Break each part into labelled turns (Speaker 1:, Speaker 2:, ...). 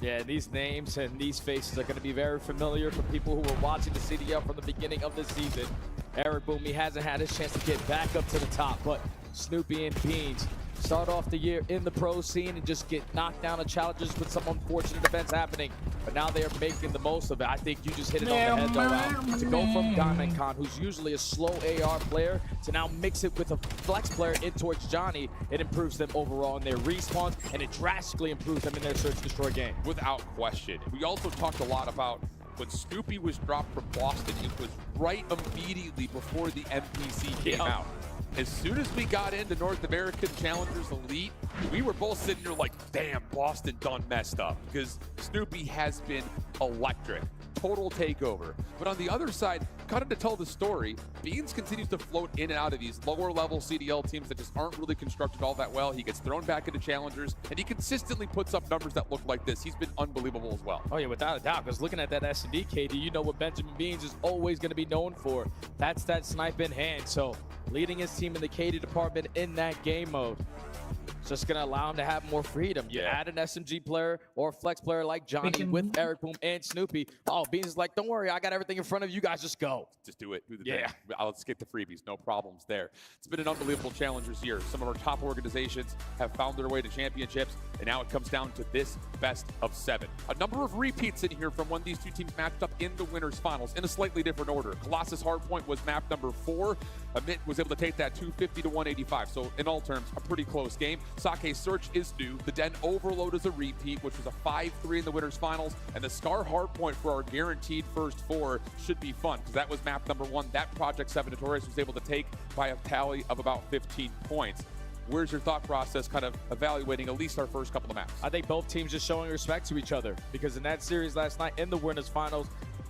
Speaker 1: Yeah, these names and these faces are going to be very familiar for people who were watching the CDL from the beginning of the season. Eric Boom, he hasn't had his chance to get back up to the top, but Snoopy and Beans start off the year in the pro scene and just get knocked down on challenges with some unfortunate events happening. But now they are making the most of it. I think you just hit it on the head, though, Al. To go from Diamond Khan, who's usually a slow AR player, to now mix it with a flex player in towards Johnny, it improves them overall in their respawns, and it drastically improves them in their search and destroy game.
Speaker 2: Without question. We also talked a lot about when Snoopy was dropped from Boston, it was right immediately before the NPC came out. As soon as we got into North American Challengers Elite, we were both sitting there like, damn, Boston done messed up, because Snoopy has been electric. Total takeover. But on the other side, kind of to tell the story, Beans continues to float in and out of these lower level CDL teams that just aren't really constructed all that well. He gets thrown back into challengers, and he consistently puts up numbers that look like this. He's been unbelievable as well.
Speaker 1: Oh yeah, without a doubt, because looking at that S&D, KD, you know what Benjamin Beans is always going to be known for. That's that snipe in hand. So leading his team in the KD department in that game mode, it's just going to allow him to have more freedom. You add an SMG player or a flex player like Johnny with Eric Boom and Snoopy. Oh, Beans is like, don't worry, I got everything in front of you guys. Just go.
Speaker 2: Just do it. Do the thing. I'll skip the freebies. No problems there. It's been an unbelievable Challengers year. Some of our top organizations have found their way to championships, and now it comes down to this best of 7. A number of repeats in here from when these two teams matched up in the winners finals in a slightly different order. Colossus Hardpoint was map number 4. Amit was able to take that 250 to 185. So in all terms, a pretty close game. Sake Search is new. The Den Overload is a repeat, which was a 5-3 in the winners finals. And the Scar Hardpoint for our guaranteed first 4 should be fun, because that was map number 1. That Project 7 Notorious was able to take by a tally of about 15 points. Where's your thought process kind of evaluating at least our first couple of maps?
Speaker 1: I think both teams just showing respect to each other, because in that series last night in the winners finals,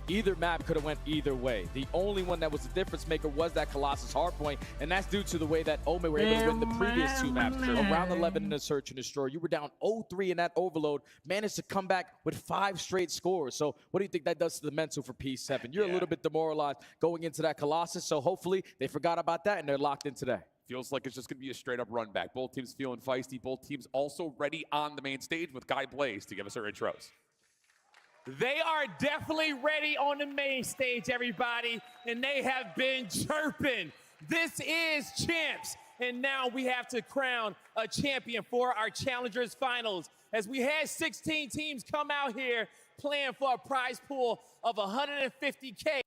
Speaker 1: either map could have went either way. The only one that was the difference maker was that Colossus Hardpoint, and that's due to the way that Ome were able to win the previous 2 maps. Around 11 in the search and destroy. You were down 0-3 in that overload, managed to come back with 5 straight scores. So what do you think that does to the mental for P7? You're a little bit demoralized going into that Colossus, so hopefully they forgot about that and they're locked in today.
Speaker 2: Feels like it's just going to be a straight-up run back. Both teams feeling feisty. Both teams also ready on the main stage with Guy Blaze to give us our intros.
Speaker 3: They are definitely ready on the main stage, everybody, and they have been chirping. This is Champs, and now we have to crown a champion for our Challengers Finals, as we had 16 teams come out here playing for a prize pool of $150K.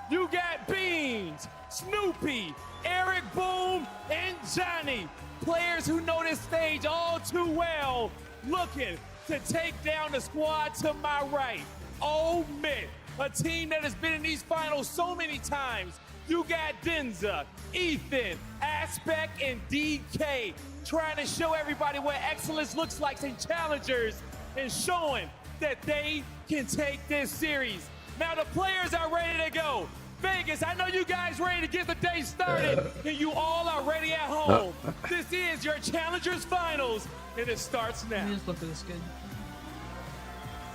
Speaker 3: You got Beans, Snoopy, Eric Boom, and Johnny. Players who know this stage all too well, looking to take down the squad to my right. Omit, a team that has been in these finals so many times. You got Denza, Ethan, Aspect, and DK trying to show everybody what excellence looks like in Challengers and showing that they can take this series. Now the players are ready to go. Vegas, I know you guys ready to get the day started, and you all are ready at home. This is your Challengers Finals, and it starts now.
Speaker 4: Just look at this kid.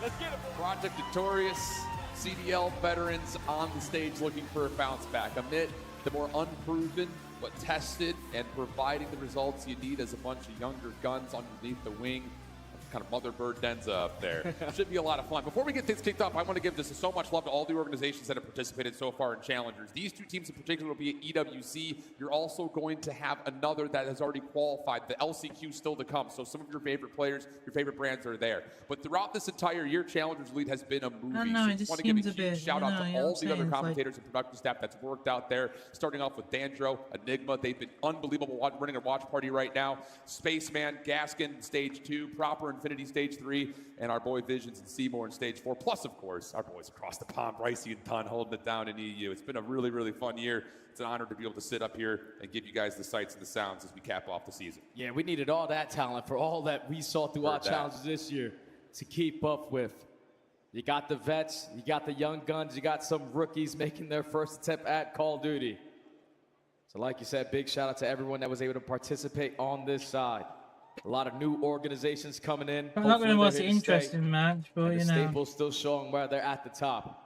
Speaker 3: Let's get it.
Speaker 2: Project Notorious, CDL veterans on the stage looking for a bounce back. Amid the more unproven but tested and providing the results you need as a bunch of younger guns underneath the wing. Kind of mother bird Denza up there. Should be a lot of fun. Before we get things kicked off, I want to give so much love to all the organizations that have participated so far in Challengers. These 2 teams in particular will be at EWC. You're also going to have another that has already qualified. The LCQ still to come. So some of your favorite players, your favorite brands are there. But throughout this entire year, Challengers Elite has been a movie.
Speaker 4: I don't know,
Speaker 2: so
Speaker 4: it
Speaker 2: I
Speaker 4: just
Speaker 2: want to give
Speaker 4: seems
Speaker 2: a
Speaker 4: a bit,
Speaker 2: huge shout out to all the other
Speaker 4: it's
Speaker 2: commentators and production staff that's worked out there. Starting off with Dandro, Enigma. They've been unbelievable running a watch party right now. Spaceman, Gaskin, Stage 2, Proper Infinity, Stage 3. And our boy Visions and Seymour in Stage 4. Plus, of course, our boys across the pond, Brycey and Ton, holding it down in EU. It's been a really, really fun year. It's an honor to be able to sit up here and give you guys the sights and the sounds as we cap off the season.
Speaker 1: Yeah, we needed all that talent for all that we saw throughout challenges this year to keep up with. You got the vets, you got the young guns, you got some rookies making their first attempt at Call of Duty. So like you said, big shout out to everyone that was able to participate on this side. A lot of new organizations coming in.
Speaker 4: I'm not going to watch the interesting match, but
Speaker 1: and
Speaker 4: you
Speaker 1: the
Speaker 4: know.
Speaker 1: Staples still showing where they're at the top.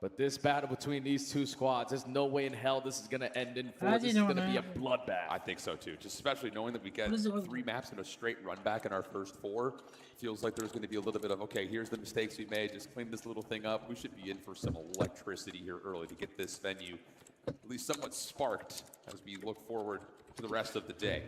Speaker 1: But this battle between these two squads, there's no way in hell this is going to end in 4.
Speaker 4: How do
Speaker 1: This
Speaker 4: you
Speaker 1: is
Speaker 4: know
Speaker 1: going to be a
Speaker 4: that?
Speaker 1: bloodbath.
Speaker 2: I think so too. Just especially knowing that we get
Speaker 4: What is it-
Speaker 2: 3 maps in a straight run back in our first 4. Feels like there's going to be a little bit of, okay, here's the mistakes we made. Just clean this little thing up. We should be in for some electricity here early to get this venue at least somewhat sparked as we look forward to the rest of the day.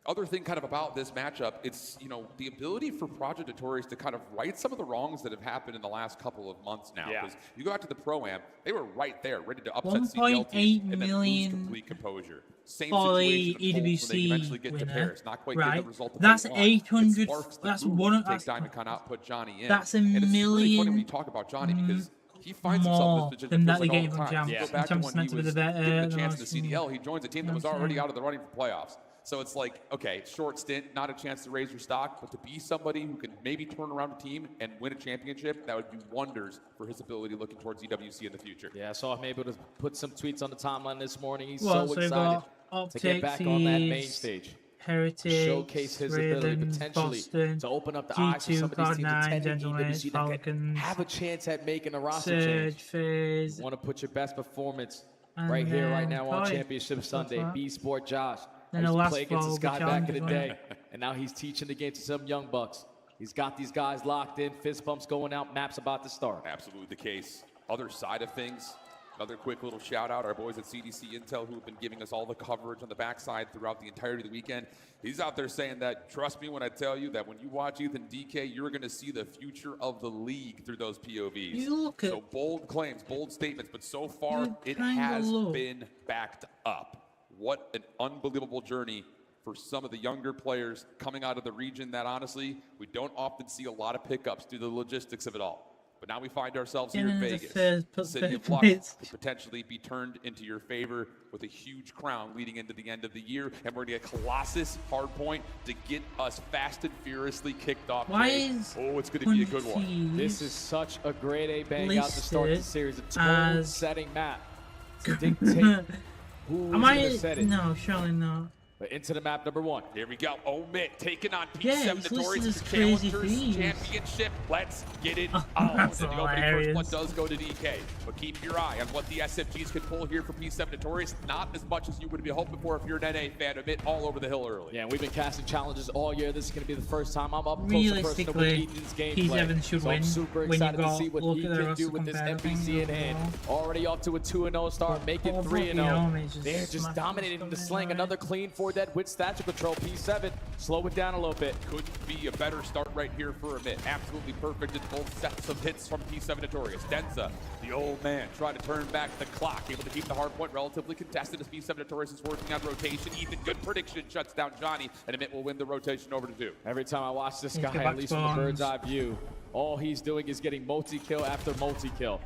Speaker 2: Other thing kind of about this matchup, it's, you know, the ability for Project Notorious to kind of right some of the wrongs that have happened in the last couple of months now.
Speaker 1: Yeah.
Speaker 2: Because you go out to the Pro-Am, they were right there, ready to upset
Speaker 4: 1.8
Speaker 2: CDL teams and then lose
Speaker 4: million
Speaker 2: complete composure. Same
Speaker 4: for
Speaker 2: situation
Speaker 4: the
Speaker 2: unfolds when they
Speaker 4: EWC
Speaker 2: eventually get to
Speaker 4: winner,
Speaker 2: Paris. Not quite getting
Speaker 4: right?
Speaker 2: the result that
Speaker 4: That's
Speaker 2: they want.
Speaker 4: 800
Speaker 2: It sparks the
Speaker 4: that's
Speaker 2: move
Speaker 4: one of-
Speaker 2: to take
Speaker 4: that's-
Speaker 2: Diamond out, put Johnny in.
Speaker 4: That's a
Speaker 2: and it's really funny when
Speaker 4: million
Speaker 2: you talk about Johnny because he finds himself
Speaker 4: more
Speaker 2: in this position
Speaker 4: than that
Speaker 2: feels
Speaker 4: they
Speaker 2: like
Speaker 4: gave
Speaker 2: all
Speaker 4: him
Speaker 2: the time.
Speaker 4: Champs.
Speaker 2: You go
Speaker 4: And
Speaker 2: back to
Speaker 4: Champs
Speaker 2: when he
Speaker 4: meant to be
Speaker 2: was
Speaker 4: the better-
Speaker 2: given a
Speaker 4: the
Speaker 2: chance in the
Speaker 4: most-
Speaker 2: CDL, he joins a team that was
Speaker 4: I'm
Speaker 2: already
Speaker 4: saying.
Speaker 2: out of the running for playoffs. So it's like, okay, short stint, not a chance to raise your stock, but to be somebody who can maybe turn around a team and win a championship, that would do wonders for his ability looking towards EWC in the future.
Speaker 1: Yeah, I saw him able to put some tweets on the timeline this morning. He's
Speaker 4: Well,
Speaker 1: so
Speaker 4: so you
Speaker 1: excited
Speaker 4: got
Speaker 1: to get back on that main
Speaker 4: Optics,
Speaker 1: stage.
Speaker 4: Heritage,
Speaker 1: Showcase his ability
Speaker 4: Ravens,
Speaker 1: potentially
Speaker 4: Boston,
Speaker 1: to open up the eyes for
Speaker 4: G2,
Speaker 1: some of these teams
Speaker 4: Cloud9,
Speaker 1: attending
Speaker 4: Gentlemen,
Speaker 1: EWC that could
Speaker 4: Falcons,
Speaker 1: have a chance at making a roster
Speaker 4: Surge,
Speaker 1: change.
Speaker 4: Phase,
Speaker 1: You want to put your best performance
Speaker 4: and
Speaker 1: right here, right
Speaker 4: then
Speaker 1: now on
Speaker 4: Koi.
Speaker 1: Championship Sunday.
Speaker 4: that.
Speaker 1: B Sport Josh. I
Speaker 4: Then
Speaker 1: used
Speaker 4: the
Speaker 1: to
Speaker 4: last
Speaker 1: play against this
Speaker 4: fall,
Speaker 1: guy
Speaker 4: the
Speaker 1: back in the
Speaker 4: challenge,
Speaker 1: day, and now he's teaching the game to some young bucks. He's got these guys locked in, fist bumps going out, maps about to start.
Speaker 2: Absolutely the case. Other side of things, another quick little shout out, our boys at CDC Intel who have been giving us all the coverage on the backside throughout the entirety of the weekend. He's out there saying that, trust me when I tell you that when you watch Ethan DK, you're going to see the future of the league through those POVs.
Speaker 4: You look at-
Speaker 2: So bold claims, bold statements, but so far
Speaker 4: You
Speaker 2: it
Speaker 4: kinda
Speaker 2: has
Speaker 4: look.
Speaker 2: been backed up. What an unbelievable journey for some of the younger players coming out of the region that honestly, we don't often see a lot of pickups due to the logistics of it all. But now we find ourselves here in
Speaker 4: Getting
Speaker 2: Vegas.
Speaker 4: the
Speaker 2: The city of
Speaker 4: first
Speaker 2: luck
Speaker 4: place.
Speaker 2: could potentially be turned into your favor with a huge crown leading into the end of the year. And we're going to get Colossus Hardpoint to get us fast and furiously kicked off.
Speaker 4: Why
Speaker 2: Jay.
Speaker 4: is
Speaker 2: Oh, it's going to be a good one.
Speaker 1: This is such a grade A bang out to start the
Speaker 4: listed
Speaker 1: series. A
Speaker 4: as-
Speaker 1: tone-setting map to dictate who's
Speaker 4: Am
Speaker 1: going
Speaker 4: I?
Speaker 1: to set it.
Speaker 4: No, surely not.
Speaker 1: But into the map number 1.
Speaker 2: Here we go. Omit taking on
Speaker 4: Yeah,
Speaker 2: P7
Speaker 4: it's
Speaker 2: Notorious
Speaker 4: listed as
Speaker 2: for
Speaker 4: Crazy
Speaker 2: Challengers
Speaker 4: Thieves.
Speaker 2: Championship. Let's get it
Speaker 4: Oh,
Speaker 2: on.
Speaker 4: that's
Speaker 2: And the opening first
Speaker 4: hilarious.
Speaker 2: blood does go to DK. But keep your eye on what the SFGs can pull here for P7 Notorious. Not as much as you would be hoping for if you're an NA fan. Omit all over the hill early.
Speaker 1: Yeah, we've been casting challenges all year. This is going to be the first time I'm up close and personal with
Speaker 4: Realistically,
Speaker 1: Ethan's gameplay.
Speaker 4: P7 should
Speaker 1: so I'm
Speaker 4: win
Speaker 1: super
Speaker 4: when you
Speaker 1: excited to
Speaker 4: got
Speaker 1: see what
Speaker 4: look
Speaker 1: he
Speaker 4: at their
Speaker 1: can
Speaker 4: roster
Speaker 1: do with this
Speaker 4: comparison
Speaker 1: NPC in hand. Already off to a 2-0 start, making
Speaker 4: Paul
Speaker 1: 3-0.
Speaker 4: Bucchione just
Speaker 1: They're just
Speaker 4: smashed
Speaker 1: dominating
Speaker 4: them
Speaker 1: the
Speaker 4: in,
Speaker 1: sling.
Speaker 4: right?
Speaker 1: Another clean 4 dead with stature control. P7, slow it down a little bit.
Speaker 2: Couldn't be a better start right here for Omit. Absolutely perfect in both sets of hits from P7 Notorious. Denza, the old man, trying to turn back the clock. Able to keep the hard point relatively contested as P7 Notorious is working on rotation. Ethan, good prediction, shuts down Johnny, and Omit will win the rotation over to 2.
Speaker 1: Every time I watch this
Speaker 4: Let's
Speaker 1: guy,
Speaker 4: get
Speaker 1: at
Speaker 4: back
Speaker 1: least
Speaker 4: to
Speaker 1: from a
Speaker 4: bombs.
Speaker 1: bird's eye view, all he's doing is getting multi-kill after multi-kill.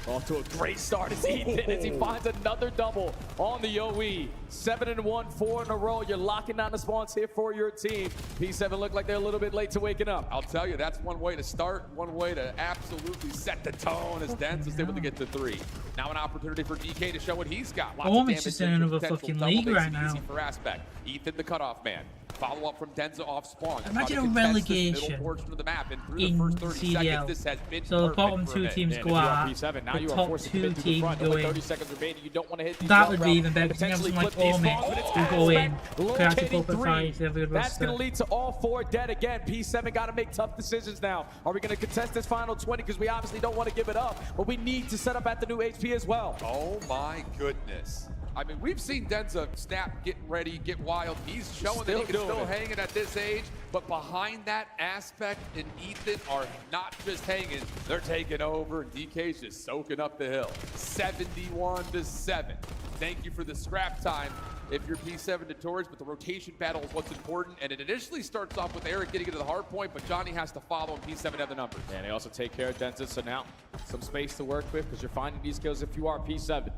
Speaker 1: Off to a great start as Ethan as he finds another double on the OE. 7-1, 4 in a row. You're locking down the spawns here for your team. P7 look like they're a little bit late to waking up.
Speaker 2: I'll tell you, that's one way to start, one way to absolutely set the tone as Denz is able to get to 3. Now an opportunity for DK to show what he's got. Lots
Speaker 4: Oh,
Speaker 2: of
Speaker 4: it's
Speaker 2: damage
Speaker 4: just in
Speaker 2: and
Speaker 4: another
Speaker 2: potential
Speaker 4: fucking
Speaker 2: double
Speaker 4: league
Speaker 2: makes
Speaker 4: right
Speaker 2: it
Speaker 4: now.
Speaker 2: easy for Aspect. Ethan, the cutoff man. Follow up from Denza off spawn.
Speaker 4: Imagine
Speaker 2: Try to
Speaker 4: a
Speaker 2: contest this
Speaker 4: relegation
Speaker 2: middle portion of the map, and through the
Speaker 4: in
Speaker 2: first 30
Speaker 4: CDL.
Speaker 2: seconds, this has been
Speaker 4: So the
Speaker 2: perfect
Speaker 4: bottom
Speaker 2: for
Speaker 4: 2
Speaker 2: Omit.
Speaker 4: teams
Speaker 1: And
Speaker 4: go
Speaker 1: if you're
Speaker 4: out.
Speaker 1: on P7, now
Speaker 4: The
Speaker 1: you are
Speaker 4: top
Speaker 1: forced to
Speaker 4: 2
Speaker 1: commit to the
Speaker 4: teams
Speaker 1: front.
Speaker 4: go
Speaker 1: Only
Speaker 4: in.
Speaker 1: 30 seconds remaining. You don't want to hit these
Speaker 4: That
Speaker 1: jump
Speaker 4: would be
Speaker 1: routes.
Speaker 4: even better because you have
Speaker 1: Potentially
Speaker 4: someone
Speaker 1: clip
Speaker 4: like
Speaker 1: these
Speaker 4: Omit
Speaker 1: spawns, but it's
Speaker 4: who go in,
Speaker 1: Aspect
Speaker 4: who can actually
Speaker 1: locating
Speaker 4: go for 5. They have a good
Speaker 1: That's going to
Speaker 4: roster.
Speaker 1: lead to all 4 dead again. P7 got to make tough decisions now. Are we going to contest this final 20? Because we obviously don't want to give it up, but we need to set up at the new HP as well.
Speaker 2: Oh my goodness. I mean, we've seen Denza snap, getting ready, get wild. He's showing that he can still hang it at this age, but behind that Aspect and Ethan are not just hanging, they're taking over, and DK's just soaking up the hill. 71-7. Thank you for the scrap time if you're P7 Notorious, but the rotation battle is what's important, and it initially starts off with Eric getting into the hard point, but Johnny has to follow, and P7 have the numbers.
Speaker 1: And they also take care of Denza, so now some space to work with because you're finding these kills if you are P7.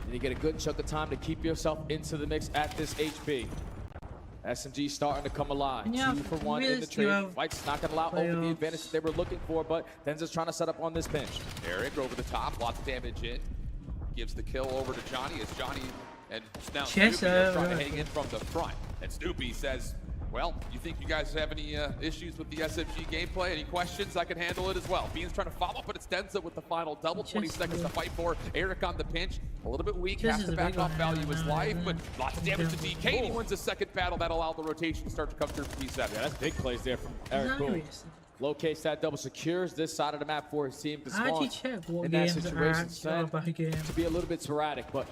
Speaker 1: And you get a good chunk of time to keep yourself into the mix at this HP. SMG starting to come alive.
Speaker 4: Yeah,
Speaker 1: 2 for 1 in the
Speaker 4: realistically,
Speaker 1: trade. Fight's not going to allow over the
Speaker 4: playoffs.
Speaker 1: advantage that they were looking for, but Denza's trying to set up on this bench.
Speaker 2: Eric over the top, lots of damage in. Gives the kill over to Johnny as Johnny and now
Speaker 4: Chess,
Speaker 2: Snoopy are trying to
Speaker 4: right.
Speaker 2: hang in from the front. And Snoopy says, Well, you think you guys have any issues with the SMG gameplay? Any questions? I can handle it as well. Beans trying to follow up, but it's Denza with the final double. 20 seconds to fight for. Eric on the pinch. A little bit weak. Has to back off, value his life, but lots of damage to DK. And he wins the second battle. That allowed the rotation to start to come through for P7.
Speaker 1: Yeah, that's big plays there from Eric Boom. Locates that double, secures this side of the map for his team to spawn
Speaker 4: check what
Speaker 1: in that
Speaker 4: games
Speaker 1: situation.
Speaker 4: are back game.
Speaker 1: To be a little bit sporadic, but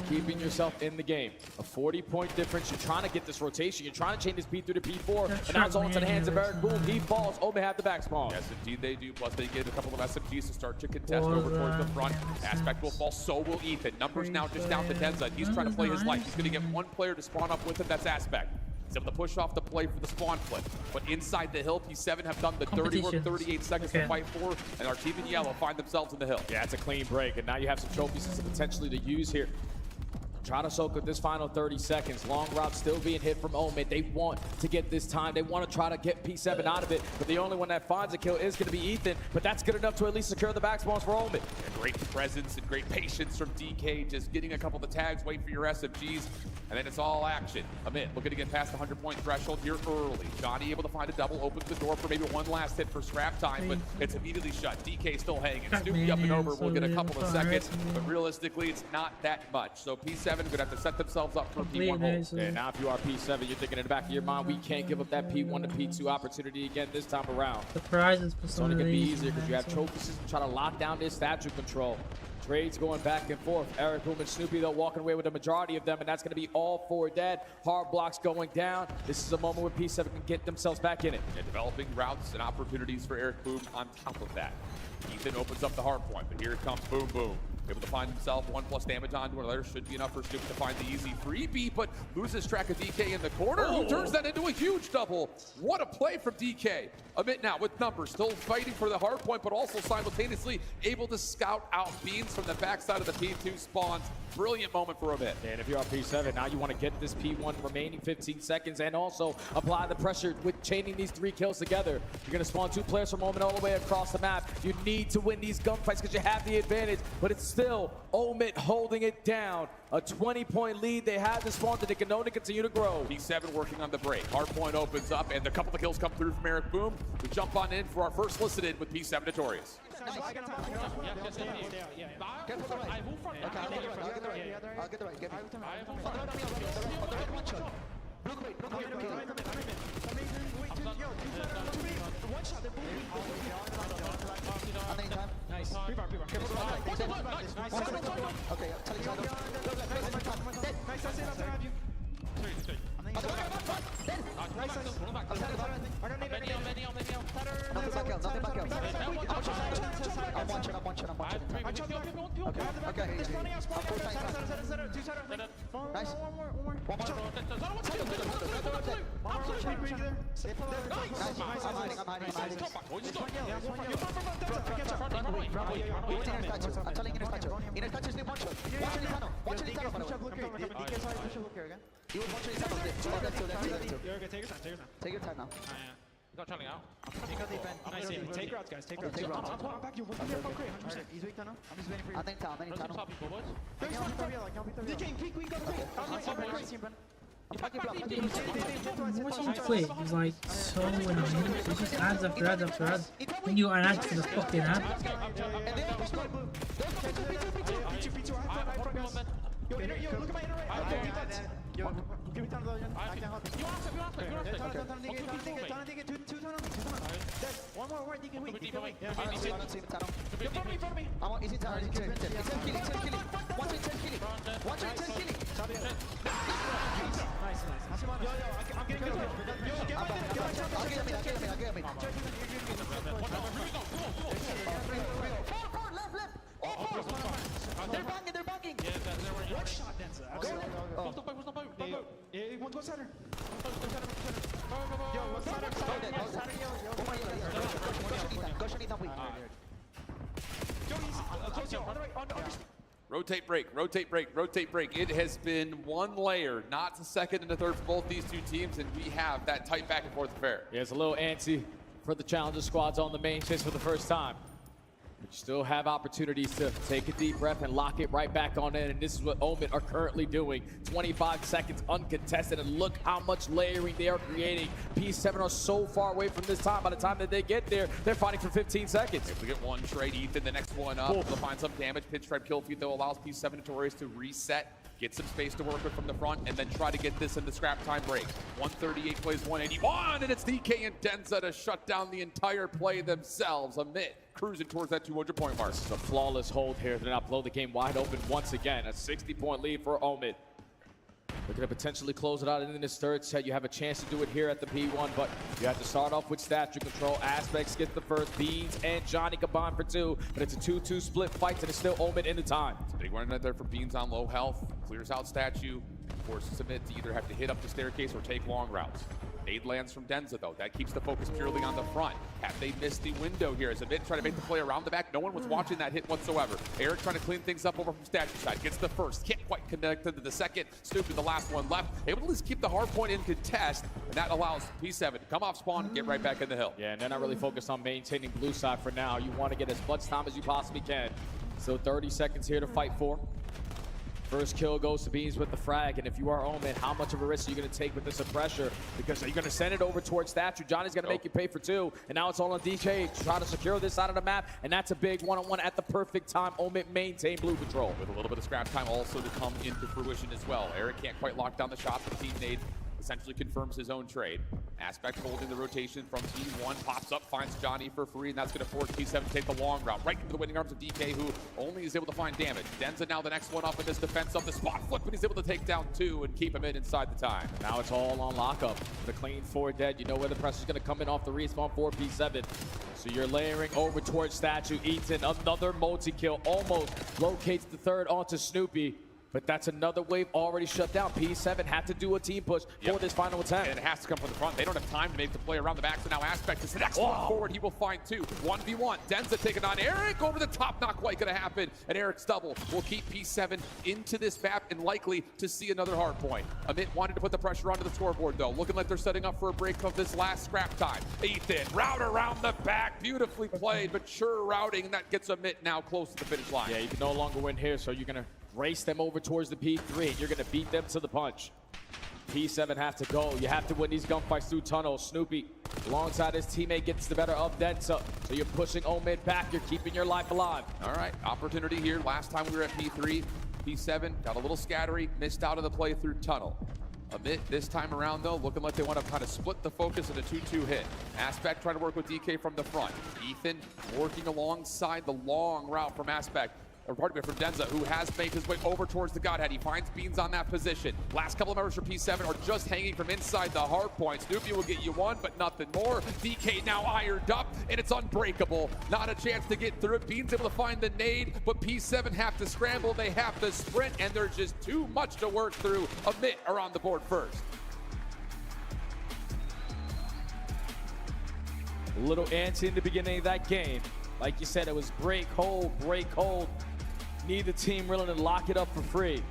Speaker 1: keeping yourself in the game. A 40-point difference. You're trying to get this rotation. You're trying to chain this P through to P4. And now it's all into the hands of Eric Boom. He falls. Omen have the back spawn.
Speaker 2: Yes, indeed they do. Plus they get a couple of SMGs to start to contest over towards the front. Aspect will fall. So will Ethan. Numbers now just down to Denza. He's trying to play his life. He's going to get one player to spawn up with him. That's Aspect. He's able to push off the play for the spawn flip. But inside the hill, P7 have done the dirty work, 38 seconds to fight for, and our team in yellow find themselves in the hill.
Speaker 1: Yeah, it's a clean break, and now you have some trophies to potentially to use here. Try to soak up this final 30 seconds. Long route still being hit from Omen. They want to get this time. They want to try to get P7 out of it, but the only one that finds a kill is going to be Ethan, but that's good enough to at least secure the back spawns for Omen.
Speaker 2: Yeah, great presence and great patience from DK, just getting a couple of the tags, wait for your SMGs, and then it's all action. Amit looking to get past the 100-point threshold here early. Johnny able to find a double, opens the door for maybe one last hit for scrap time, but it's immediately shut. DK still hanging. Snoopy up and over will get a couple of seconds, but realistically, it's not that much. So P7 going to have to set themselves up for P1 hold.
Speaker 1: And now if you are P7, you're thinking in the back of your mind, we can't give up that P1 to P2 opportunity again this time around.
Speaker 4: The prizes for
Speaker 1: It's only going to be easier because you have trophies to try to lock down this statue control. Trades going back and forth. Eric Boom and Snoopy, though, walking away with the majority of them, and that's going to be all 4 dead. Hard blocks going down. This is a moment where P7 can get themselves back in it.
Speaker 2: And developing routes and opportunities for Eric Boom on top of that. Ethan opens up the hard point, but here it comes Boom Boom. Able to find himself 1+ damage onto another. Should be enough for Snoopy to find the easy freebie, but loses track of DK in the corner, who turns that into a huge double. What a play from DK. Amit now with numbers, still fighting for the hard point, but also simultaneously able to scout out Beans from the backside of the P2 spawns. Brilliant moment for Amit.
Speaker 1: And if you're on P7, now you want to get this P1 remaining 15 seconds and also apply the pressure with chaining these 3 kills together. You're going to spawn 2 players from Omen all the way across the map. You need to win these gunfights because you have the advantage, but it's still Omen holding it down. A 20-point lead. They have the spawn that they can only continue to grow.
Speaker 2: P7 working on the break. Hardpoint opens up, and a couple of kills come through from Eric Boom. We jump on in for our first listen in with P7 Notorious.
Speaker 5: Nice. Okay, take your time now.
Speaker 3: Take routes, guys. Take routes. He's weak now. I'm just waiting for you.
Speaker 4: Watching play is like so annoying. It just adds after ads after ads. Then you are an ad for the fucking ad.
Speaker 3: Yo, look at my inner right. Yo, give me time to I can help you. One more, DK weak. Yeah, follow me.
Speaker 5: I want easy tower. It's 10 killing. Watch it, 10 killing.
Speaker 3: Nice. Yo, I'm getting good.
Speaker 5: I'll get him. They're banging.
Speaker 3: One shot, Denza. Go center. Yo, what's center?
Speaker 5: Go shoot Ethan weak.
Speaker 2: Rotate break. It has been one layer, not the second and the third for both these two teams, and we have that tight back and forth affair.
Speaker 1: Yeah, it's a little antsy for the challenger squads on the main chase for the first time. Still have opportunities to take a deep breath and lock it right back on in, and this is what Omen are currently doing. 25 seconds uncontested, and look how much layering they are creating. P7 are so far away from this time. By the time that they get there, they're fighting for 15 seconds.
Speaker 2: If we get one trade, Ethan, the next one up, they'll find some damage. Pinstripe kill feed, though, allows P7 Notorious to reset, get some space to work with from the front, and then try to get this in the scrap time break. 138 plays 181, and it's DK and Denza to shut down the entire play themselves. Amit cruising towards that 200-point mark.
Speaker 1: This is a flawless hold here. They're not blow the game wide open once again. A 60-point lead for Omen. Looking to potentially close it out in this third set. You have a chance to do it here at the P1, but you have to start off with statue control. Aspects gets the first. Beans and Johnny combine for 2, but it's a 2-2 split fight, and it's still Omen in the time.
Speaker 2: It's a big one right there for Beans on low health. Clears out statue. Forces Amit to either have to hit up the staircase or take long routes. Nade lands from Denza, though. That keeps the focus purely on the front. Have they missed the window here? As Amit trying to make the play around the back. No one was watching that hit whatsoever. Eric trying to clean things up over from statue side. Gets the first. Can't quite connect to the second. Snoopy, the last one left. Able to at least keep the hard point in contest. And that allows P7 to come off spawn and get right back in the hill.
Speaker 1: Yeah, and they're not really focused on maintaining blue side for now. You want to get as much time as you possibly can. So 30 seconds here to fight for. First kill goes to Beans with the frag, and if you are Omen, how much of a risk are you going to take with this pressure? Because you're going to send it over towards Statue. Johnny's going to make you pay for 2, and now it's all on DK to try to secure this side of the map, and that's a big one-on-one at the perfect time. Omen maintain blue control.
Speaker 2: With a little bit of scrap time also to come into fruition as well. Eric can't quite lock down the shot, but Team Nade essentially confirms his own trade. Aspect holding the rotation from T1, pops up, finds Johnny for free, and that's going to force P7 to take the long route right into the winning arms of DK, who only is able to find damage. Denza now the next one up in this defense of the spot flip, but he's able to take down 2 and keep him inside the time.
Speaker 1: Now it's all on lockup. The clean 4 dead. You know where the pressure's going to come in off the respawn for P7. So you're layering over towards Statue. Ethan, another multi-kill, almost locates the third onto Snoopy. But that's another wave already shut down. P7 had to do a team push for this final attempt.
Speaker 2: And it has to come from the front. They don't have time to make the play around the back, so now Aspect is the next one forward. He will find 2. 1v1. Denza taking on Eric. Over the top, not quite going to happen. And Eric's double will keep P7 into this map and likely to see another hard point. Amit wanted to put the pressure onto the scoreboard, though. Looking like they're setting up for a break of this last scrap time. Ethan, route around the back. Beautifully played, but sure routing. And that gets Amit now close to the finish line.
Speaker 1: Yeah, you can no longer win here, so you're going to race them over towards the P3. You're going to beat them to the punch. P7 have to go. You have to win these gunfights through tunnels. Snoopy, alongside his teammate, gets the better of Denza. So you're pushing Omen back. You're keeping your life alive.
Speaker 2: All right, opportunity here. Last time we were at P3, P7 got a little scattery, missed out of the play through tunnel. Amit this time around, though, looking like they want to kind of split the focus in a 2-2 hit. Aspect trying to work with DK from the front. Ethan working alongside the long route from Aspect. Or pardon me, from Denza, who has made his way over towards the Godhead. He finds Beans on that position. Last couple of members for P7 are just hanging from inside the hard point. Snoopy will get you 1, but nothing more. DK now ironed up, and it's unbreakable. Not a chance to get through it. Beans able to find the nade, but P7 have to scramble. They have to sprint, and there's just too much to work through. Amit are on the board first.
Speaker 1: A little antsy in the beginning of that game. Like you said, it was break, hold, break, hold. Neither team willing to lock it up for free.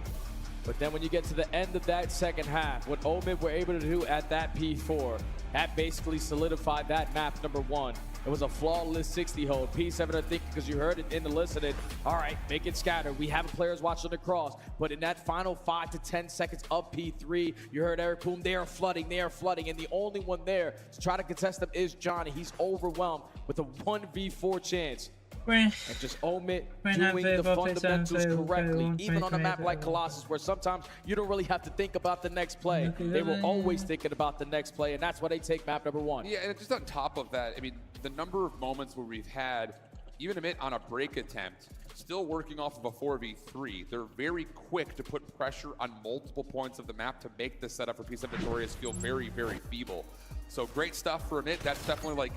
Speaker 1: But then when you get to the end of that second half, what Omen were able to do at that P4, that basically solidified that map number 1. It was a flawless 60 hold. P7 are thinking, because you heard it in the listening, all right, make it scatter. We have players watching the cross. But in that final 5 to 10 seconds of P3, you heard Eric Boom, they are flooding. And the only one there to try to contest them is Johnny. He's overwhelmed with a 1v4 chance. And just Omen doing the fundamentals correctly, even on a map like Colossus, where sometimes you don't really have to think about the next play. They were always thinking about the next play, and that's why they take map number 1.
Speaker 2: Yeah, and just on top of that, I mean, the number of moments where we've had, even Amit on a break attempt, still working off of a 4v3, they're very quick to put pressure on multiple points of the map to make the setup for P7 Notorious feel very, very feeble. So great stuff for Amit. That's definitely like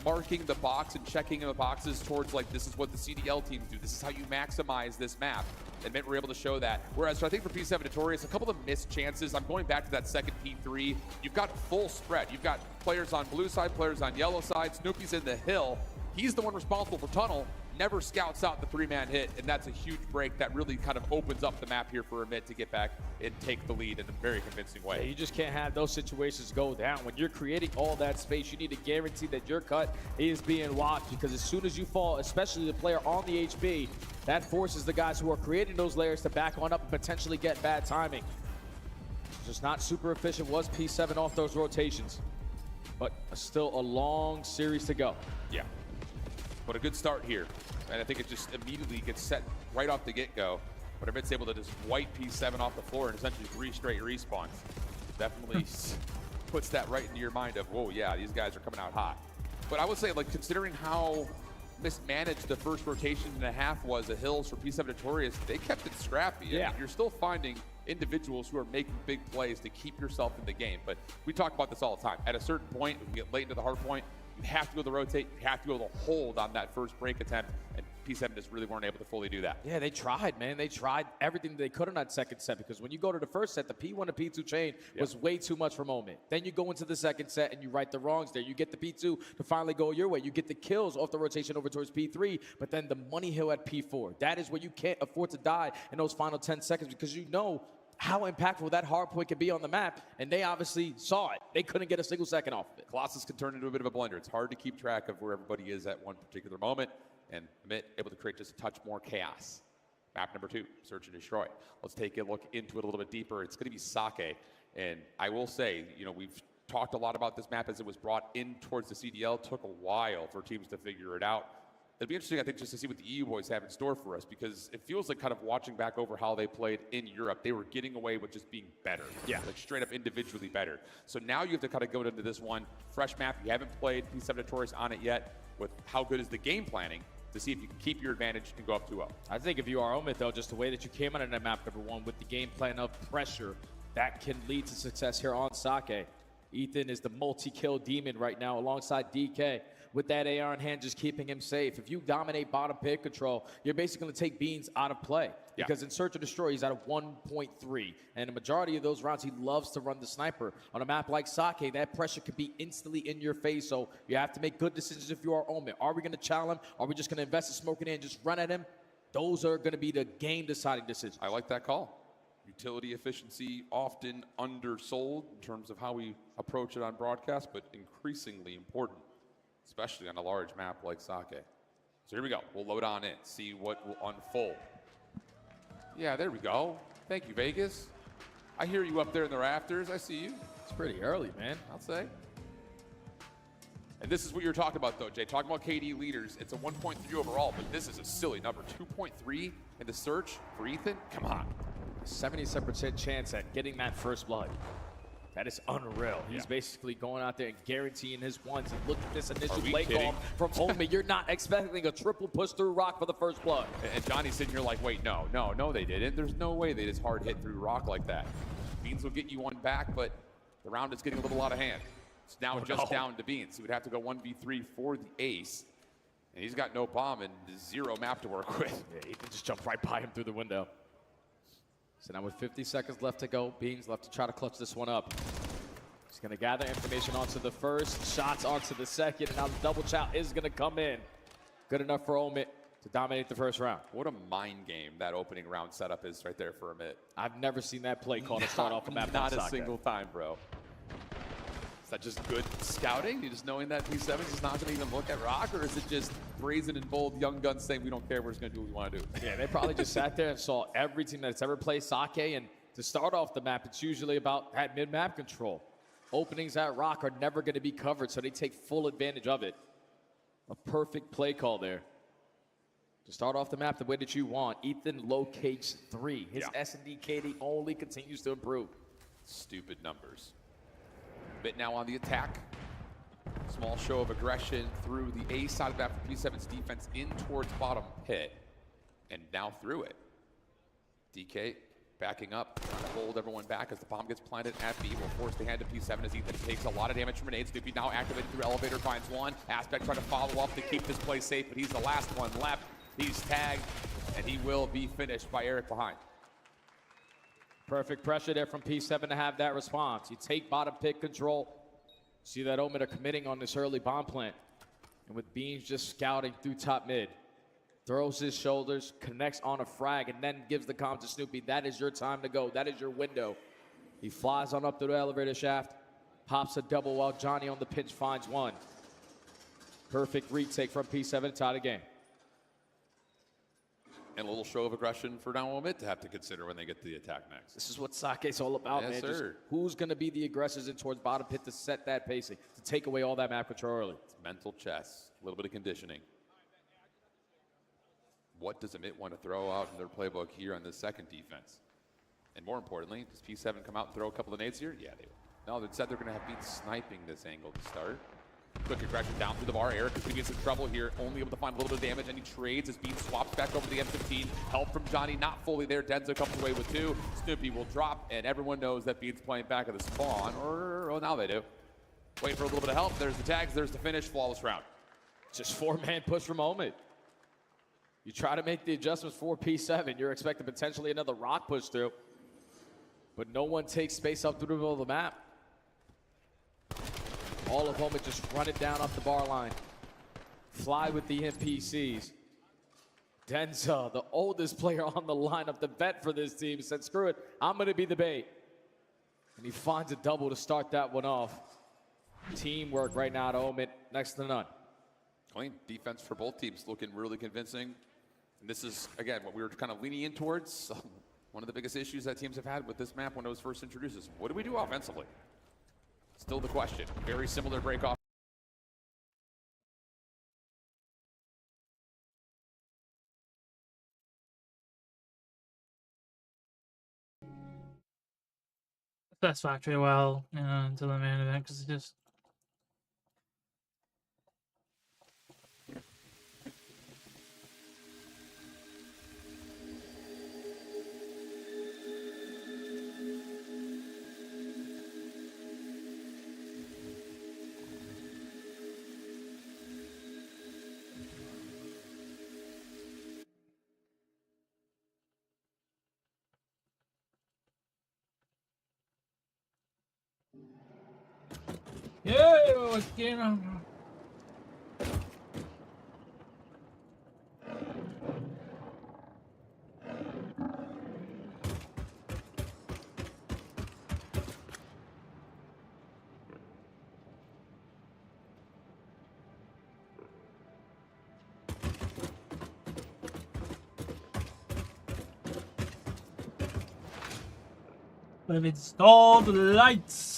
Speaker 2: marking the box and checking the boxes towards like, this is what the CDL teams do. This is how you maximize this map. And Mint were able to show that. Whereas, so I think for P7 Notorious, a couple of missed chances. I'm going back to that second P3. You've got full spread. You've got players on blue side, players on yellow side. Snoopy's in the hill. He's the one responsible for tunnel. never scouts out the 3-man hit, and that's a huge break that really kind of opens up the map here for Amit to get back and take the lead in a very convincing way.
Speaker 1: Yeah, you just can't have those situations go down. When you're creating all that space, you need to guarantee that your cut is being watched, because as soon as you fall, especially the player on the HB, that forces the guys who are creating those layers to back on up and potentially get bad timing. Just not super efficient was P7 off those rotations, but still a long series to go.
Speaker 2: Yeah, but a good start here. And I think it just immediately gets set right off the get-go. But Amit's able to just wipe P7 off the floor and essentially 3 straight respawns. Definitely puts that right into your mind of, whoa, yeah, these guys are coming out hot. But I would say, like, considering how mismanaged the first rotation and a half was at Hills for P7 Notorious, they kept it scrappy.
Speaker 1: Yeah.
Speaker 2: I mean, you're still finding individuals who are making big plays to keep yourself in the game. But we talk about this all the time. At a certain point, when we get late into the hard point, you have to be able to rotate, you have to be able to hold on that first break attempt, and P7 just really weren't able to fully do that.
Speaker 1: Yeah, they tried, man. They tried everything they could on that second set, because when you go to the first set, the P1 to P2 chain was way too much for Moment. Then you go into the second set and you right the wrongs there. You get the P2 to finally go your way. You get the kills off the rotation over towards P3, but then the money hill at P4. That is where you can't afford to die in those final 10 seconds, because you know how impactful that hard point can be on the map, and they obviously saw it. They couldn't get a single second off of it.
Speaker 2: Colossus can turn into a bit of a blender. It's hard to keep track of where everybody is at one particular moment, and Amit able to create just a touch more chaos. Map number 2, Search and Destroy. Let's take a look into it a little bit deeper. It's going to be Sake, and I will say, you know, we've talked a lot about this map as it was brought in towards the CDL. It took a while for teams to figure it out. It'll be interesting, I think, just to see what the EU boys have in store for us, because it feels like, kind of watching back over how they played in Europe, they were getting away with just being better.
Speaker 1: Yeah.
Speaker 2: Like straight up individually better. So now you have to kind of go into this one fresh map. You haven't played P7 Notorious on it yet. With how good is the game planning to see if you can keep your advantage and go up 2-0.
Speaker 1: I think if you are Omid, though, just the way that you came out in that map number 1 with the game plan of pressure, that can lead to success here on Sake. Ethan is the multi-kill demon right now alongside DK. With that AR in hand, just keeping him safe. If you dominate bottom pit control, you're basically going to take Beans out of play.
Speaker 2: Yeah.
Speaker 1: Because in Search and Destroy, he's at a 1.3. And the majority of those rounds, he loves to run the sniper. On a map like Sake, that pressure could be instantly in your face. So you have to make good decisions if you are Omen. Are we going to challenge him? Are we just going to invest in smoking in and just run at him? Those are going to be the game-deciding decisions.
Speaker 2: I like that call. Utility efficiency often undersold in terms of how we approach it on broadcast, but increasingly important, especially on a large map like Sake. So here we go. We'll load on in, see what will unfold. Yeah, there we go. Thank you, Vegas. I hear you up there in the rafters. I see you.
Speaker 1: It's pretty early, man.
Speaker 2: I'll say. And this is what you're talking about, though, Jay. Talking about KD leaders, it's a 1.3 overall, but this is a silly number. 2.3 in the search for Ethan? Come on.
Speaker 1: 77% chance at getting that first blood. That is unreal. He's basically going out there and guaranteeing his ones. And look at this initial play call from Omen. You're not expecting a triple push through Rock for the first blood.
Speaker 2: And Johnny's sitting here like, wait, no, they didn't. There's no way they just hard hit through Rock like that. Beans will get you one back, but the round is getting a little out of hand. It's now down to Beans. He would have to go 1v3 for the ace. And he's got no bomb and 0 map to work with.
Speaker 1: Yeah, he can just jump right by him through the window. So now with 50 seconds left to go, Beans left to try to clutch this one up. He's going to gather information onto the first, shots onto the second, and now the double chow is going to come in. Good enough for Omid to dominate the first round.
Speaker 2: What a mind game that opening round setup is right there for Amit.
Speaker 1: I've never seen that play call to start off a map.
Speaker 2: Not a single time, bro. Is that just good scouting? You just knowing that P7 is not going to even look at Rock, or is it just brazen and bold young guns saying we don't care, we're just going to do what we want to do?
Speaker 1: Yeah, they probably just sat there and saw every team that's ever played Sake, and to start off the map, it's usually about that mid-map control. Openings at Rock are never going to be covered, so they take full advantage of it. A perfect play call there. To start off the map the way that you want, Ethan locates 3. His S&D KD only continues to improve.
Speaker 2: Stupid numbers. Bit now on the attack. Small show of aggression through the A side of that for P7's defense in towards bottom pit. And now through it. DK backing up, trying to hold everyone back as the bomb gets planted at B. Will force the hand to P7 as Ethan takes a lot of damage from grenades. Snoopy now activated through elevator, finds one. Aspect trying to follow up to keep this play safe, but he's the last one left. He's tagged, and he will be finished by Eric behind.
Speaker 1: Perfect pressure there from P7 to have that response. You take bottom pit control. See that Omen are committing on this early bomb plant. And with Beans just scouting through top mid. throws his shoulders, connects on a frag, and then gives the comm to Snoopy. That is your time to go. That is your window. He flies on up through the elevator shaft, pops a double while Johnny on the pinch finds one. Perfect retake from P7 to tie the game.
Speaker 2: And a little show of aggression for Down Omit to have to consider when they get to the attack next.
Speaker 1: This is what Sake's all about,
Speaker 2: Yes,
Speaker 1: man. Just
Speaker 2: sir.
Speaker 1: who's going to be the aggressors in towards bottom pit to set that pacing, to take away all that map control early.
Speaker 2: It's mental chess, a little bit of conditioning. What does Amit want to throw out in their playbook here on this second defense? And more importantly, does P7 come out and throw a couple of nades here? Yeah, they will. No, instead they're going to have been sniping this angle to start. Quick aggression down through the bar. Eric is going to get some trouble here. Only able to find a little bit of damage, and he trades as Bean swaps back over to the M15. Help from Johnny, not fully there. Denzo comes away with two. Snoopy will drop, and everyone knows that Bean's playing back at the spawn. Or now they do. Waiting for a little bit of help. There's the tags. There's the finish. Flawless round.
Speaker 1: Just four-man push from Omid. You try to make the adjustments for P7. You're expecting potentially another rock push through. But no one takes space up through the middle of the map. All of Omid just run it down up the bar line. Fly with the NPCs. Denza, the oldest player on the lineup, the vet for this team, said, screw it, I'm going to be the bait. And he finds a double to start that one off. Teamwork right now to Omid, next to none.
Speaker 2: Clean defense for both teams, looking really convincing. And this is, again, what we were kind of leaning in towards. One of the biggest issues that teams have had with this map when it was first introduced is, what do we do offensively? Still the question. Very similar break off.
Speaker 4: That's factory well into the main event because it just. Yo, what's going on? We've installed the lights.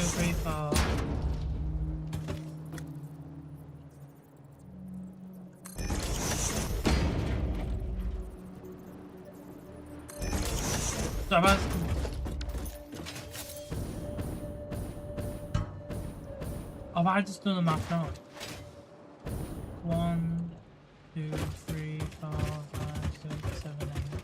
Speaker 4: Free fall. Sabas. Oh, I just doing the math now. 1, 2, 3, 4, 5, 6, 7, 8.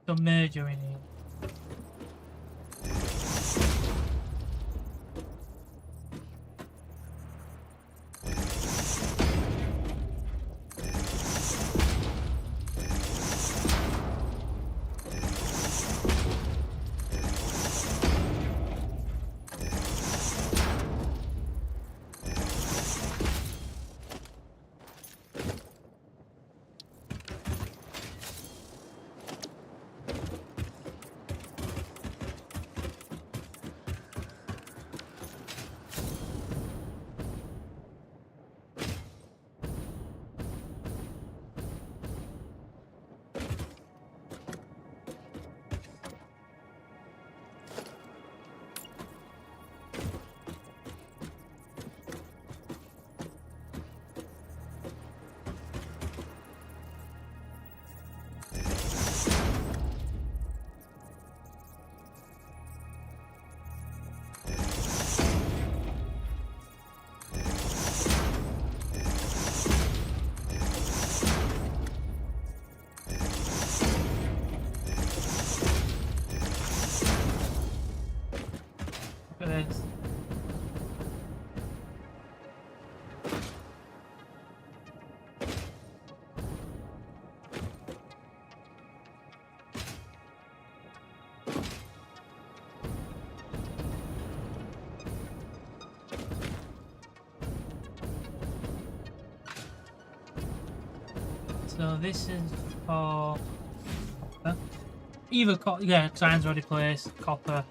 Speaker 4: Some merger in here. Look at this. So this is for copper. Either yeah, signs already placed. Copper.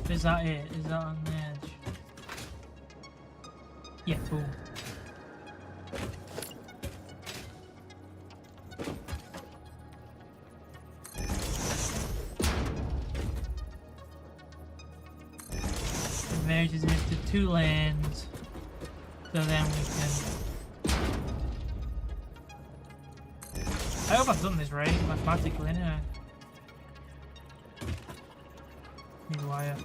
Speaker 4: Is that it? Is that on the edge? Yeah, boom. It merges into 2 lanes, so then we can... I hope I've done this right, mathematically, anyway. New wire.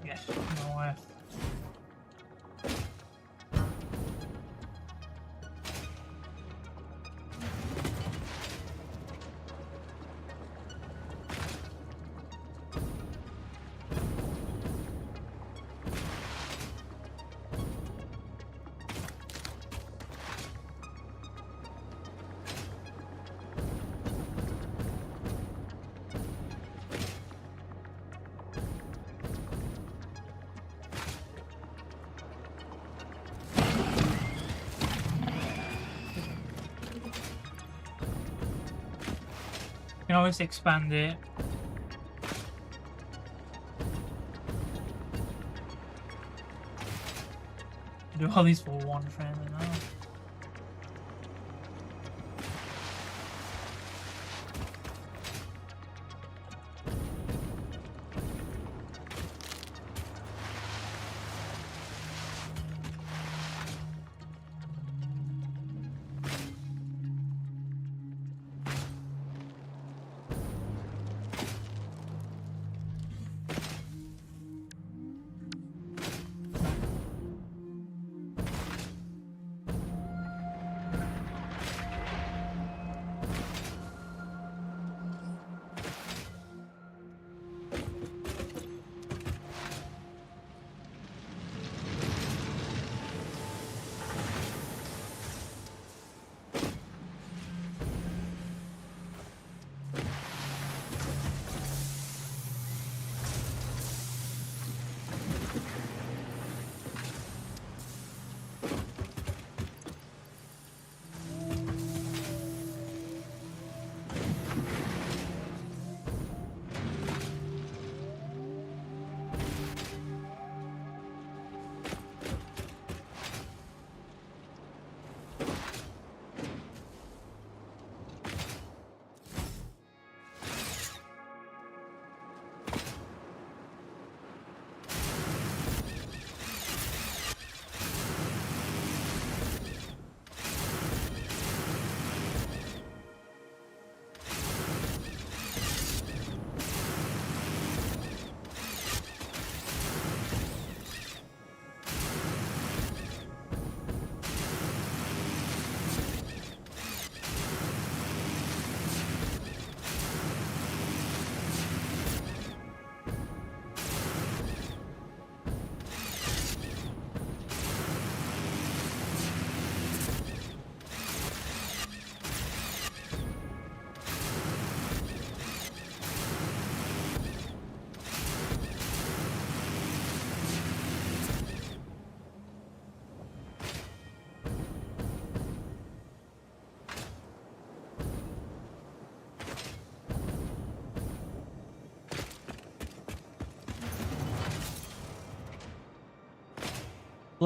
Speaker 4: Yes, no wire. You can always expand it. Do all these for one friend now.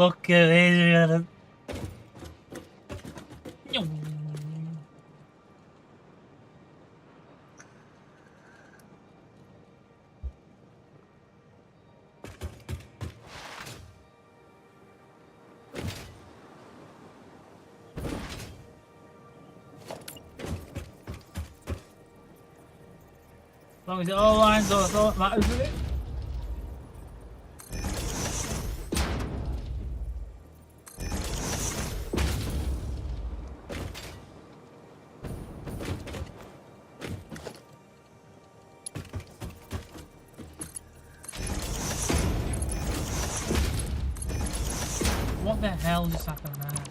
Speaker 4: Look at it. As long as it all lines up, that's all that matters with it. What the hell just happened there?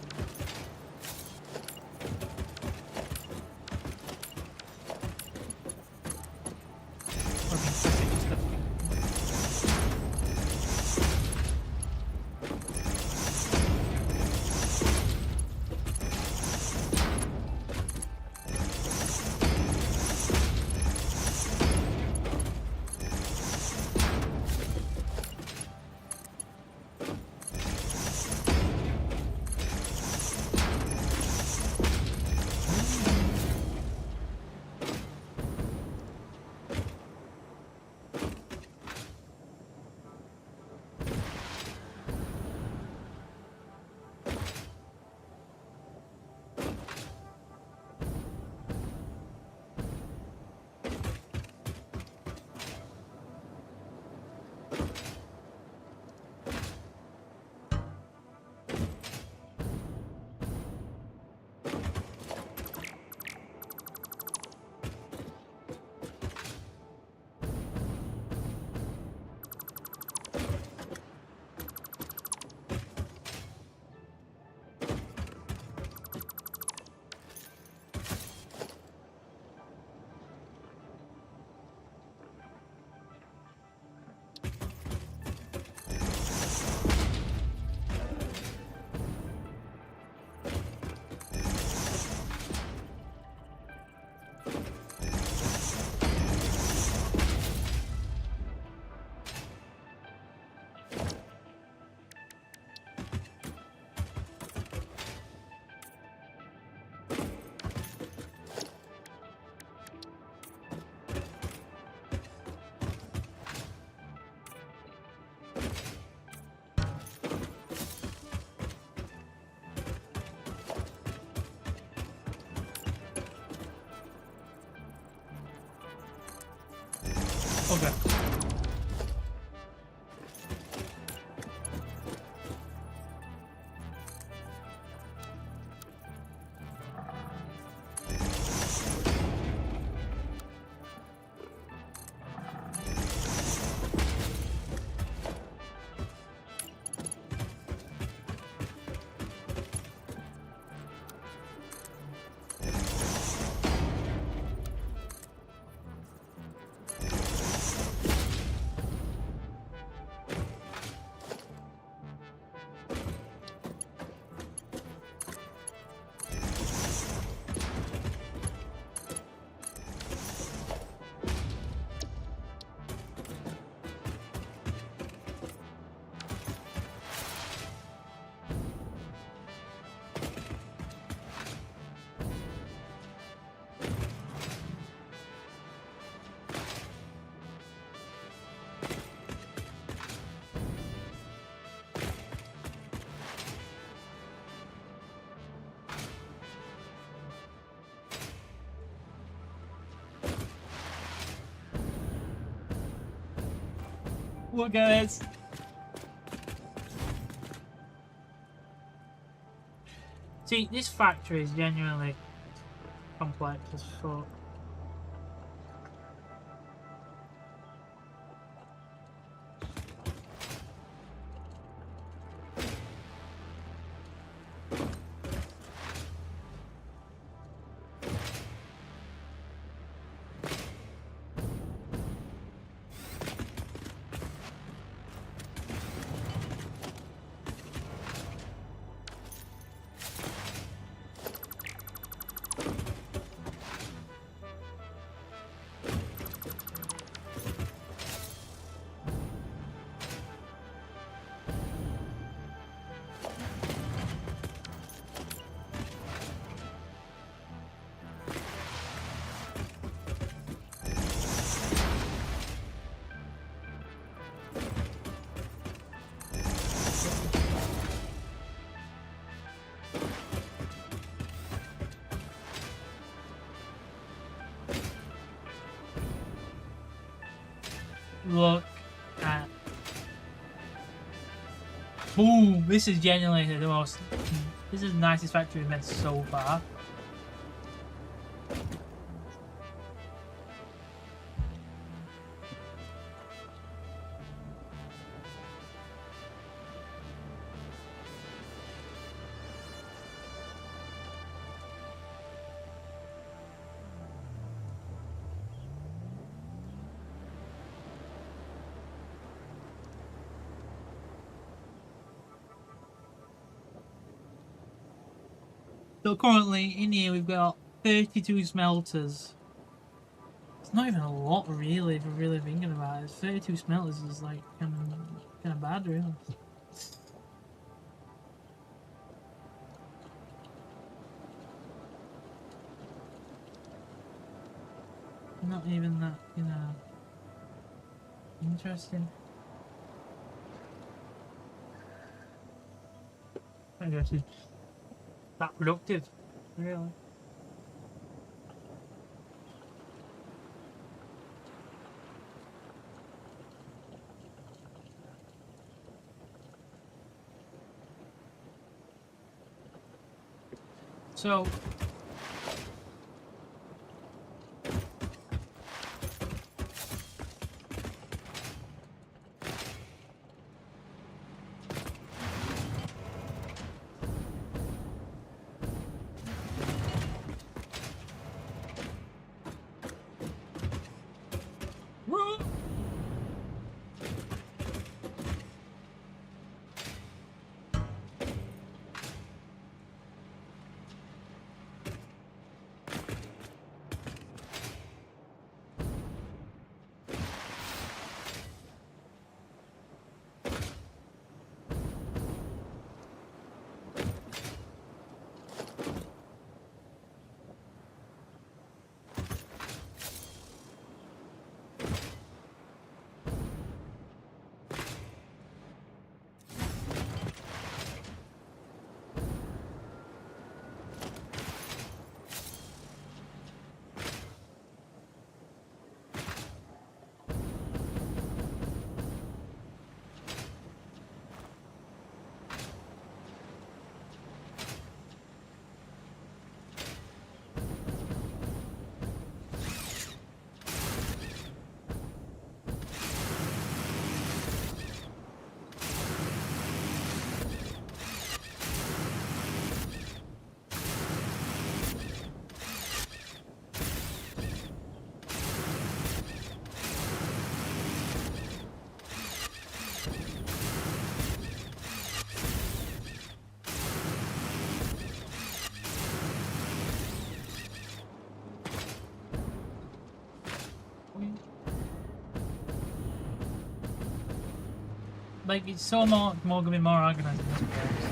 Speaker 4: Okay. Look at this. See, this factory is genuinely complex as fuck. look at. Boom! This is genuinely the most. This is the nicest factory event so far. So currently in here we've got 32 smelters. It's not even a lot really if we're really thinking about it. 32 smelters is like kind of bad really. Not even that, you know, interesting. I guess it's that productive, really. So like it's so more gonna be more organized in this place.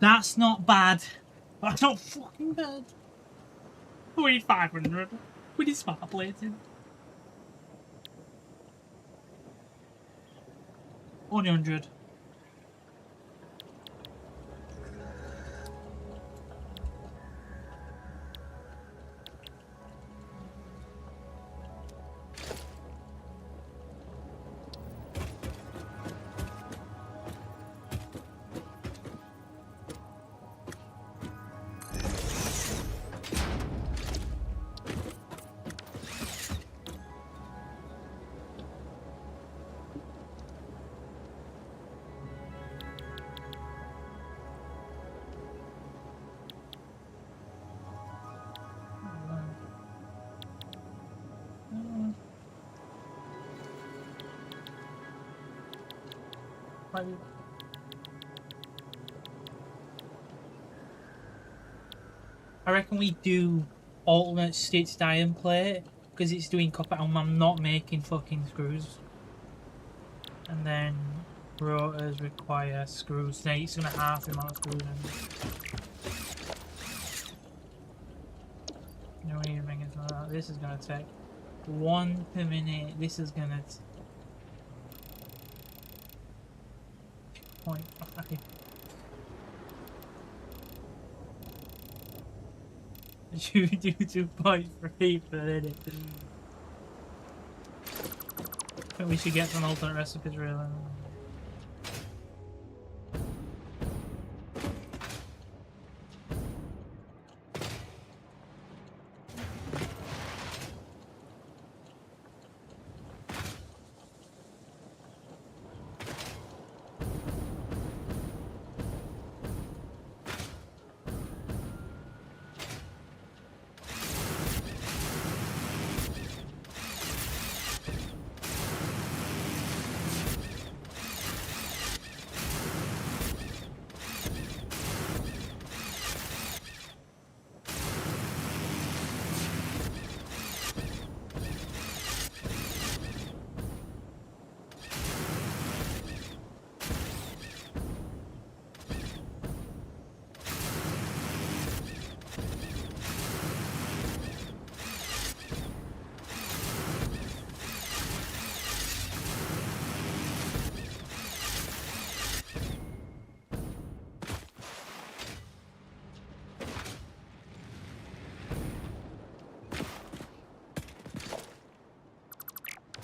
Speaker 4: That's not bad. That's not fucking bad. 4,500 with his smart plating. Only 100. I reckon we do alternate stitched iron plate because it's doing copper and I'm not making fucking screws. And then rotors require screws. Then it's gonna half the amount of screws. No even it's not. This is gonna take 1 per minute. This is gonna 2.5. You do 2.3 per minute. I think we should get some alternate recipes really.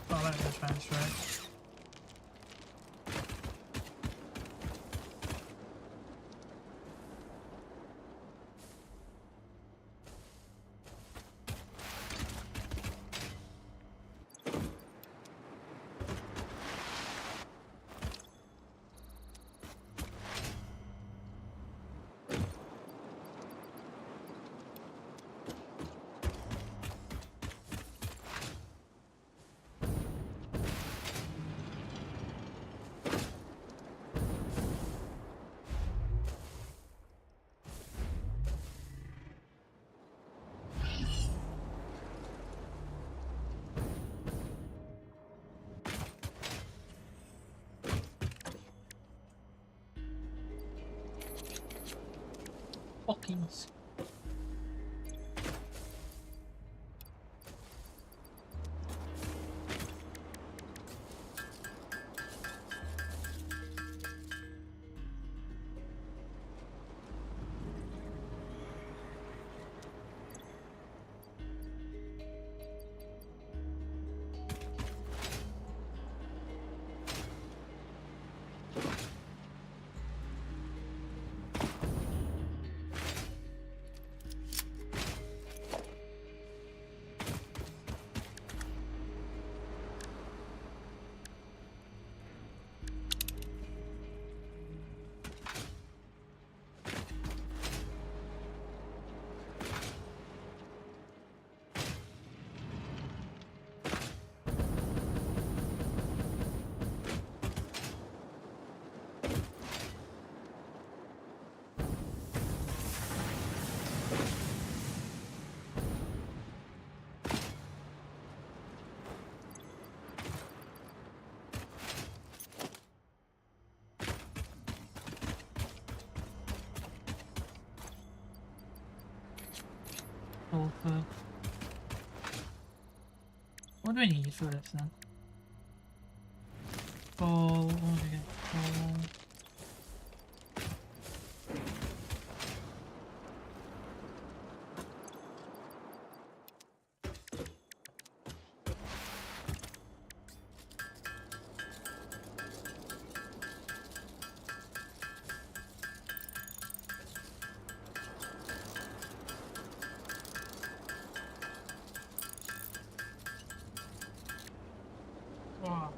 Speaker 4: Oh, that was fast, right? Fucking go for... What do I need for this then? Ball, what do I get? Ball. Wow.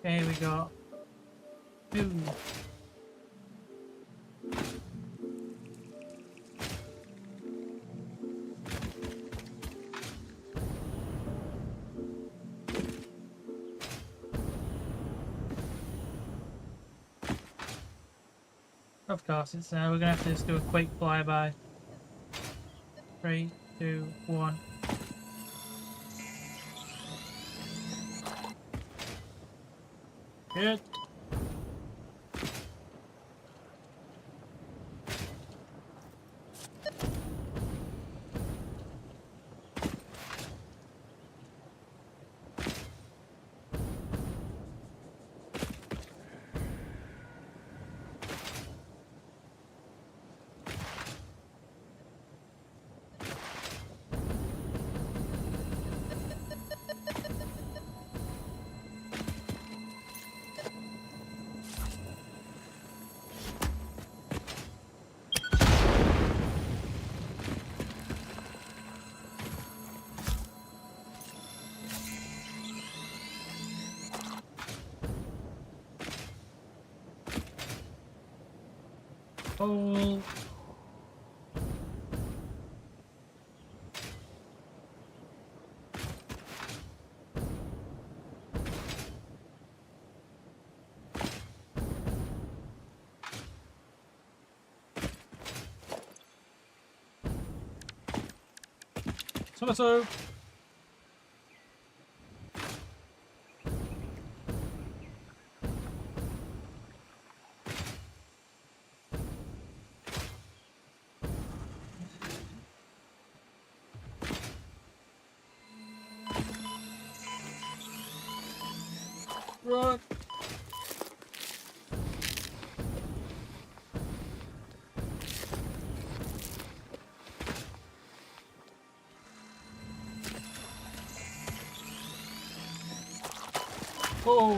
Speaker 4: Okay, we got 2. Of course, it's we're gonna have to just do a quick flyby. 3, 2, 1. Good. Oh. So. Run. Oh,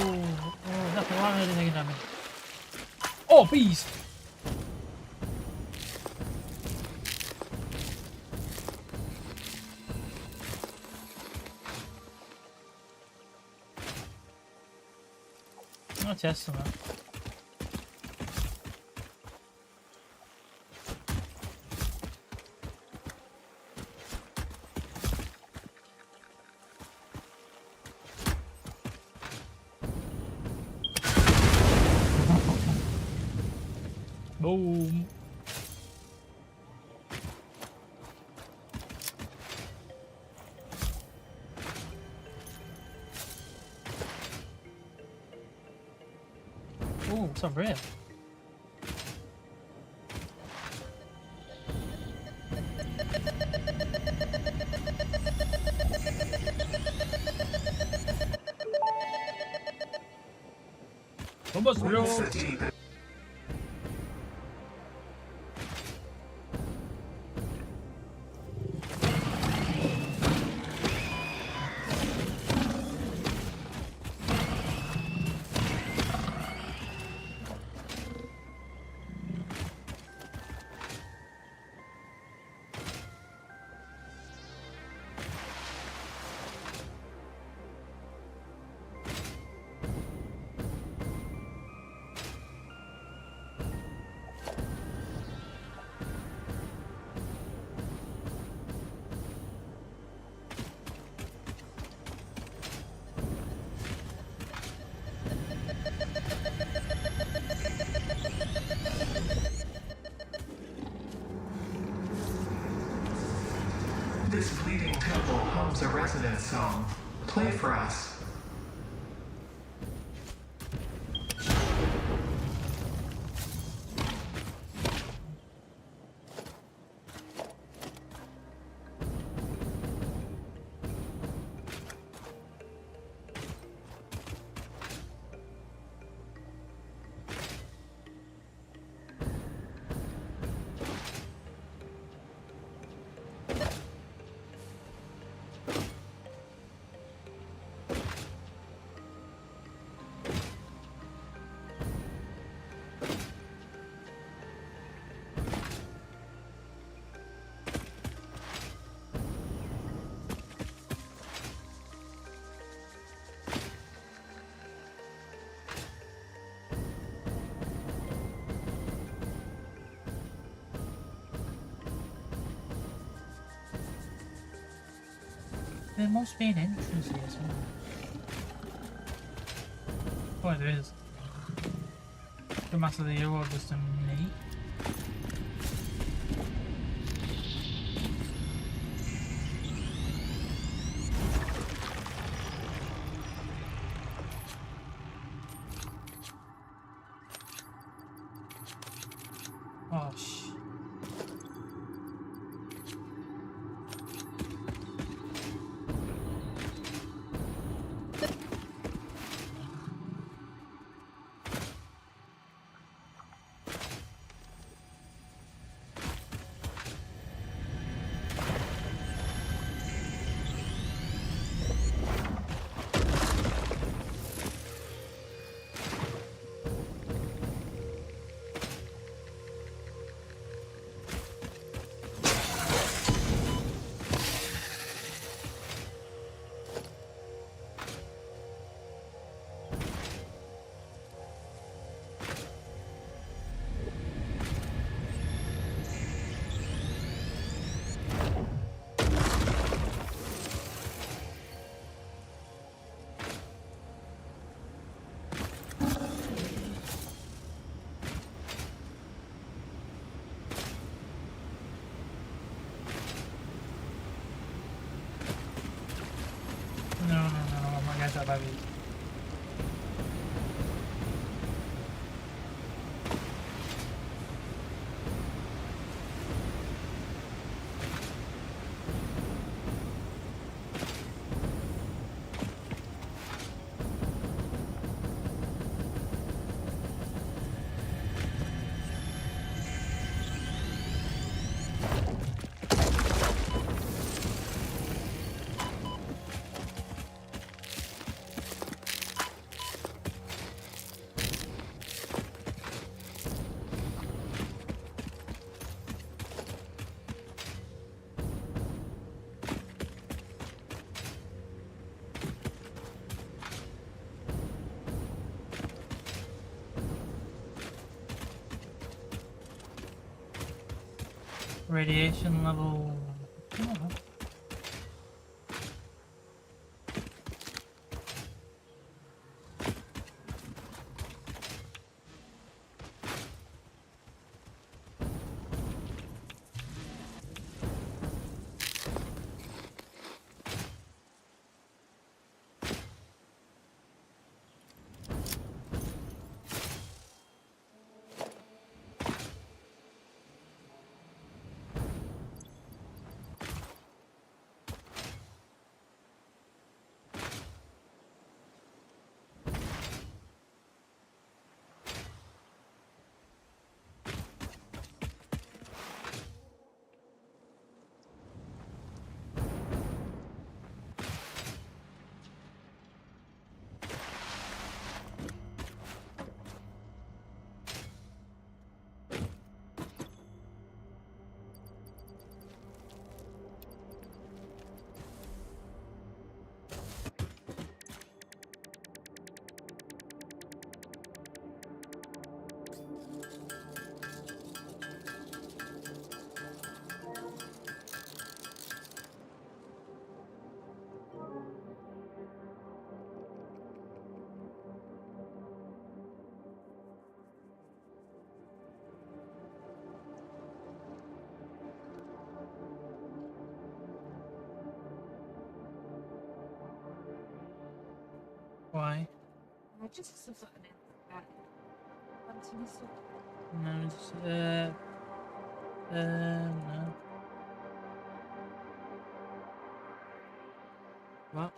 Speaker 4: nothing wrong with anything damage. Oh, bees! I'll test some. Boom. Oh, some bread. Almost real.
Speaker 6: This fleeting temple hums a resonant song. Play for us.
Speaker 4: there must be an entrance here somewhere. Oh, there is. The Master of the Euro just to me. Oh, no, I'm not getting that baby. Radiation level. Oh. Why?
Speaker 7: Just something in that.
Speaker 4: No, it's, no. What?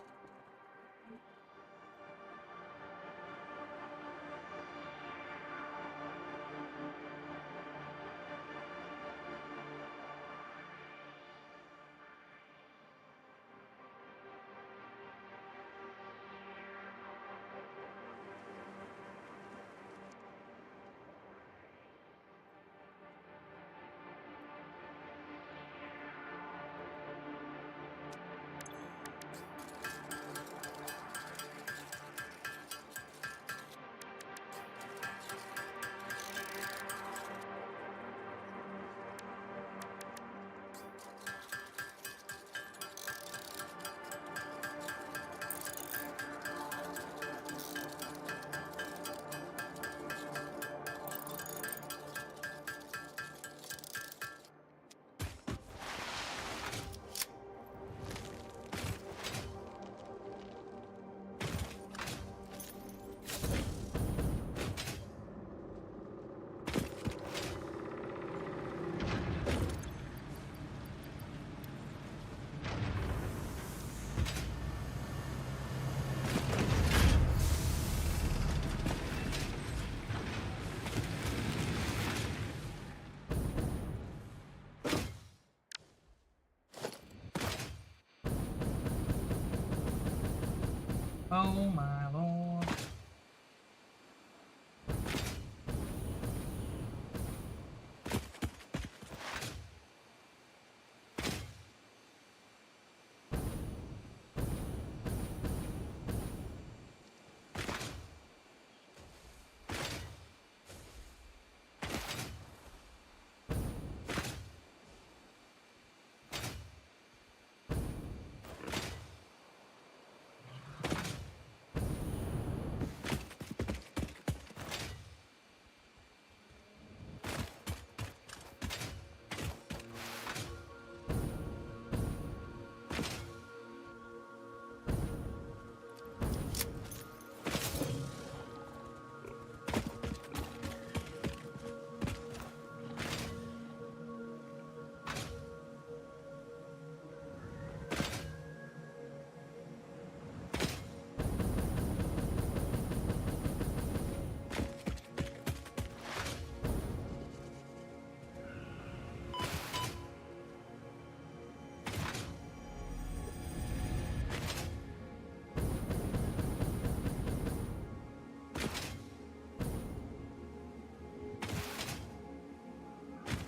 Speaker 4: Oh my lord.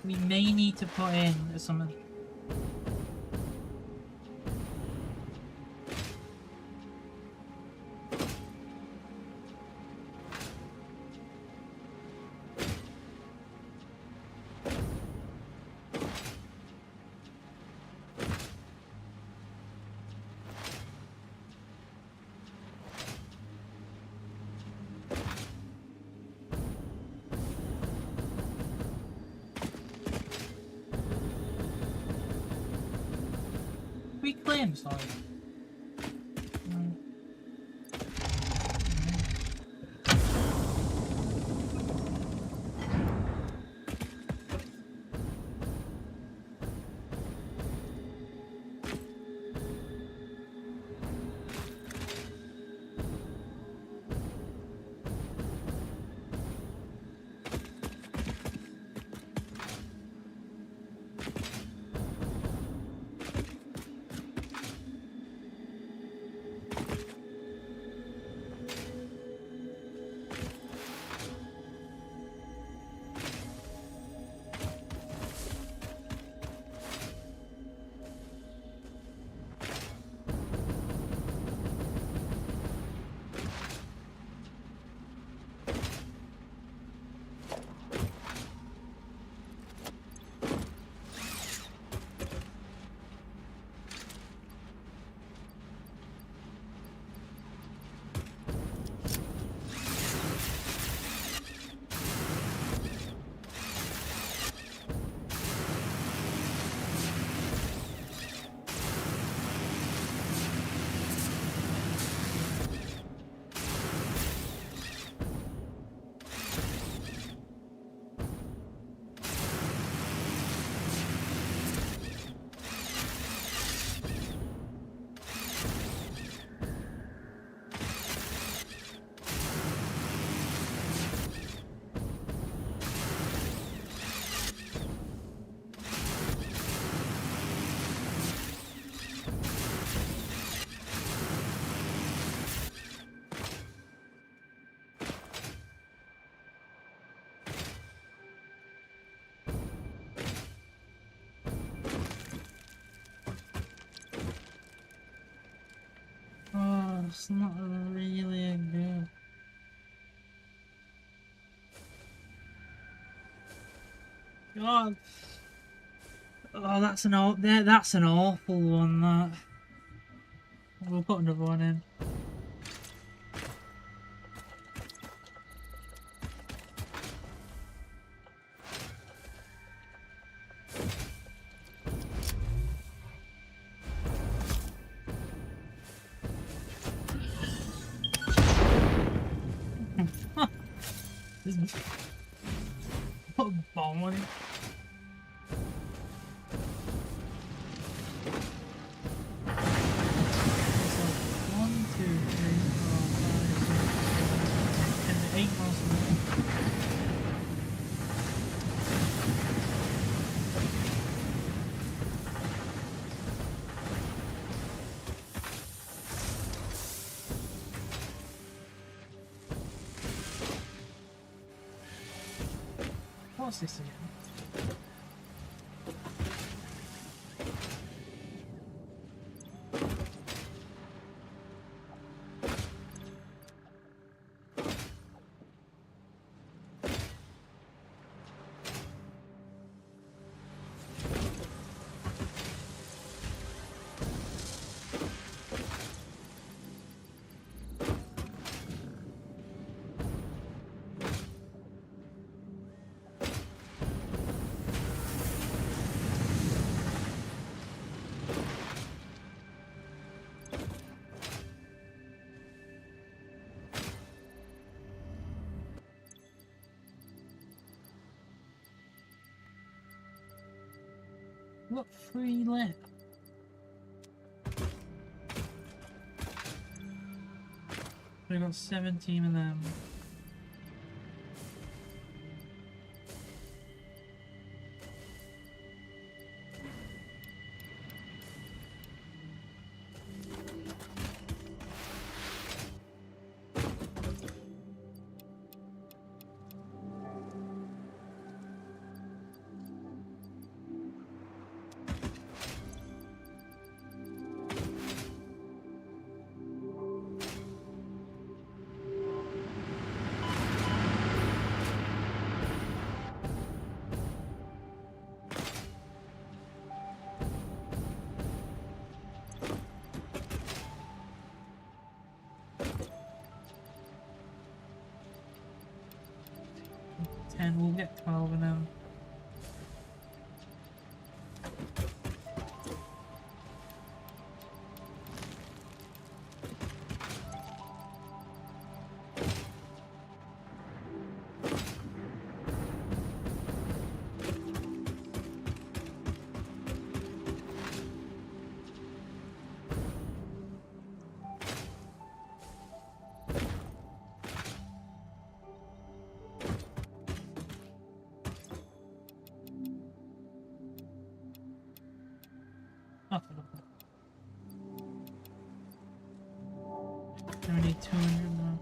Speaker 4: We may need to put in some. Reclaim, sorry. Oh, it's not really a good. God. Oh, that's an awful one. That. We'll put another one in. Put a bomb on it. What's this again? We've got 3 left. We've got 17 of them. We'll get 12 now. I need 200 now.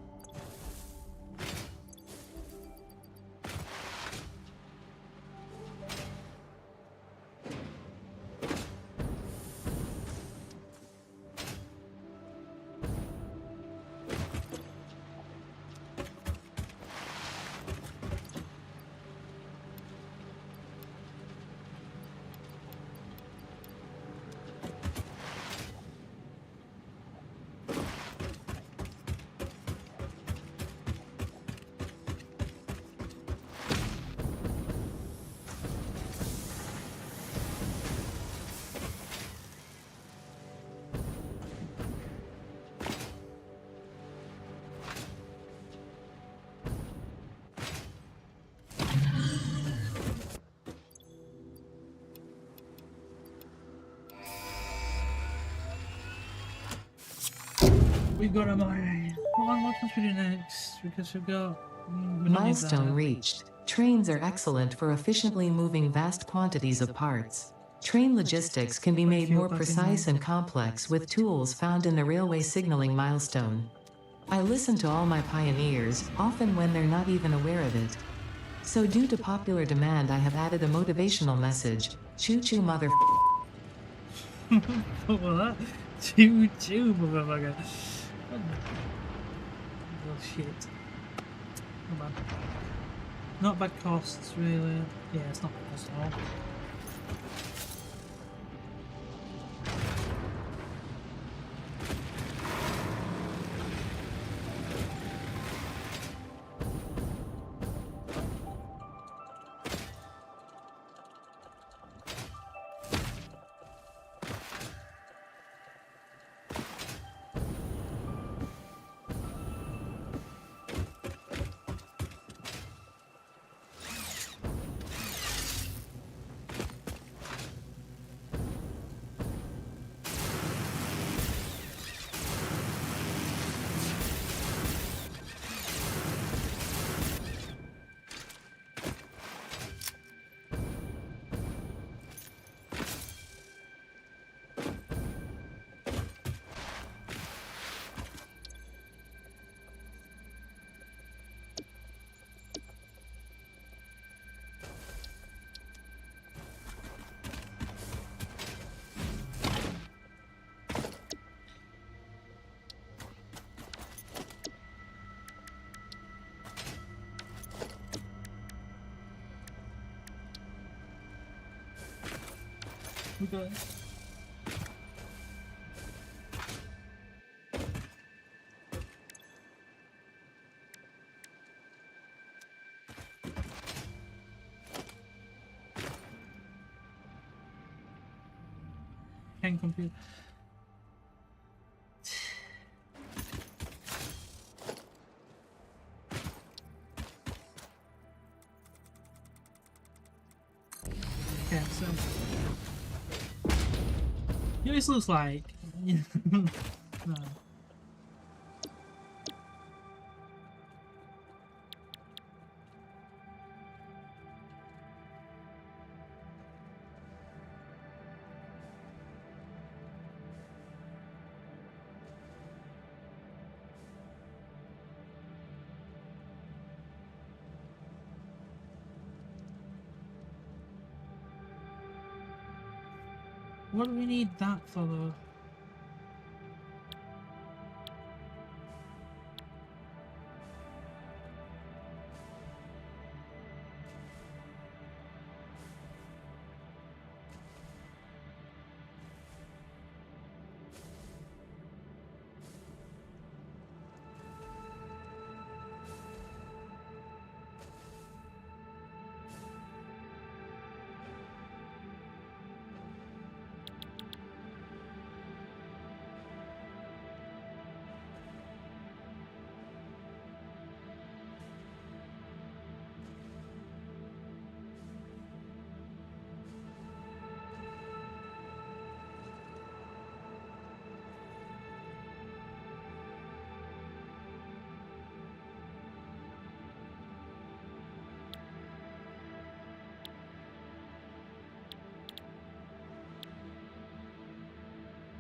Speaker 4: We've got a mine. What must we do next? Because we've got... we don't need
Speaker 8: Milestone
Speaker 4: that.
Speaker 8: reached. Trains are excellent for efficiently moving vast quantities of parts. Train logistics can be made more precise and complex with tools found in the railway signaling milestone. I listen to all my pioneers, often when they're not even aware of it. So due to popular demand, I have added a motivational message. Choo choo mother.
Speaker 4: What was that? Choo choo, motherfucker. Oh shit. Not bad. Not bad costs, really. Yeah, it's not bad costs at all. We got it. Can compute. Okay, so yeah, this looks like no. What do we need that for though?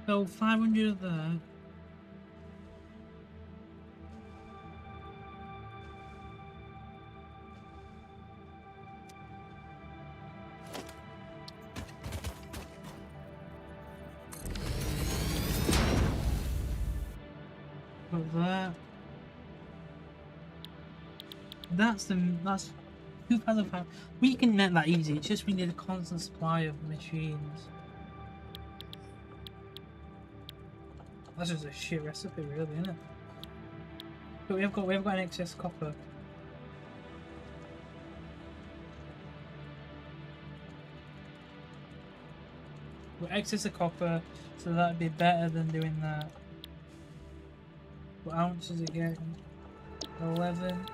Speaker 4: So 500 of that. Got that. That's 2,500. We can net that easy. It's just we need a constant supply of machines. That's just a shit recipe, really, isn't it? But we have got an excess copper. We're excess of copper, so that'd be better than doing that. What ounce is it getting? 11.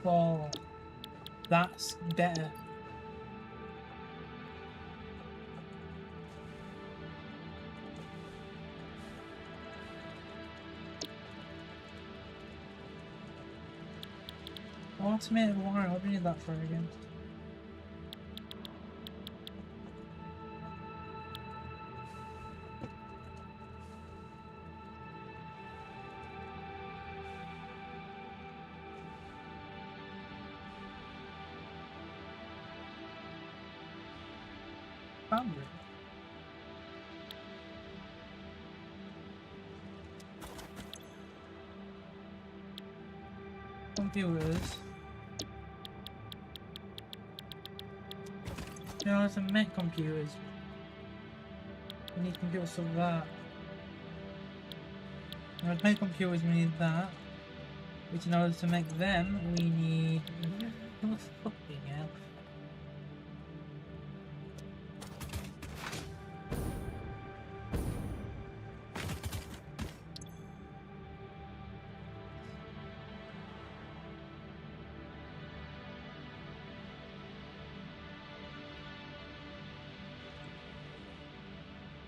Speaker 4: Oh, that's better. Automated wiring, what do we need that for again? Foundry. Computers. You know, some Mac computers. We need computers for that. Now, to make computers, we need that. Which, in order to make them, we need. Oh, fucking hell.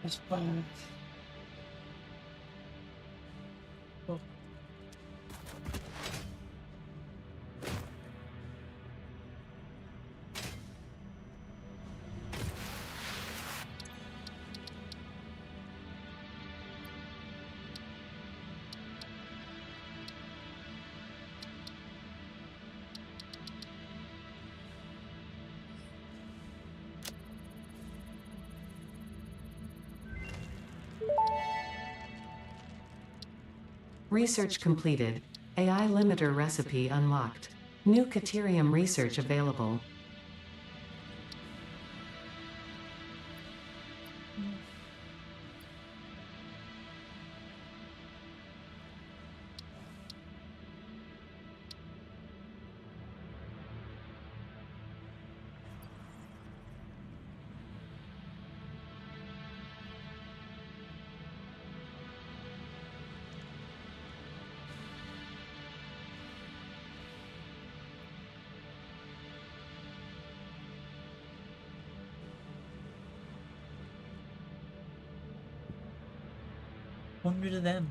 Speaker 4: It's fine. Oh.
Speaker 8: Research completed. AI limiter recipe unlocked. New Caterium research available.
Speaker 4: 100 of them.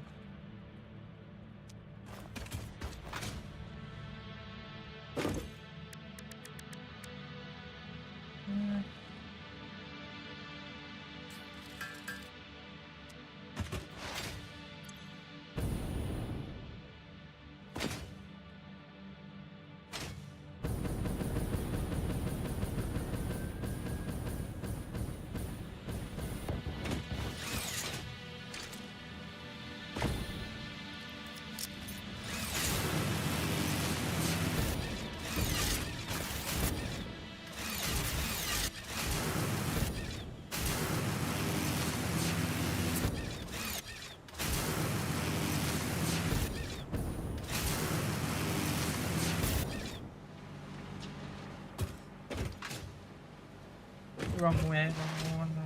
Speaker 4: Wrong way, wrong one.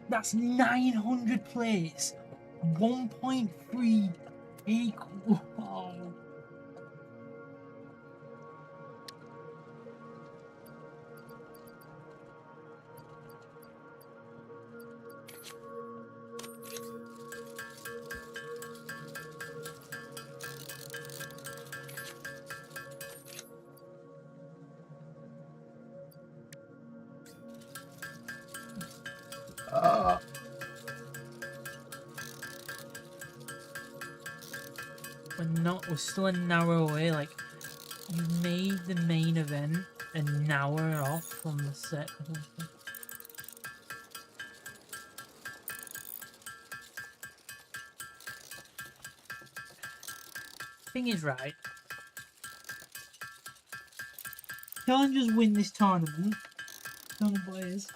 Speaker 4: That's 900 plates. 1.3 equal. Oh. We're still a narrow way. Like, you made the main event an hour off from the set or something. Thing is, right, challengers win this tournament, don't the players,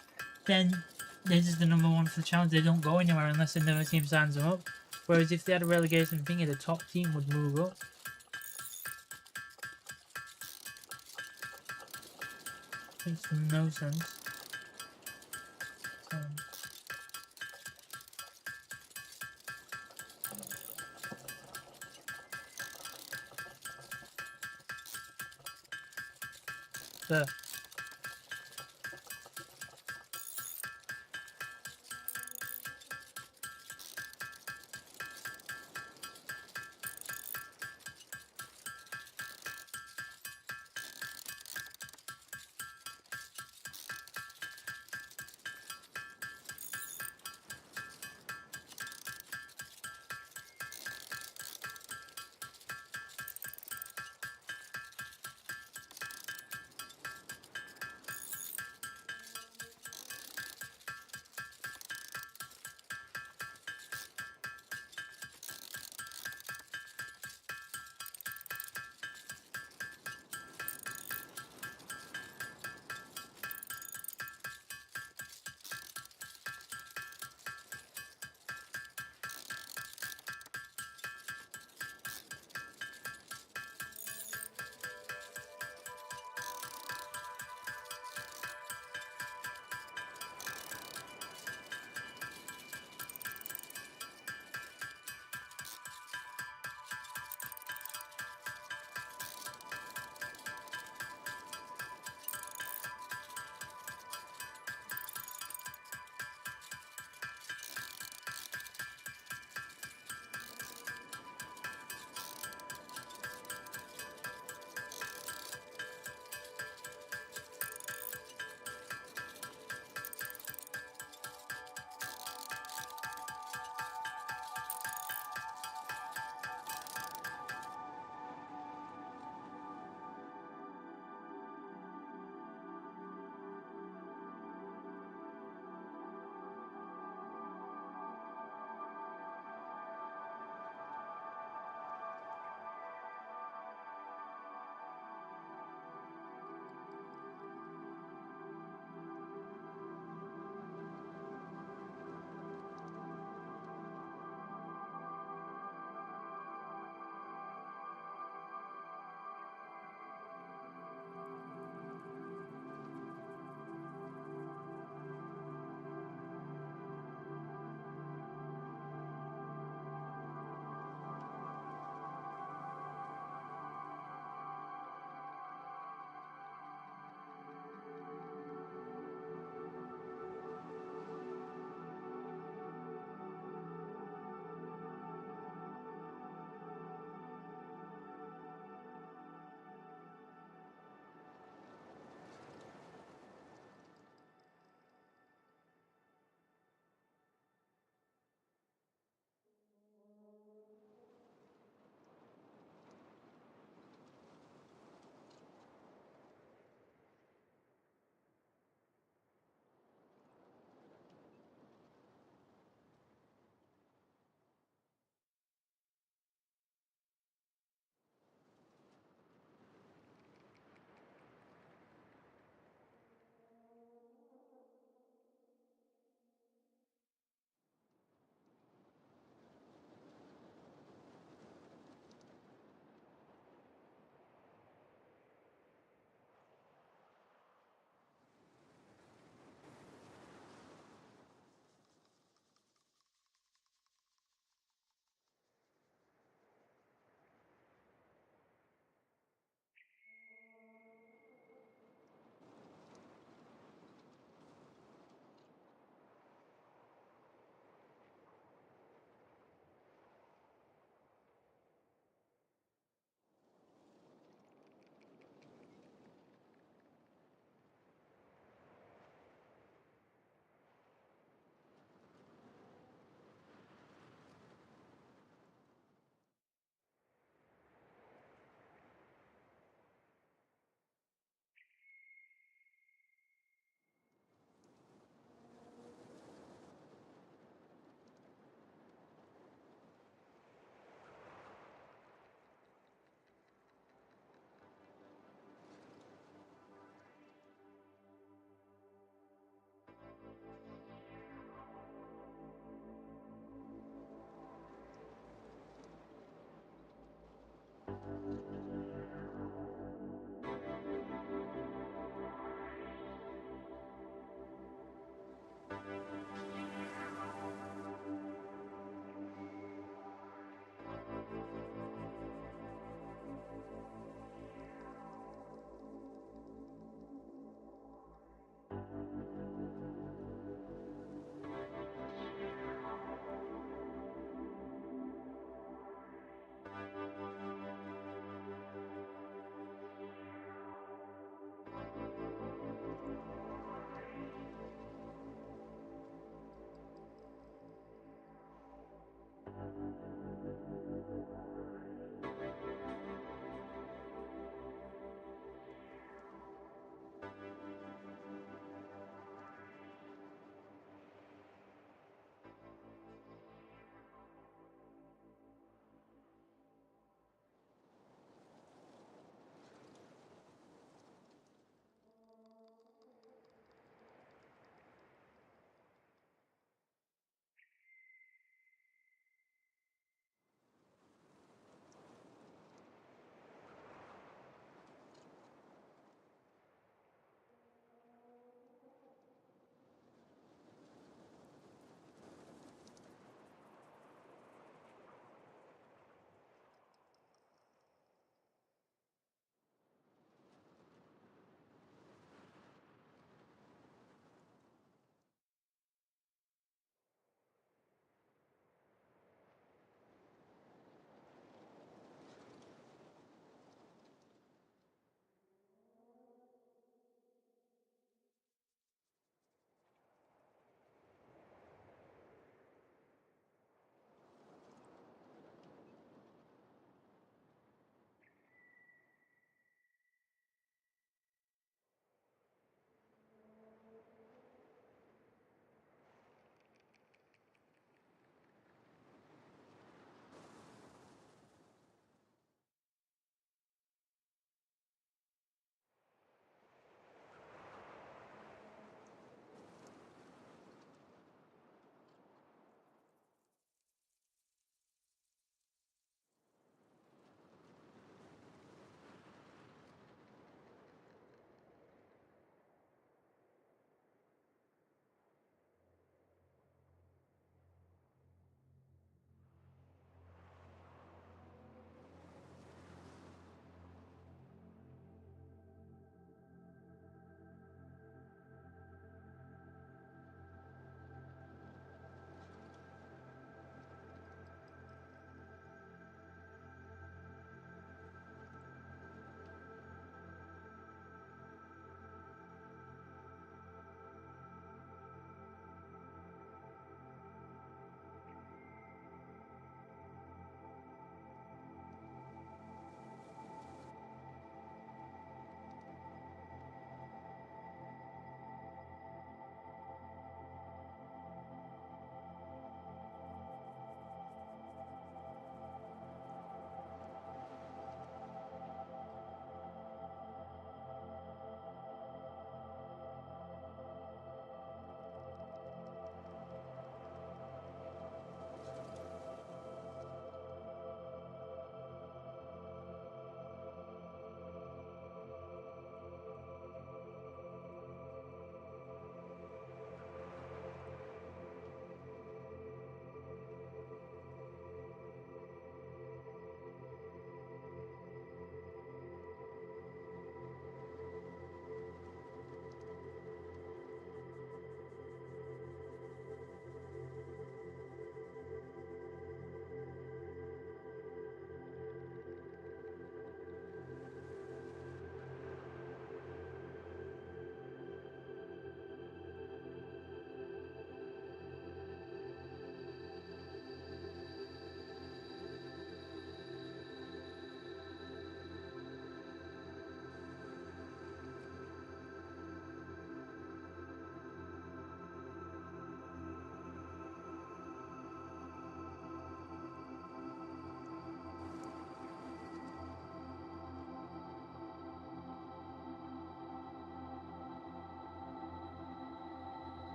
Speaker 4: then this is the number one for the challenge. They don't go anywhere unless another team signs them up. Whereas if they had a relegation thingy, the top team would move up. Makes no sense. There.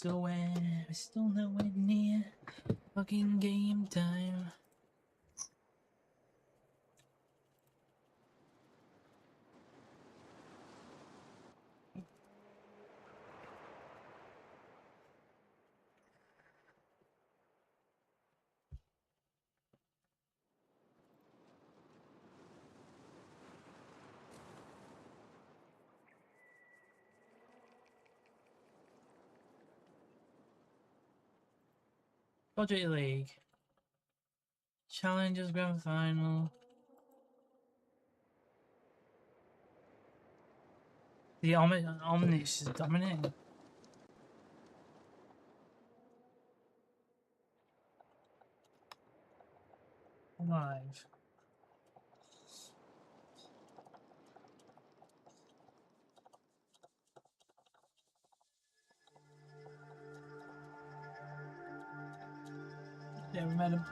Speaker 4: We're still nowhere near fucking game time. Budget League. Challengers Grand Final. The Omnis is dominating. Live. Yeah, we met him.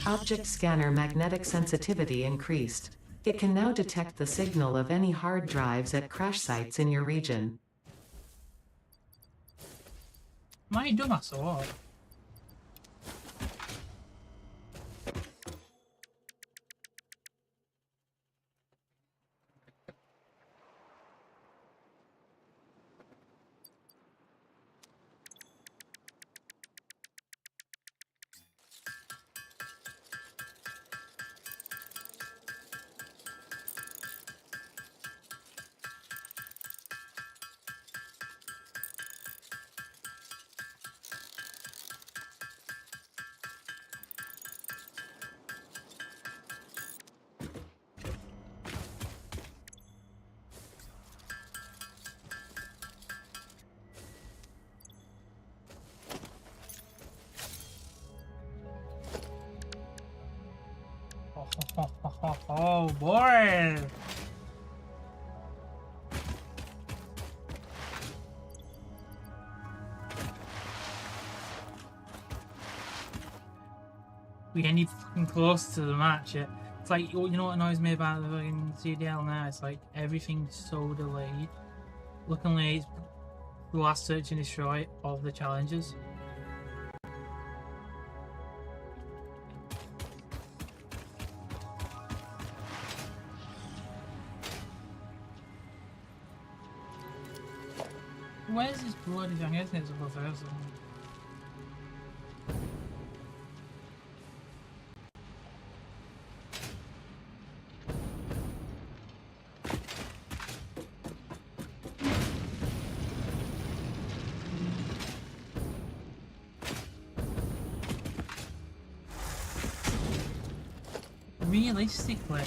Speaker 8: Object scanner magnetic sensitivity increased. It can now detect the signal of any hard drives at crash sites in your region.
Speaker 4: Might do my sword. Oh boy! We ain't even fucking close to the match yet. It's like, you know what annoys me about the fucking CDL now? It's like everything's so delayed. Luckily, it's the last search and destroy of the challenges. Where's this bloody thing? Isn't it above there? Realistically.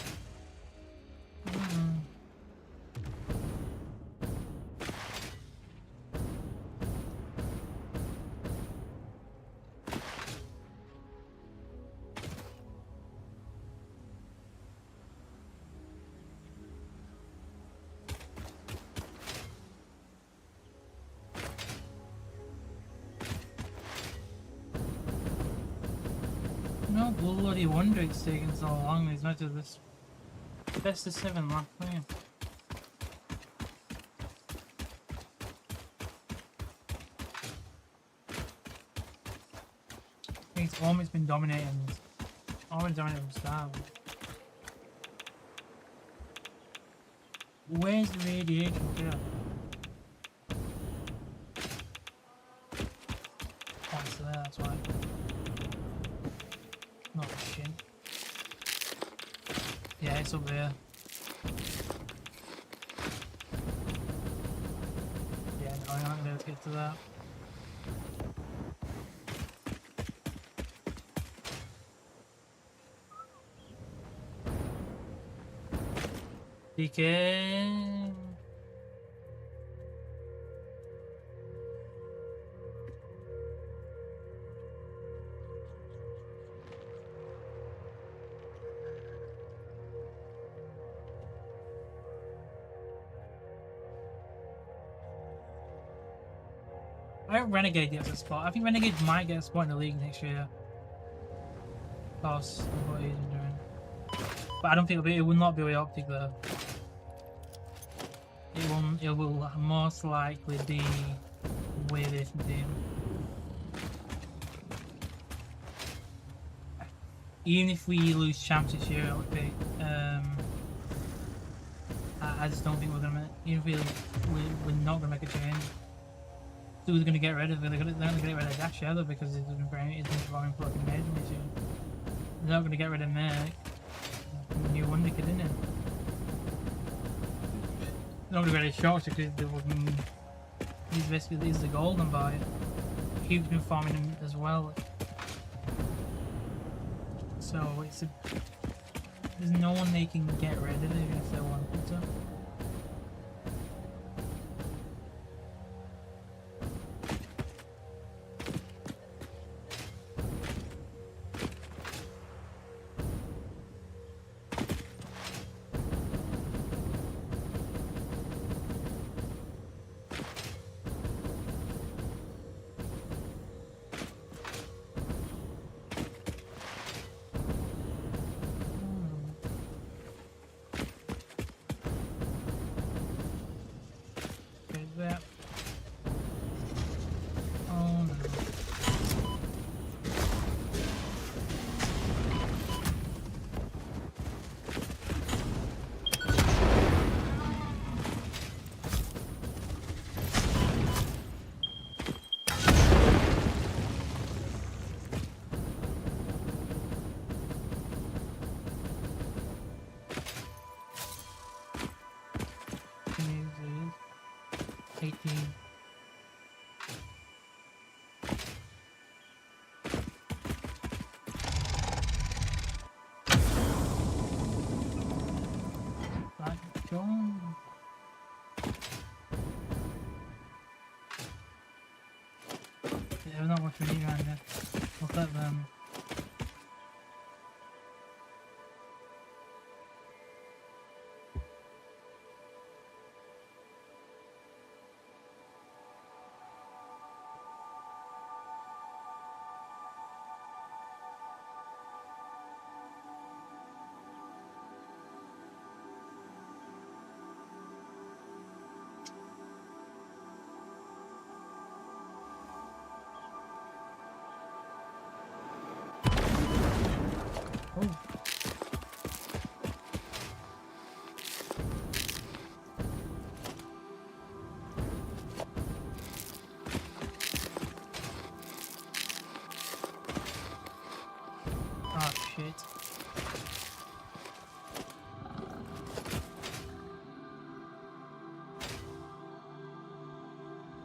Speaker 4: No bloody wonder it's taking so long. These matches, this best of 7 last game. It's almost been dominating. Almost dominating from start. Where's the radiation here? Oh, it's there, that's why. Not shit. Yeah, it's up there. Yeah, no, I'm not gonna be able to get to that. DK. I hope Renegade gets a spot. I think Renegade might get a spot in the league next year. Because of what he's been doing. But I don't think it will not be with Optic though. It will most likely be with this team. Even if we lose champs this year, okay. I just don't think we're gonna. Even if we're not gonna make a change. So we're gonna get rid of it. They're gonna get rid of Dash Shadow because it doesn't perform fucking amazing this year. They're not gonna get rid of Merc. New Wonder Kid, isn't it? They're not gonna get rid of Shorts because he's basically the golden boy. He's been farming him as well. So there's no one they can get rid of even if they wanted to. 18. Right, John. Yeah, not much we need around here. Look at them. Oh. Oh shit.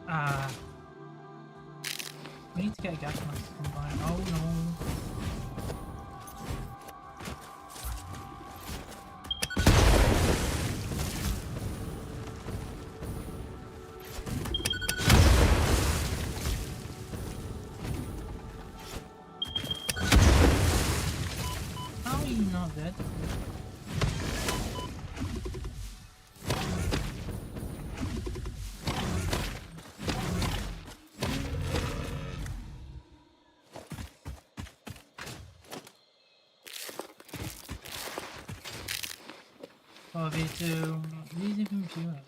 Speaker 4: Ah. We need to get a gas mask combined. Oh no. How are you not dead? Oh, V2. Easy computer.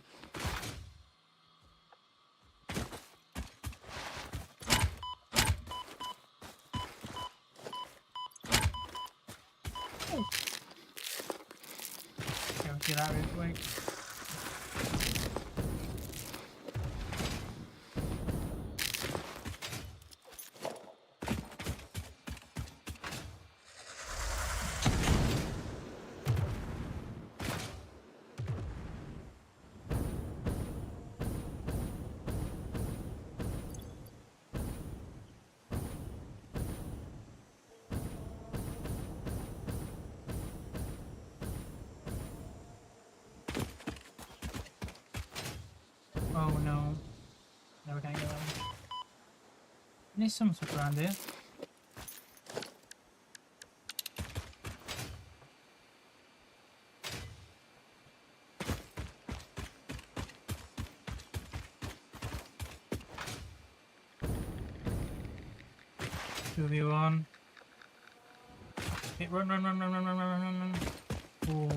Speaker 4: Get out real quick. Oh no. Never gonna get that one. Need some stuff around here. Two v one. Run, run, run, run, run, run, run, run, run. Ooh.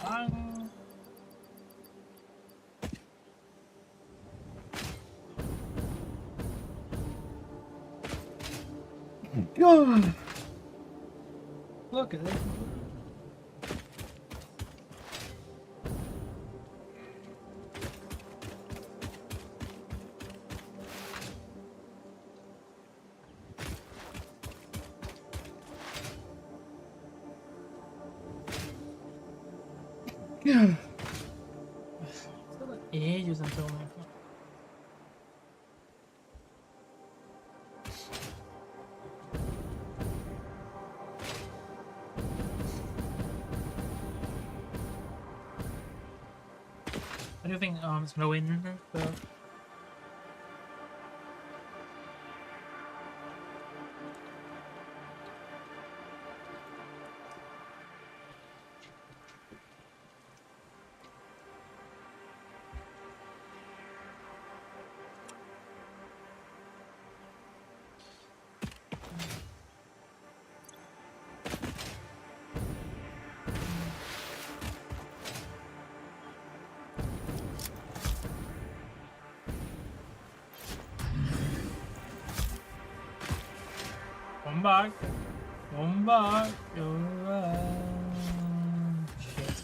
Speaker 4: Bang. God. Look at this. Yeah. Still like ages until my I do think it's gonna win, but Come back. Come back. Come back. Shit.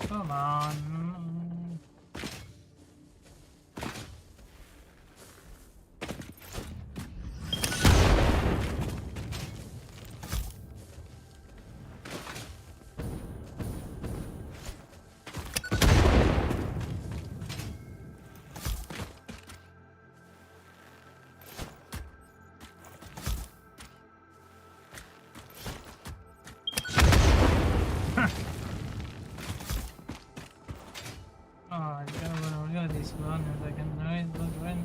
Speaker 4: Come on. Oh, I gotta run this one if I can do it, but when?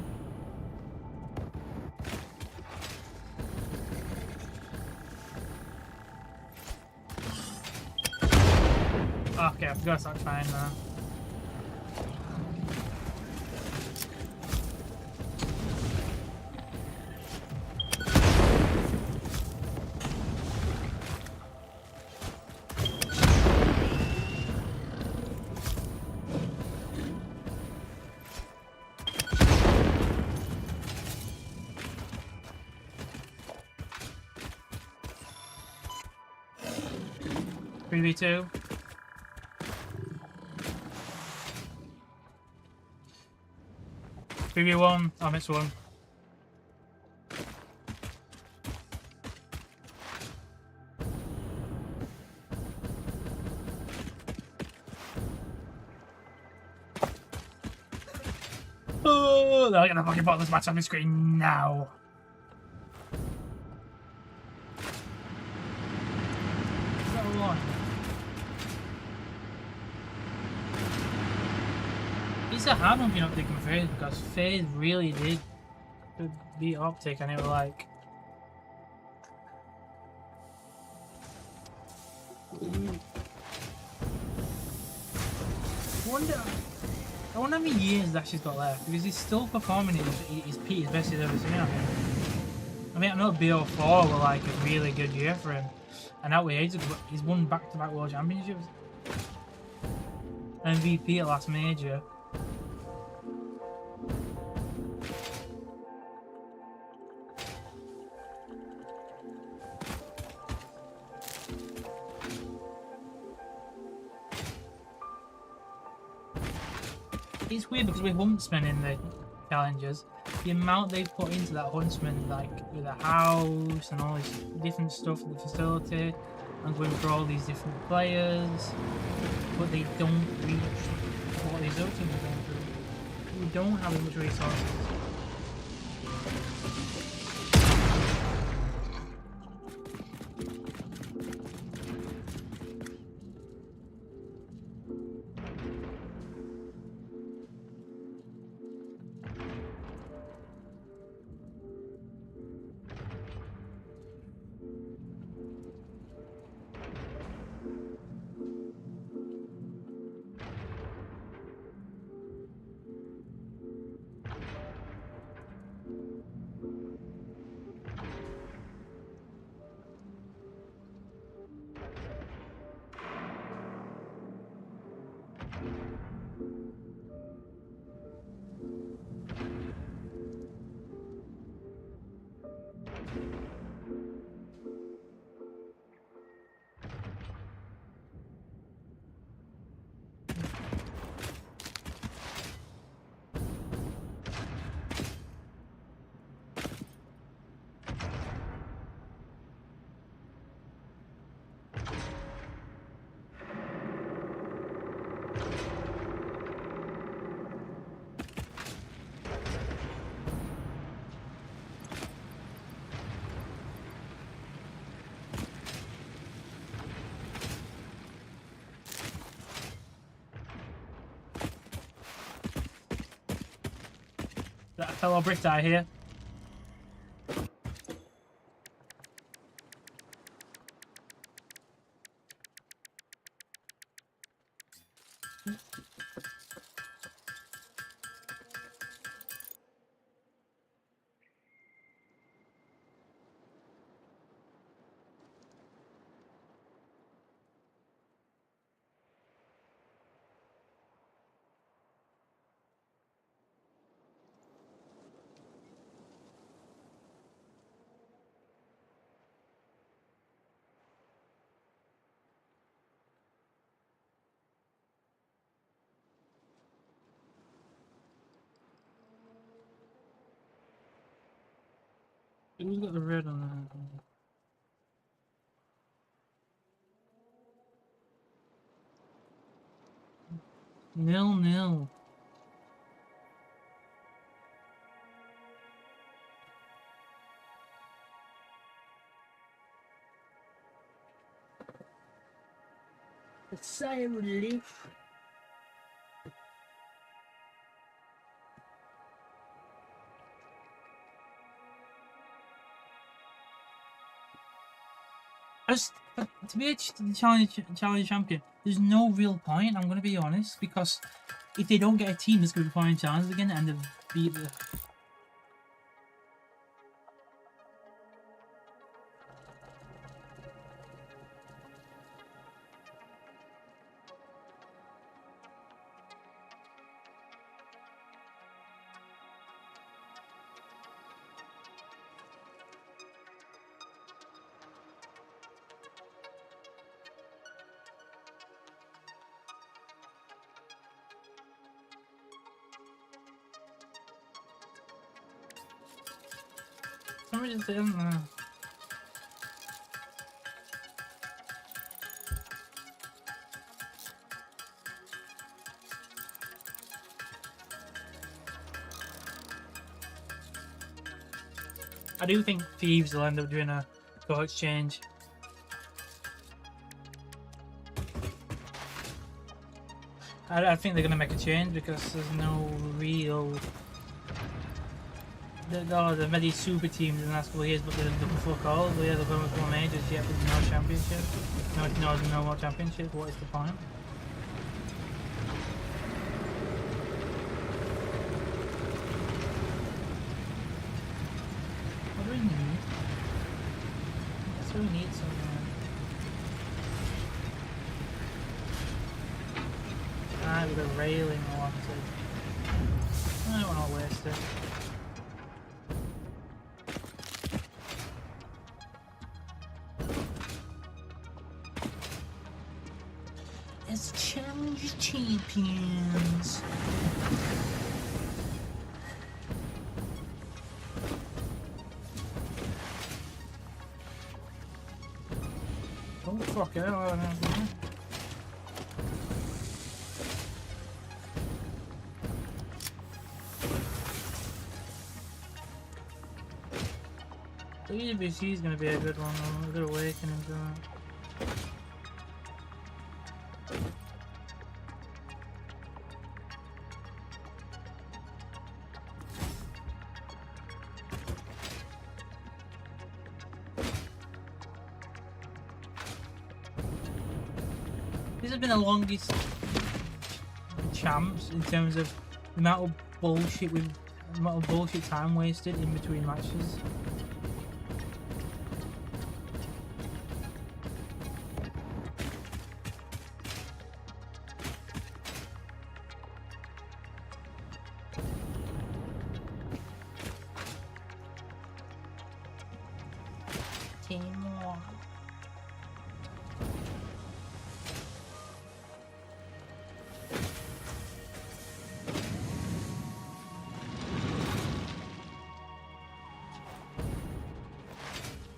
Speaker 4: Okay, I've got to start trying now. Three v two. Three v one. I missed one. Oh, they're gonna fucking put this match on the screen now. Is that a line? It's a hard one being Optic and FaZe because FaZe really did beat Optic and it was like I wonder how many years that she's got left because he's still performing his peak, his best he's ever seen. I mean, I know BO4 were like a really good year for him, and that way he's won back-to-back World Championships, MVP at last major. It's weird because with Huntsman in the challenges, the amount they put into that Huntsman, like with the house and all this different stuff at the facility, and going for all these different players, but they don't reach what these other teams are going through. We don't have as much resources. That fellow Brita here. Who's got the red on that? 0-0. A sigh of relief. To be a challenge champion, there's no real point. I'm gonna be honest, because if they don't get a team that's gonna be playing challenge again and they've beat the somebody just didn't know. I do think Thieves will end up doing a coach change. I think they're going to make a change because there's no real... They've made these super teams in the last couple of years, but they're looking for fuck all. They're going with more majors yet with no championship. No more championship. What is the point? What do we need? I guess we need something. With a railing I wanted. I don't want to waste it. Let's challenge champions. Oh fuck it, I don't know. The EBC is going to be a good one, a good awakening to that. These have been the longest champs in terms of the amount of bullshit time wasted in between matches.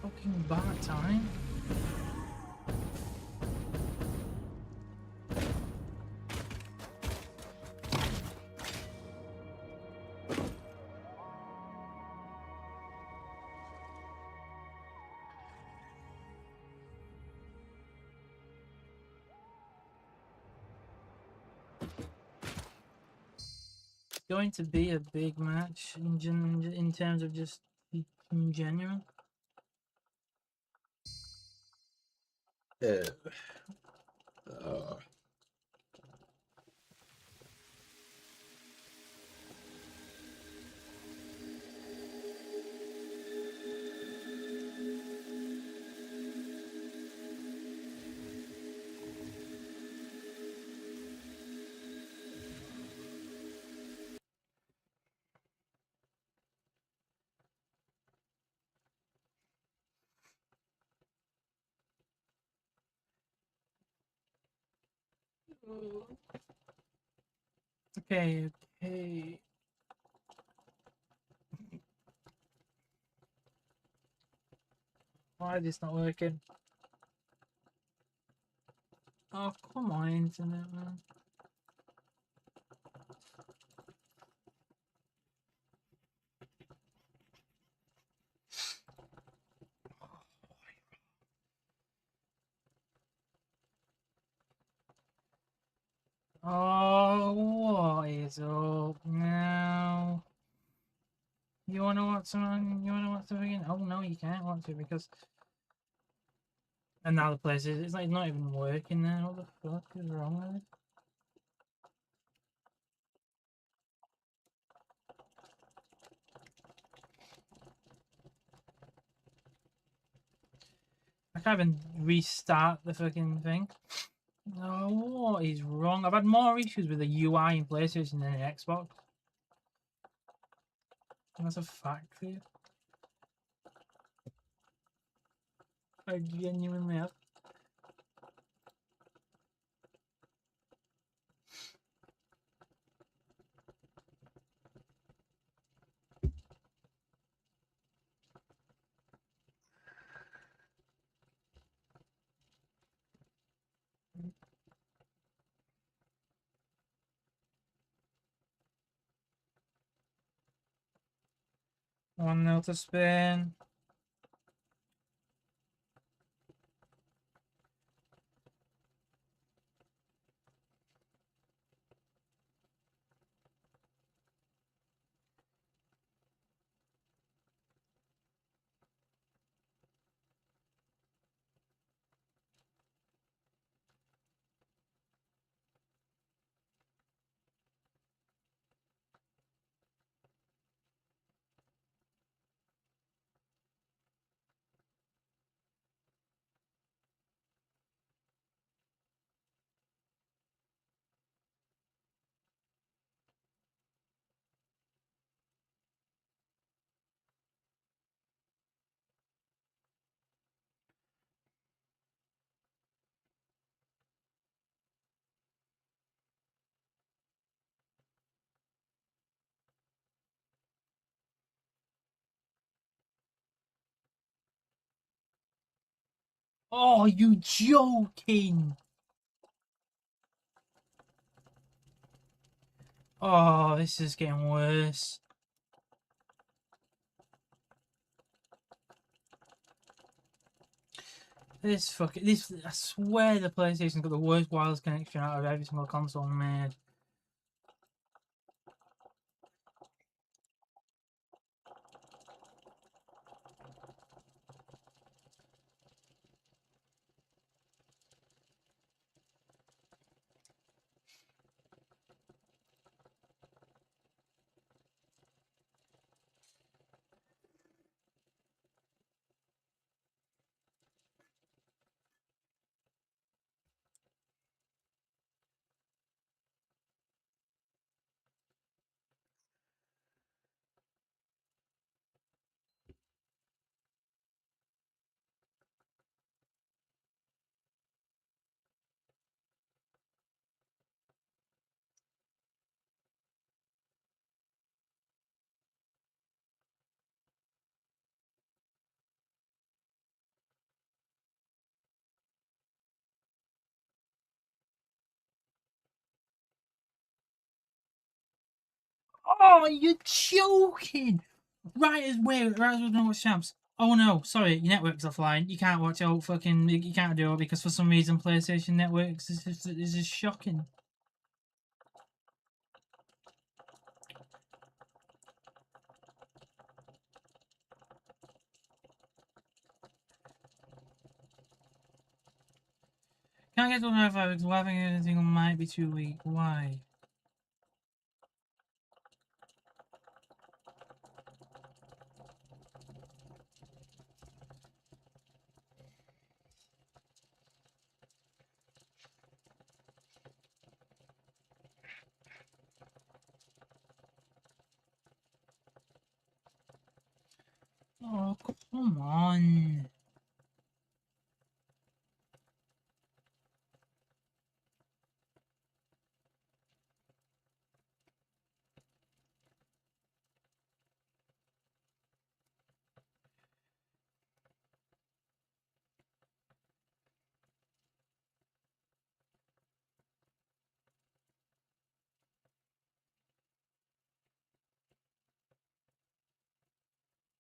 Speaker 4: Fucking bar time. Going to be a big match in terms of just being genuine. Okay. Why is this not working? Oh, come on, internet, man. Oh, what is up now? You wanna watch something? You wanna watch something? Oh no, you can't watch it because. And now the place is, it's like not even working now. What the fuck is wrong with it? I can't even restart the fucking thing. Oh, what is wrong? I've had more issues with the UI in PlayStation than in Xbox. That's a fact for you. I genuinely have. One nil to spin. Oh, you joking? Oh, this is getting worse. This fucking this. I swear the PlayStation's got the worst wireless connection out of every single console made. Oh, you're joking! Right as wait, right as we're gonna watch champs. Oh no, sorry, your network's offline. You can't watch out fucking. You can't do it because for some reason PlayStation networks is just shocking. Can't get to Wi-Fi because Wi-Fi anything might be too weak. Why? Oh, come on.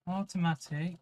Speaker 4: Automatic.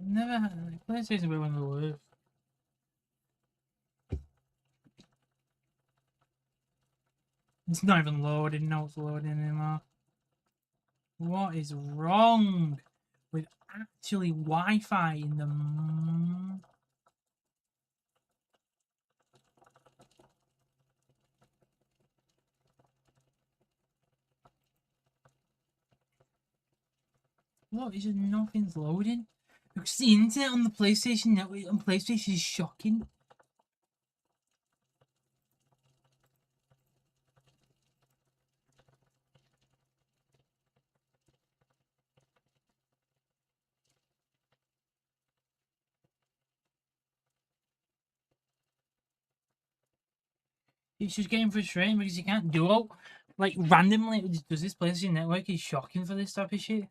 Speaker 4: Never had PlayStation were one of the worst. It's not even loading. No, it's loading anymore. What is wrong with actually Wi-Fi in the? What is it? Nothing's loading. Because the internet on the PlayStation network on PlayStation is shocking. It's just getting frustrating because you can't do it. Like randomly, does this PlayStation network is shocking for this type of shit.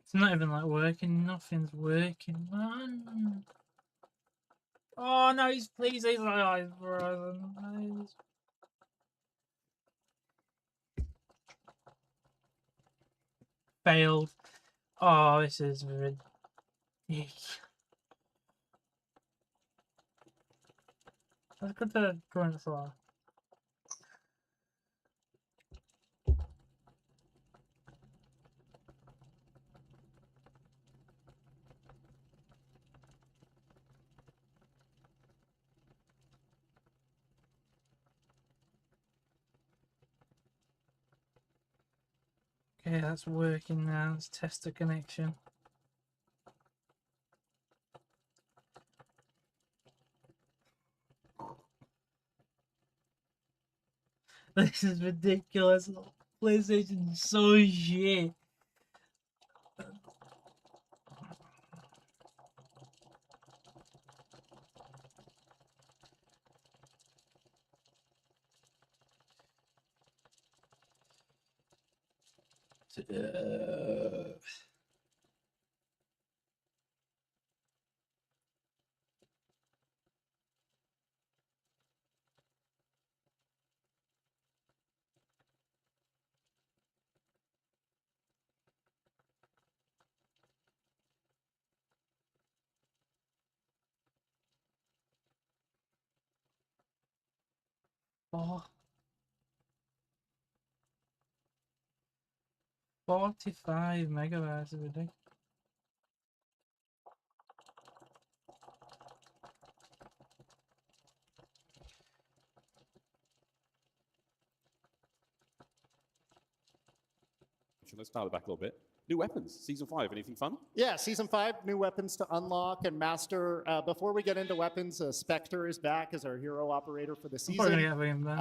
Speaker 4: It's not even like working. Nothing's working, man. Oh no, he's please, he's like, oh, he's frozen. Failed. Oh, this is ridiculous. Let's go to current floor. Okay, that's working now. Let's test the connection. This is ridiculous. PlayStation is so shit. Oh. 45 megabytes is ridiculous.
Speaker 9: Let's dial it back a little bit. New weapons, season 5. Anything fun?
Speaker 10: Yeah, season 5, new weapons to unlock and master. Before we get into weapons, Spectre is back as our hero operator for the
Speaker 4: I'm probably
Speaker 10: season.
Speaker 4: gonna get him then.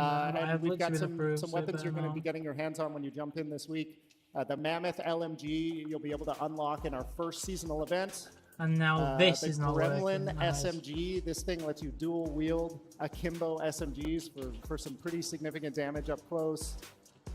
Speaker 10: And we've got some weapons you're going to be getting your hands on when you jump in this week. The Mammoth LMG you'll be able to unlock in our first seasonal event.
Speaker 4: And now this
Speaker 10: the
Speaker 4: is not
Speaker 10: Gremlin
Speaker 4: working. Nice.
Speaker 10: SMG. This thing lets you dual wield akimbo SMGs for some pretty significant damage up close.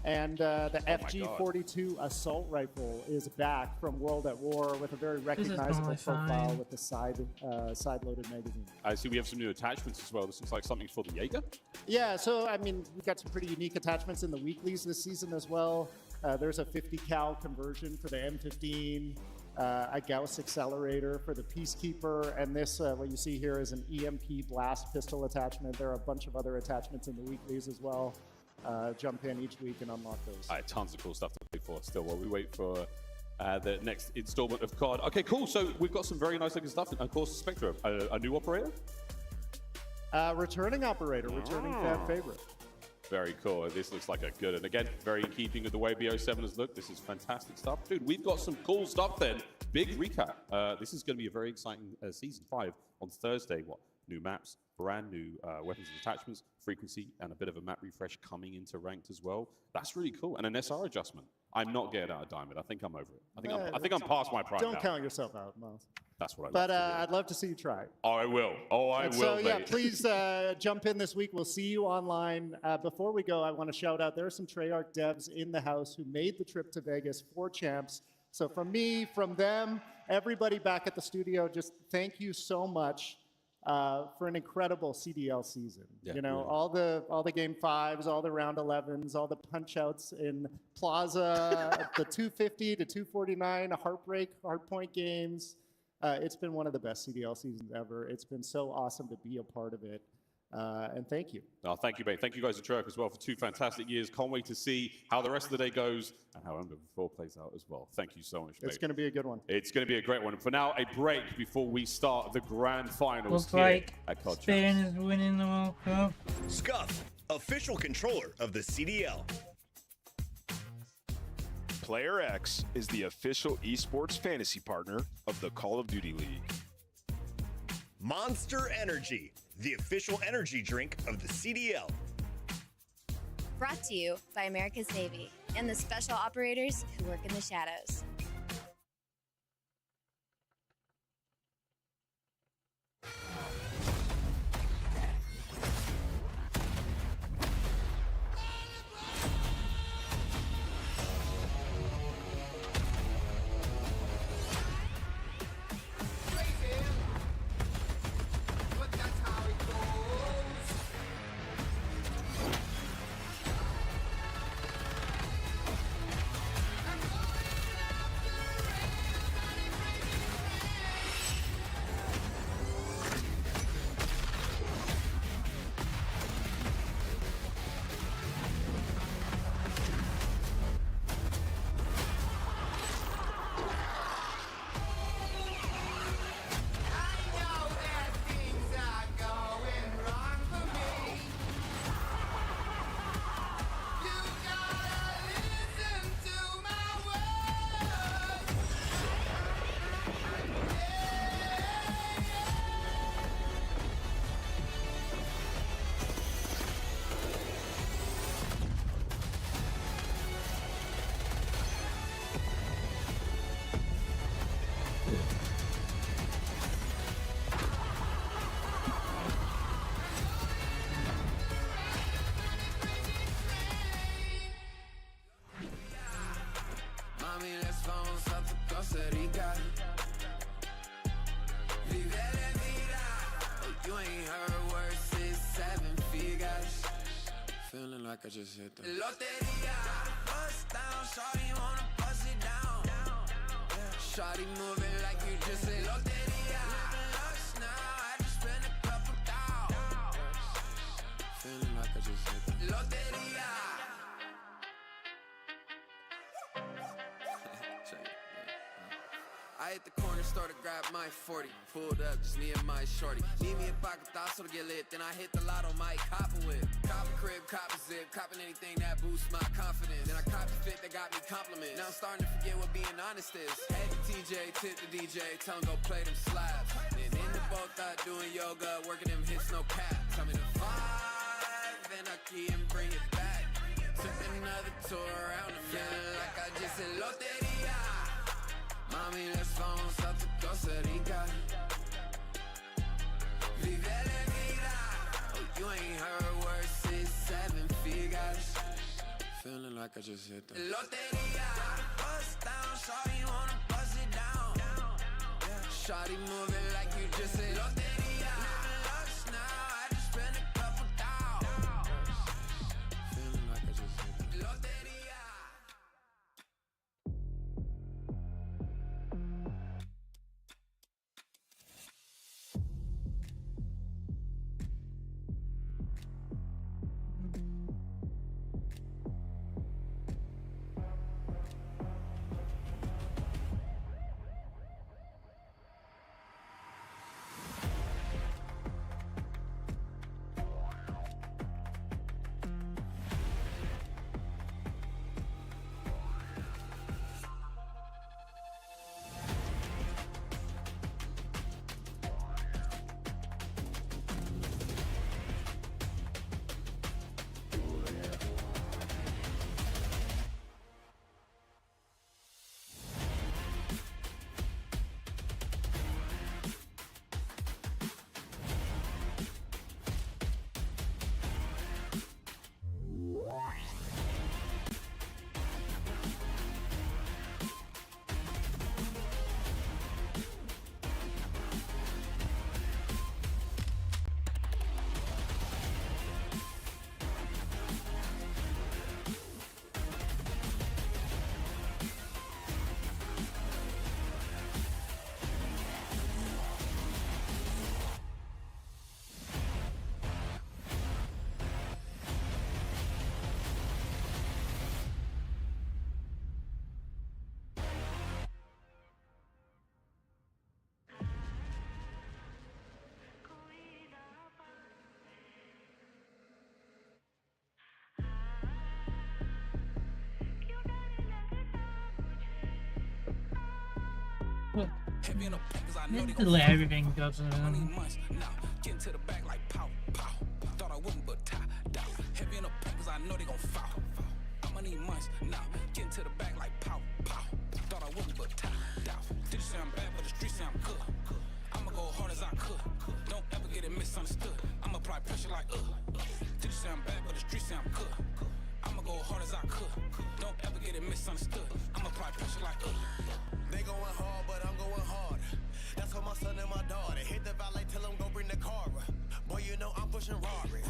Speaker 10: And the FG-42 assault rifle is back from World at War with a very recognizable profile with the side-loaded magazine.
Speaker 9: I see we have some new attachments as well. This looks like something for the Jaeger.
Speaker 10: Yeah, so I mean, we've got some pretty unique attachments in the weeklies this season as well. There's a 50 cal conversion for the M15, a Gauss accelerator for the Peacekeeper, and this, what you see here is an EMP blast pistol attachment. There are a bunch of other attachments in the weeklies as well. Jump in each week and unlock those.
Speaker 9: All right, tons of cool stuff to wait for still while we wait for the next installment of COD. Okay, cool. So we've got some very nice looking stuff. And of course, Spectre, a new operator?
Speaker 10: Returning operator, returning fan favorite.
Speaker 9: Very cool. This looks like a good, and again, very in keeping with the way BO7 has looked. This is fantastic stuff. Dude, we've got some cool stuff then. Big recap. This is going to be a very exciting Season 5 on Thursday. New maps, brand new weapons and attachments, frequency, and a bit of a map refresh coming into ranked as well. That's really cool. And an SR adjustment. I'm not getting out of Diamond. I think I'm over it. I think I'm past my prime
Speaker 10: Don't
Speaker 9: now.
Speaker 10: count yourself out, Miles.
Speaker 9: That's what I
Speaker 10: But
Speaker 9: love to do.
Speaker 10: I'd love to see you try.
Speaker 9: Oh, I will. Oh, I will,
Speaker 10: So yeah,
Speaker 9: mate.
Speaker 10: please jump in this week. We'll see you online. Before we go, I want to shout out, there are some Treyarch devs in the house who made the trip to Vegas for Champs. So from me, from them, everybody back at the studio, just thank you so much for an incredible CDL season.
Speaker 9: Yeah,
Speaker 10: you know,
Speaker 9: really.
Speaker 10: all the game 5s, all the round 11s, all the punch outs in Plaza, the 250 to 249 hardpoint games. It's been one of the best CDL seasons ever. It's been so awesome to be a part of it. And thank you.
Speaker 9: Oh, thank you, mate. Thank you guys at Treyarch as well for 2 fantastic years. Can't wait to see how the rest of the day goes and how MW4 plays out as well. Thank you so much, mate.
Speaker 10: It's going to be a good one.
Speaker 9: It's going to be a great one. For now, a break before we start the grand finals
Speaker 4: Looks
Speaker 9: here
Speaker 4: like
Speaker 9: at COD
Speaker 4: Spain
Speaker 9: Champs.
Speaker 4: is winning the World Cup.
Speaker 11: Scuff, official controller of the CDL.
Speaker 12: Player X is the official esports fantasy partner of the Call of Duty League.
Speaker 11: Monster Energy, the official energy drink of the CDL.
Speaker 13: Brought to you by America's Navy and the special operators who work in the shadows.
Speaker 14: Feeling like I just hit the
Speaker 15: Loteria, bust down, shawty wanna bust it down. Shawty moving like you just said Loteria. Lux now, I just spent a couple down.
Speaker 14: feeling like I just hit the
Speaker 15: Loteria. I hit the corner store to grab my 40. Pulled up, just me and my shorty. Need me a pocket thought so to get lit. Then I hit the lotto, might cop a whip. Cop a crib, cop a zip. Copping anything that boosts my confidence. Then I cop the fit that got me compliments. Now I'm starting to forget what being honest is. Head to TJ, tip the DJ. Tell him go play them slabs. Then in the boat, doing yoga. Working them hits, no cap. Tell me the vibe. Then I key and bring it back. Took another tour around the feeling like I just hit Loteria. Mami, let's vamos up to Costa Rica. Vive la vida. Oh, you ain't heard words, 6, 7 figures.
Speaker 14: Feeling like I just hit the
Speaker 15: Loteria, bust down, shawty wanna bust it down. Shawty moving like you just said. Loteria, lux now, I just spent a couple down.
Speaker 14: feeling like I just hit the
Speaker 15: Loteria.
Speaker 4: To let everything go to
Speaker 15: Get into the back like pow, pow. Thought I wouldn't, but tie down. Heavy in the papers, I know they gon' foul. I'ma need months now. Get into the back like pow, pow. Thought I wouldn't, but tie down. Did you say I'm bad, but the streets say I'm good. I'ma go hard as I could. Don't ever get it misunderstood. I'ma apply pressure like Did you say I'm bad, but the streets say I'm good. I'ma go hard as I could. Don't ever get it misunderstood. I'ma apply pressure like They going hard, but I'm going harder. That's for my son and my daughter. Hit the valet, tell them go bring the car up. Boy, you know I'm pushing Rari.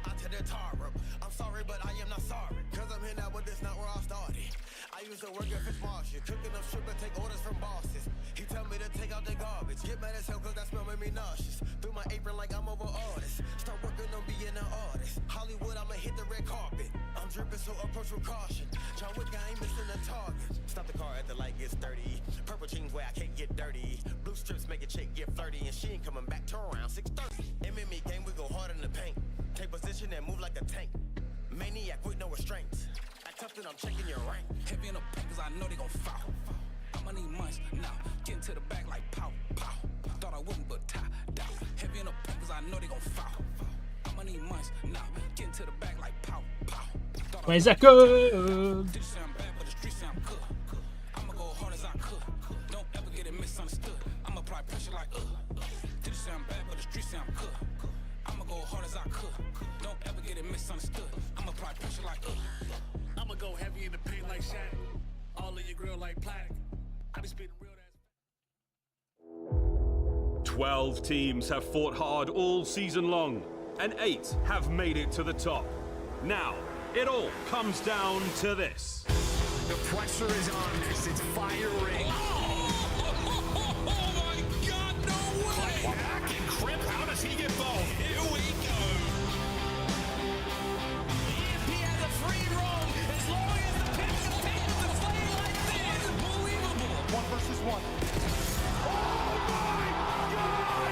Speaker 15: I to the tar up. I'm sorry, but I am not sorry. Cause I'm here now, but this not where I started. I used to work at Fitzmarshall, cooking up shrimp and take orders from bosses. He tell me to take out the garbage. Get mad as hell cause that smell made me nauseous. Through my apron like I'm over artists. Start working on being an artist. Hollywood, I'ma hit the red carpet. I'm dripping, so approach with caution. John Wick, I ain't missing a target. Stop the car at the light gets dirty. Purple jeans where I can't get dirty. Blue strips make a chick get flirty. And she ain't coming back to around 6:30. MMA game, we go hard in the paint. Take position and move like a tank. Maniac with no restraints. Act tough and I'm checking your rank. Heavy in the papers, I know they gon' foul. I'ma need months now. Get into the back like pow, pow. Thought I wouldn't, but tie down. Heavy in the papers, I know they gon' foul. I'ma need months now. Get into the back like pow, pow.
Speaker 4: Where's that go?
Speaker 15: Did you say I'm bad, but the streets say I'm good. I'ma go hard as I could. Don't ever get it misunderstood. I'ma apply pressure like Did you say I'm bad, but the streets say I'm good. I'ma go hard as I could. Don't ever get it misunderstood. I'ma apply pressure like I'ma go heavy in the paint like Shaq. All in your grill like plaque. I be spitting real ass.
Speaker 12: 12 teams have fought hard all season long, and 8 have made it to the top. Now, it all comes down to this.
Speaker 11: The pressure is on this. It's firing. Oh my God, no way! Back and Crip, how does he get both? Here we go.
Speaker 15: EMP has a free roam as long as the pitch continues to play like this. Unbelievable.
Speaker 11: 1 versus 1. Oh my God!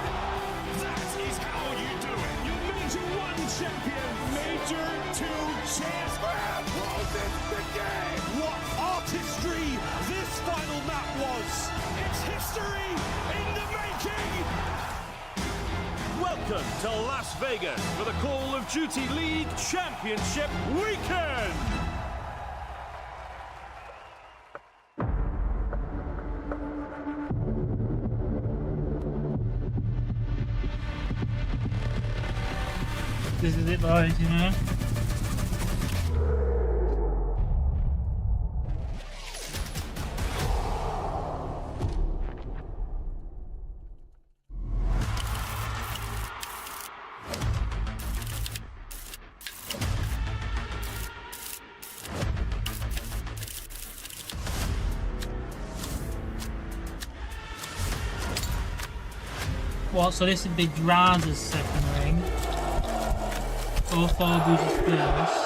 Speaker 11: That is how you do it.
Speaker 3: You Major 1 champion, Major 2 champ.
Speaker 11: Well, this is the game.
Speaker 3: What artistry this final map was. It's history in the making.
Speaker 12: Welcome to Las Vegas for the Call of Duty League Championship Weekend!
Speaker 4: This is it, boys, you know? Well, so this would be Draza's second ring. Orphobu's first.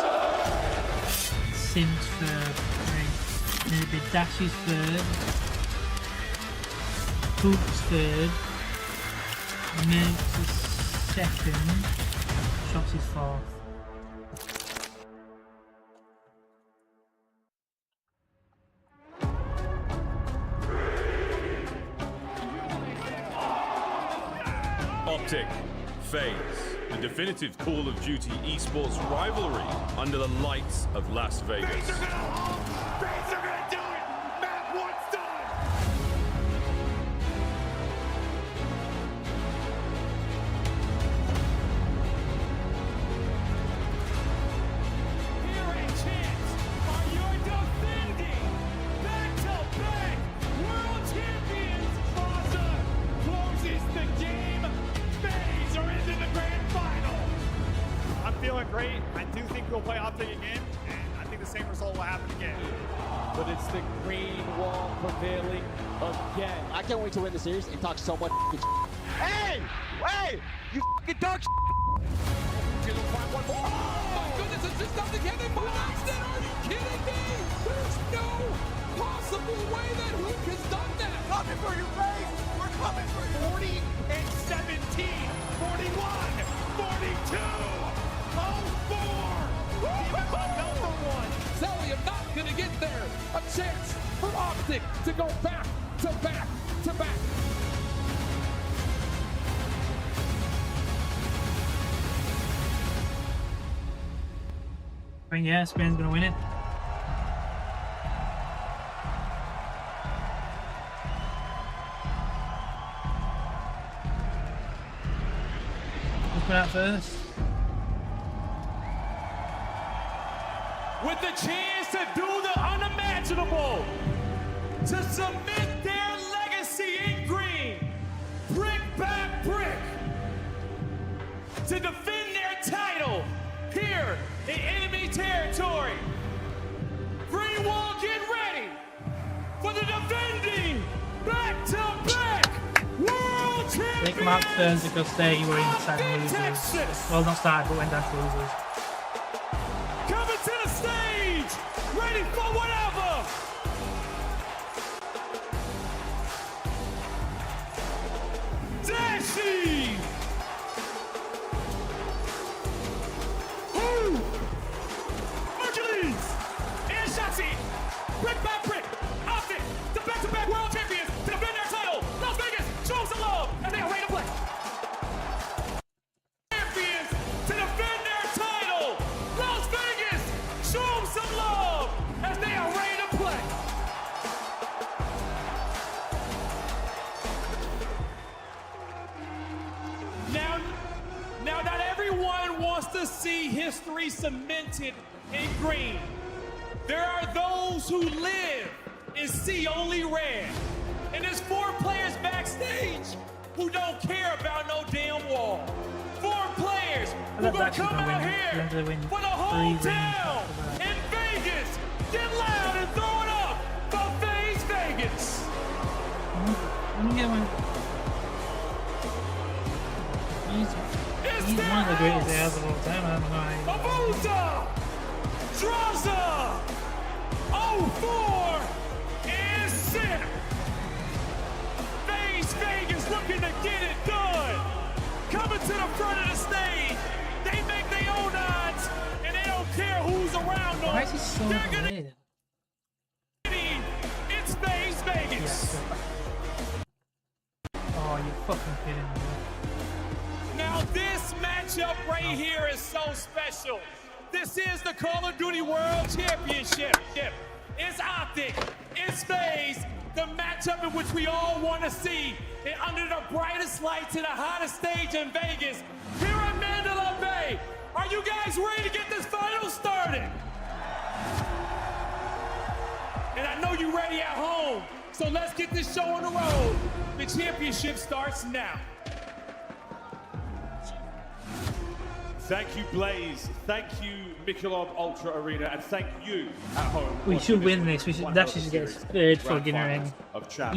Speaker 4: Sim's third ring. Then it'd be Dash's third. Hoop's third. Merck's second. Shots is fourth.
Speaker 12: Optic, FaZe, the definitive Call of Duty esports rivalry under the lights of Las Vegas.
Speaker 11: FaZe are gonna do it! Map 1's done!
Speaker 3: Here a chance. Are you defending back-to-back world champions? Draza closes the game. FaZe are into the grand final.
Speaker 16: I'm feeling great. I do think we'll play Optic again, and I think the same result will happen again.
Speaker 1: But it's the green wall prevailing again.
Speaker 5: I can't wait to win the series and talk so much
Speaker 11: Hey! Hey! You fucking dog shit!
Speaker 2: Oh my goodness, it's just nothing Kevin Monastin. Are you kidding me? There's no possible way that Luke has done that.
Speaker 11: Coming for you, FaZe! We're coming for you!
Speaker 3: 40 and 17, 41, 42, 04. Even my number one.
Speaker 2: Zellium not going to get there. A chance for Optic to go back to back to back.
Speaker 4: I think, yeah, Spain's gonna win it. Who's put out first?
Speaker 3: With the chance to do the unimaginable, to cement their legacy in green, brick by brick, to defend their title here in enemy territory. Green Wall, get ready for the defending back-to-back world champions.
Speaker 4: They come out first because they were in starting losers.
Speaker 3: Texas.
Speaker 4: Well, not started, but went down to losers.
Speaker 3: Coming to the stage, ready for whatever. Dashy. Who? Hercules. And Shotzi. Brick by brick. Optic. The back-to-back world champions to defend their title. Las Vegas. Show some love as they are ready to play. Champions to defend their title. Las Vegas. Show them some love as they are ready to play. Now, not everyone wants to see history cemented in green. There are those who live and see only red. And there's 4 players backstage who don't care about no damn wall. 4 players who gonna come out here for the whole town in Vegas. Get loud and throw it up for FaZe Vegas.
Speaker 4: Let me get one. He's one of the greatest AIs of all time. I don't know how
Speaker 3: Abusa! Draza! 04 and Sim! FaZe Vegas looking to get it done! Coming to the front of the stage! They make their own odds, and they don't care who's around them.
Speaker 4: Why is he so
Speaker 3: They're gonna
Speaker 4: delayed?
Speaker 3: It's FaZe Vegas!
Speaker 4: Oh, you fucking kidding me.
Speaker 3: Now this matchup right here is so special. This is the Call of Duty World Championship. It's Optic, it's FaZe, the matchup in which we all want to see. And under the brightest lights in the hottest stage in Vegas, here at Mandalay Bay. Are you guys ready to get this final started? And I know you're ready at home, so let's get this show on the road. The championship starts now.
Speaker 9: Thank you, Blaze. Thank you, Michelob Ultra Arena, and thank you at home.
Speaker 4: We should win this. We should. That should get third for Ginner Ring.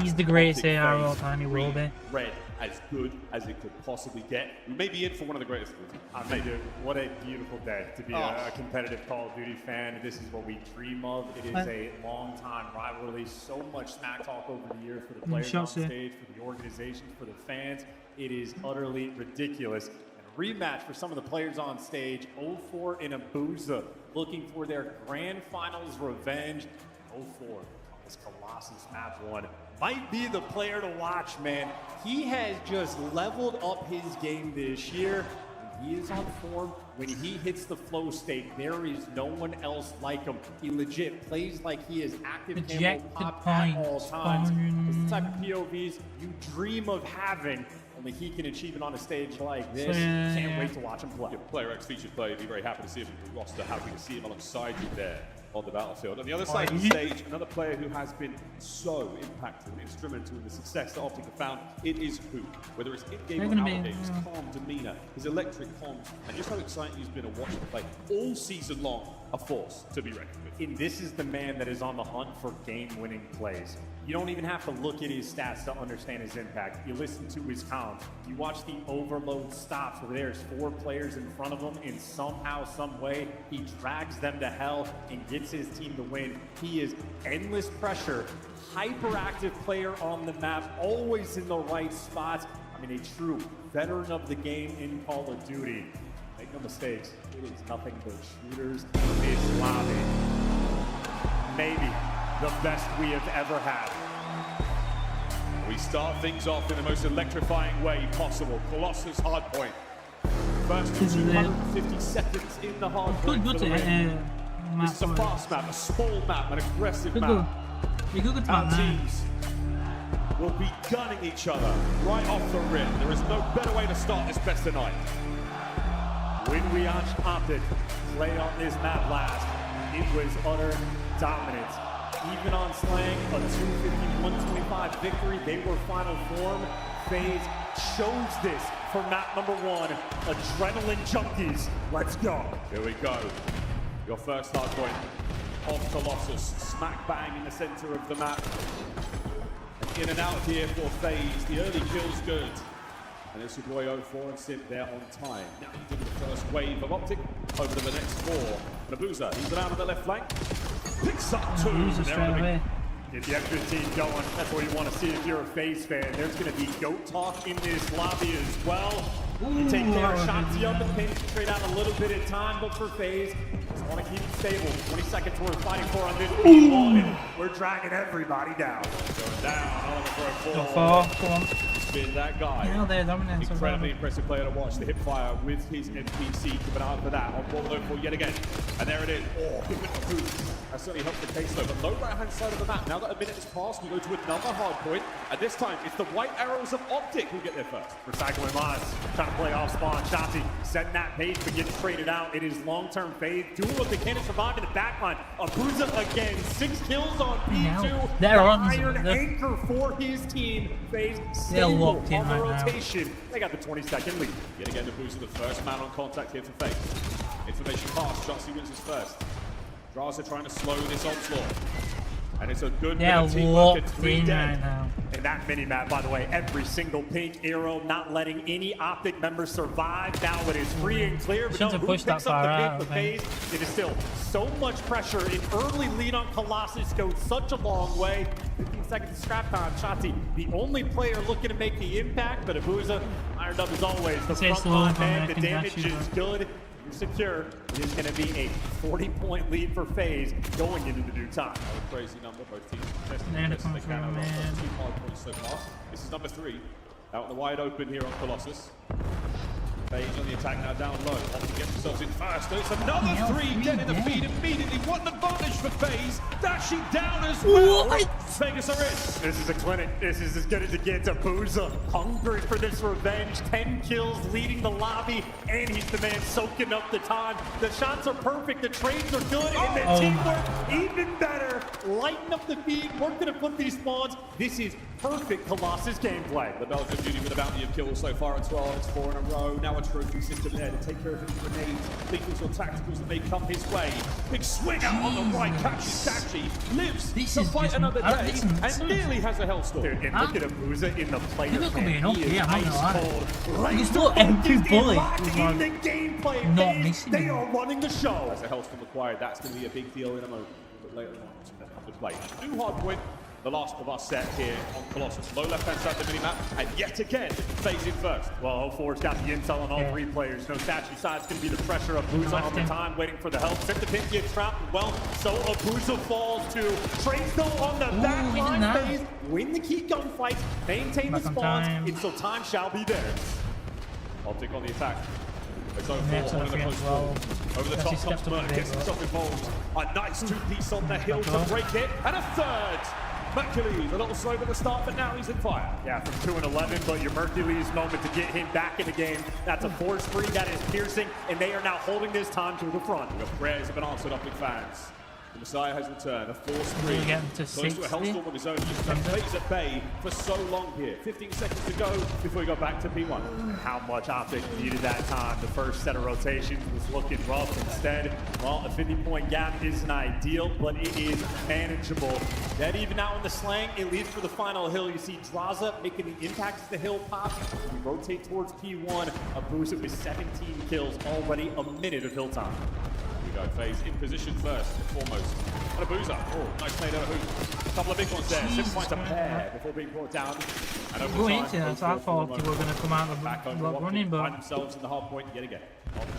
Speaker 4: He's the greatest AR of all time. He will be.
Speaker 9: Red as good as it could possibly get. We may be in for one of the greatest of all time.
Speaker 16: Dude, what a beautiful day to be a competitive Call of Duty fan. This is what we dream of. It is a long-time rivalry. So much smack talk over the years for the players on stage, for the organization, for the fans. It is utterly ridiculous. And a rematch for some of the players on stage. 0-4 in Abuza, looking for their grand finals revenge. 0-4 on this Colossus map 1. Might be the player to watch, man. He has just leveled up his game this year. He is on form. When he hits the flow state, there is no one else like him. He legit plays like he is active camo pop at all times. It's the type of POVs you dream of having. Only he can achieve it on a stage like this. Can't wait to watch him play.
Speaker 9: Player X featured player, be very happy to see him in the roster, happy to see him alongside you there on the battlefield. On the other side of the stage, another player who has been so impactful and instrumental in the success that Optic have found, it is Hook. Whether it's in-game or out-of-game, his calm demeanor, his electric comms, and just how exciting he's been to watch him play all season long, a force to be reckoned with.
Speaker 16: And this is the man that is on the hunt for game-winning plays. You don't even have to look at his stats to understand his impact. You listen to his comms. You watch the overload stops where there's 4 players in front of him, and somehow, some way, he drags them to hell and gets his team to win. He is endless pressure, hyperactive player on the map, always in the right spots. I mean, a true veteran of the game in Call of Duty. Make no mistakes, it is nothing but shooters in this lobby. Maybe the best we have ever had.
Speaker 9: We start things off in the most electrifying way possible. Colossus hardpoint. First 250 seconds in the hardpoint. This is a fast map, a small map, an aggressive map. Our teams will be gunning each other right off the rip. There is no better way to start this best of night.
Speaker 16: When we watched Optic play on this map last, it was utter dominance. Even on Slang, a 250-125 victory, they were final form. FaZe chose this for map number 1. Adrenaline junkies, let's go.
Speaker 9: Here we go. Your first hard point of Colossus, smack bang in the center of the map. And in and out here for FaZe, the early kill's good. And it's your boy 0-4 and Simp there on time. Now he's doing the first wave of Optic, over to the next 4. Nabuza, he's around on the left flank. Picks up 2.
Speaker 16: Get the extra team going. That's what you want to see if you're a FaZe fan. There's going to be GOAT talk in this lobby as well. You take care of shots up and pin straight out a little bit of time, but for FaZe, just want to keep it stable. 20 seconds worth fighting for on this P1. We're dragging everybody down.
Speaker 9: Going down, Oliver for a
Speaker 4: 4. Come on.
Speaker 9: Been that guy. Incredibly impressive player to watch. The hip fire with his NPC coming out for that on ball 0-4 yet again. And there it is. Oh, big bit of boost. That certainly helped the case though. But low right hand side of the map. Now that a minute has passed, we go to another hard point. And this time it's the white arrows of Optic who get there first.
Speaker 16: Recycling mods. Trying to play off spawn. Shotzi setting that pace but gets traded out. It is long-term FaZe. Doing what they can to survive in the backline. Abuza again. 6 kills on P2.
Speaker 4: They're on
Speaker 16: iron anchor for his team. FaZe stable on the rotation. They got the 20-second lead.
Speaker 9: Yet again, Abuza the first man on contact here for FaZe. Information pass. Shotzi wins his first. Draza trying to slow this onslaught. And it's a good bit of teamwork at 3 dead.
Speaker 16: In that mini-map, by the way, every single pink arrow not letting any Optic members survive. Now it is free and clear, but no, who picks up the pink for FaZe? It is still so much pressure. An early lead on Colossus goes such a long way. 15 seconds of scrap time. Shotzi, the only player looking to make the impact, but Abuza, ironed up as always. The front line, man, the damage is good. Secure. It is going to be a 40-point lead for FaZe going into the new time.
Speaker 9: A crazy number. Both teams testing the best they can out of 2 hard points so far. This is number 3. Out in the wide open here on Colossus. FaZe on the attack now down low. Optic gets themselves in first. It's another 3 dead in the feed immediately. What an advantage for FaZe. Dashing down as well. Vegas are in.
Speaker 16: This is a clinic. This is as good as it gets. Abuza hungry for this revenge. 10 kills leading the lobby, and he's the man soaking up the time. The shots are perfect. The trades are good, and the teamwork even better. Lighten up the feed. Working to flip these spawns. This is perfect Colossus gameplay.
Speaker 9: The Belgian Beauty with a bounty of kills so far at 12. It's 4 in a row. Now
Speaker 16: now a trophy system there to take care of any grenades, legals or tacticals that may come his way. Big swing out on the right, catches Sachi, lives to fight another day, and nearly has a hellstorm. Dude, and look at Abuza in the player camp. He is ice cold.
Speaker 4: He's not empty bully.
Speaker 16: In the gameplay
Speaker 4: Not
Speaker 16: phase,
Speaker 4: missing
Speaker 16: they
Speaker 4: him.
Speaker 16: are running the show. As a hellstorm acquired, that's going to be a big deal in a moment. But later on, to play. New hard point. The last of us set here on Colossus. Low left-hand side of the minimap, and yet again, phase in first. Well, 04's got the intel on all three players. No statue side's going to be the pressure of Abuza on the time, waiting for the help. Sent the pin, gets trapped. Well, so Abuza falls too. Trey still on the back line phase. Win the key gunfight, maintain the spawns, and so time shall be theirs. Optic on the attack. It's over one of the close over the top comes Merc, gets himself involved. A nice two-piece on the hill to break it, and a third. Mercules, a little slow at the start, but now he's in fire. Yeah, from 2 and 11, but your Mercules moment to get him back in the game. That's a force free, that is piercing, and they are now holding this time to the front. Your prayers have been answered, Optic fans. The Messiah has returned, a force free. Close to a hellstorm of his own. He's kept FaZe at bay for so long here. 15 seconds to go before we go back to P1. How much Optic needed that time. The first set of rotations was looking rough. Instead, well, a 50-point gap isn't ideal, but it is manageable. Dead even out in the slang, it leads for the final hill. You see Draza making the impact as the hill pops. We rotate towards P1. Abuza with 17 kills, already a minute of hill time. FaZe in position first and foremost. And Abuza, nice nade out of Hoop. Couple of big ones there. Sim finds a pair before being brought down. And over
Speaker 4: Going into that, so I thought they were going to come out of the block running, but
Speaker 16: find themselves in the hard point yet again.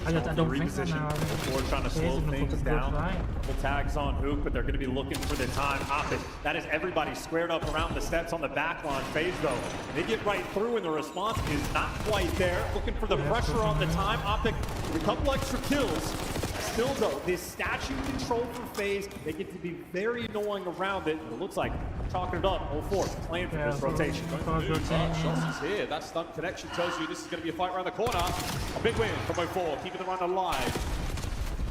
Speaker 4: I don't think so now.
Speaker 16: Before trying to slow things down. Couple tags on Hoop, but they're going to be looking for the time. Optic, that is everybody squared up around the steps on the back line. FaZe though, they get right through and the response is not quite there. Looking for the pressure on the time. Optic with a couple extra kills. Still though, this statue control for FaZe, they get to be very annoying around it. It looks like chalking it up. 04 playing for this rotation. Shots is here. That stunt connection tells you this is going to be a fight around the corner. A big win from 04, keeping the run alive.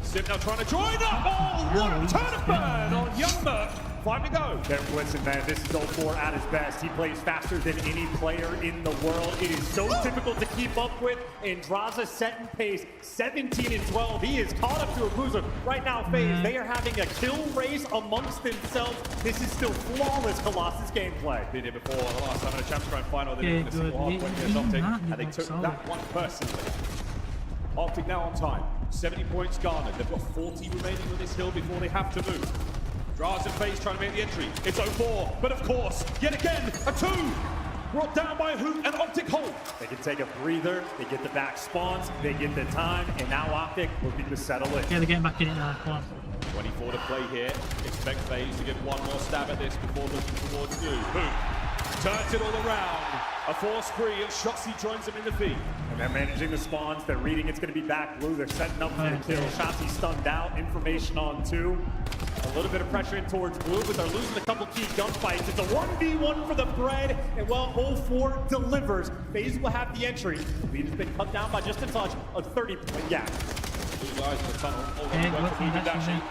Speaker 16: Sim now trying to join up. Oh, what a turn of burn on Young Merc. 5 to go. Listen, man, this is 04 at his best. He plays faster than any player in the world. It is so difficult to keep up with. And Draza setting pace, 17 and 12. He is caught up to Abuza. Right now, FaZe, they are having a kill race amongst themselves. This is still flawless Colossus gameplay. Been here before. The last time in a Champs Grand final, they did a single hard point against Optic, and they took that one personally. Optic now on time. 70 points garnered. They've got 40 remaining on this hill before they have to move. Draza and FaZe trying to make the entry. It's 04, but of course, yet again, a 2. Brought down by Hoop and Optic hold. They can take a breather, they get the back spawns, they get the time, and now Optic looking to settle in.
Speaker 4: Yeah, they're getting back in it now. Come on.
Speaker 16: 24 to play here. Expect FaZe to get one more stab at this before looking towards New. Hoop turns it all around. A force free, and Shotzi joins them in the feed. And they're managing the spawns. They're reading it's going to be back blue. They're setting up for the kill. Shotzi stunned out. Information on 2. A little bit of pressure in towards blue, but they're losing a couple key gunfights. It's a 1v1 for the bread, and well, 04 delivers. FaZe will have the entry. The lead has been cut down by just a touch, a 30-point gap. Blue guys in the tunnel.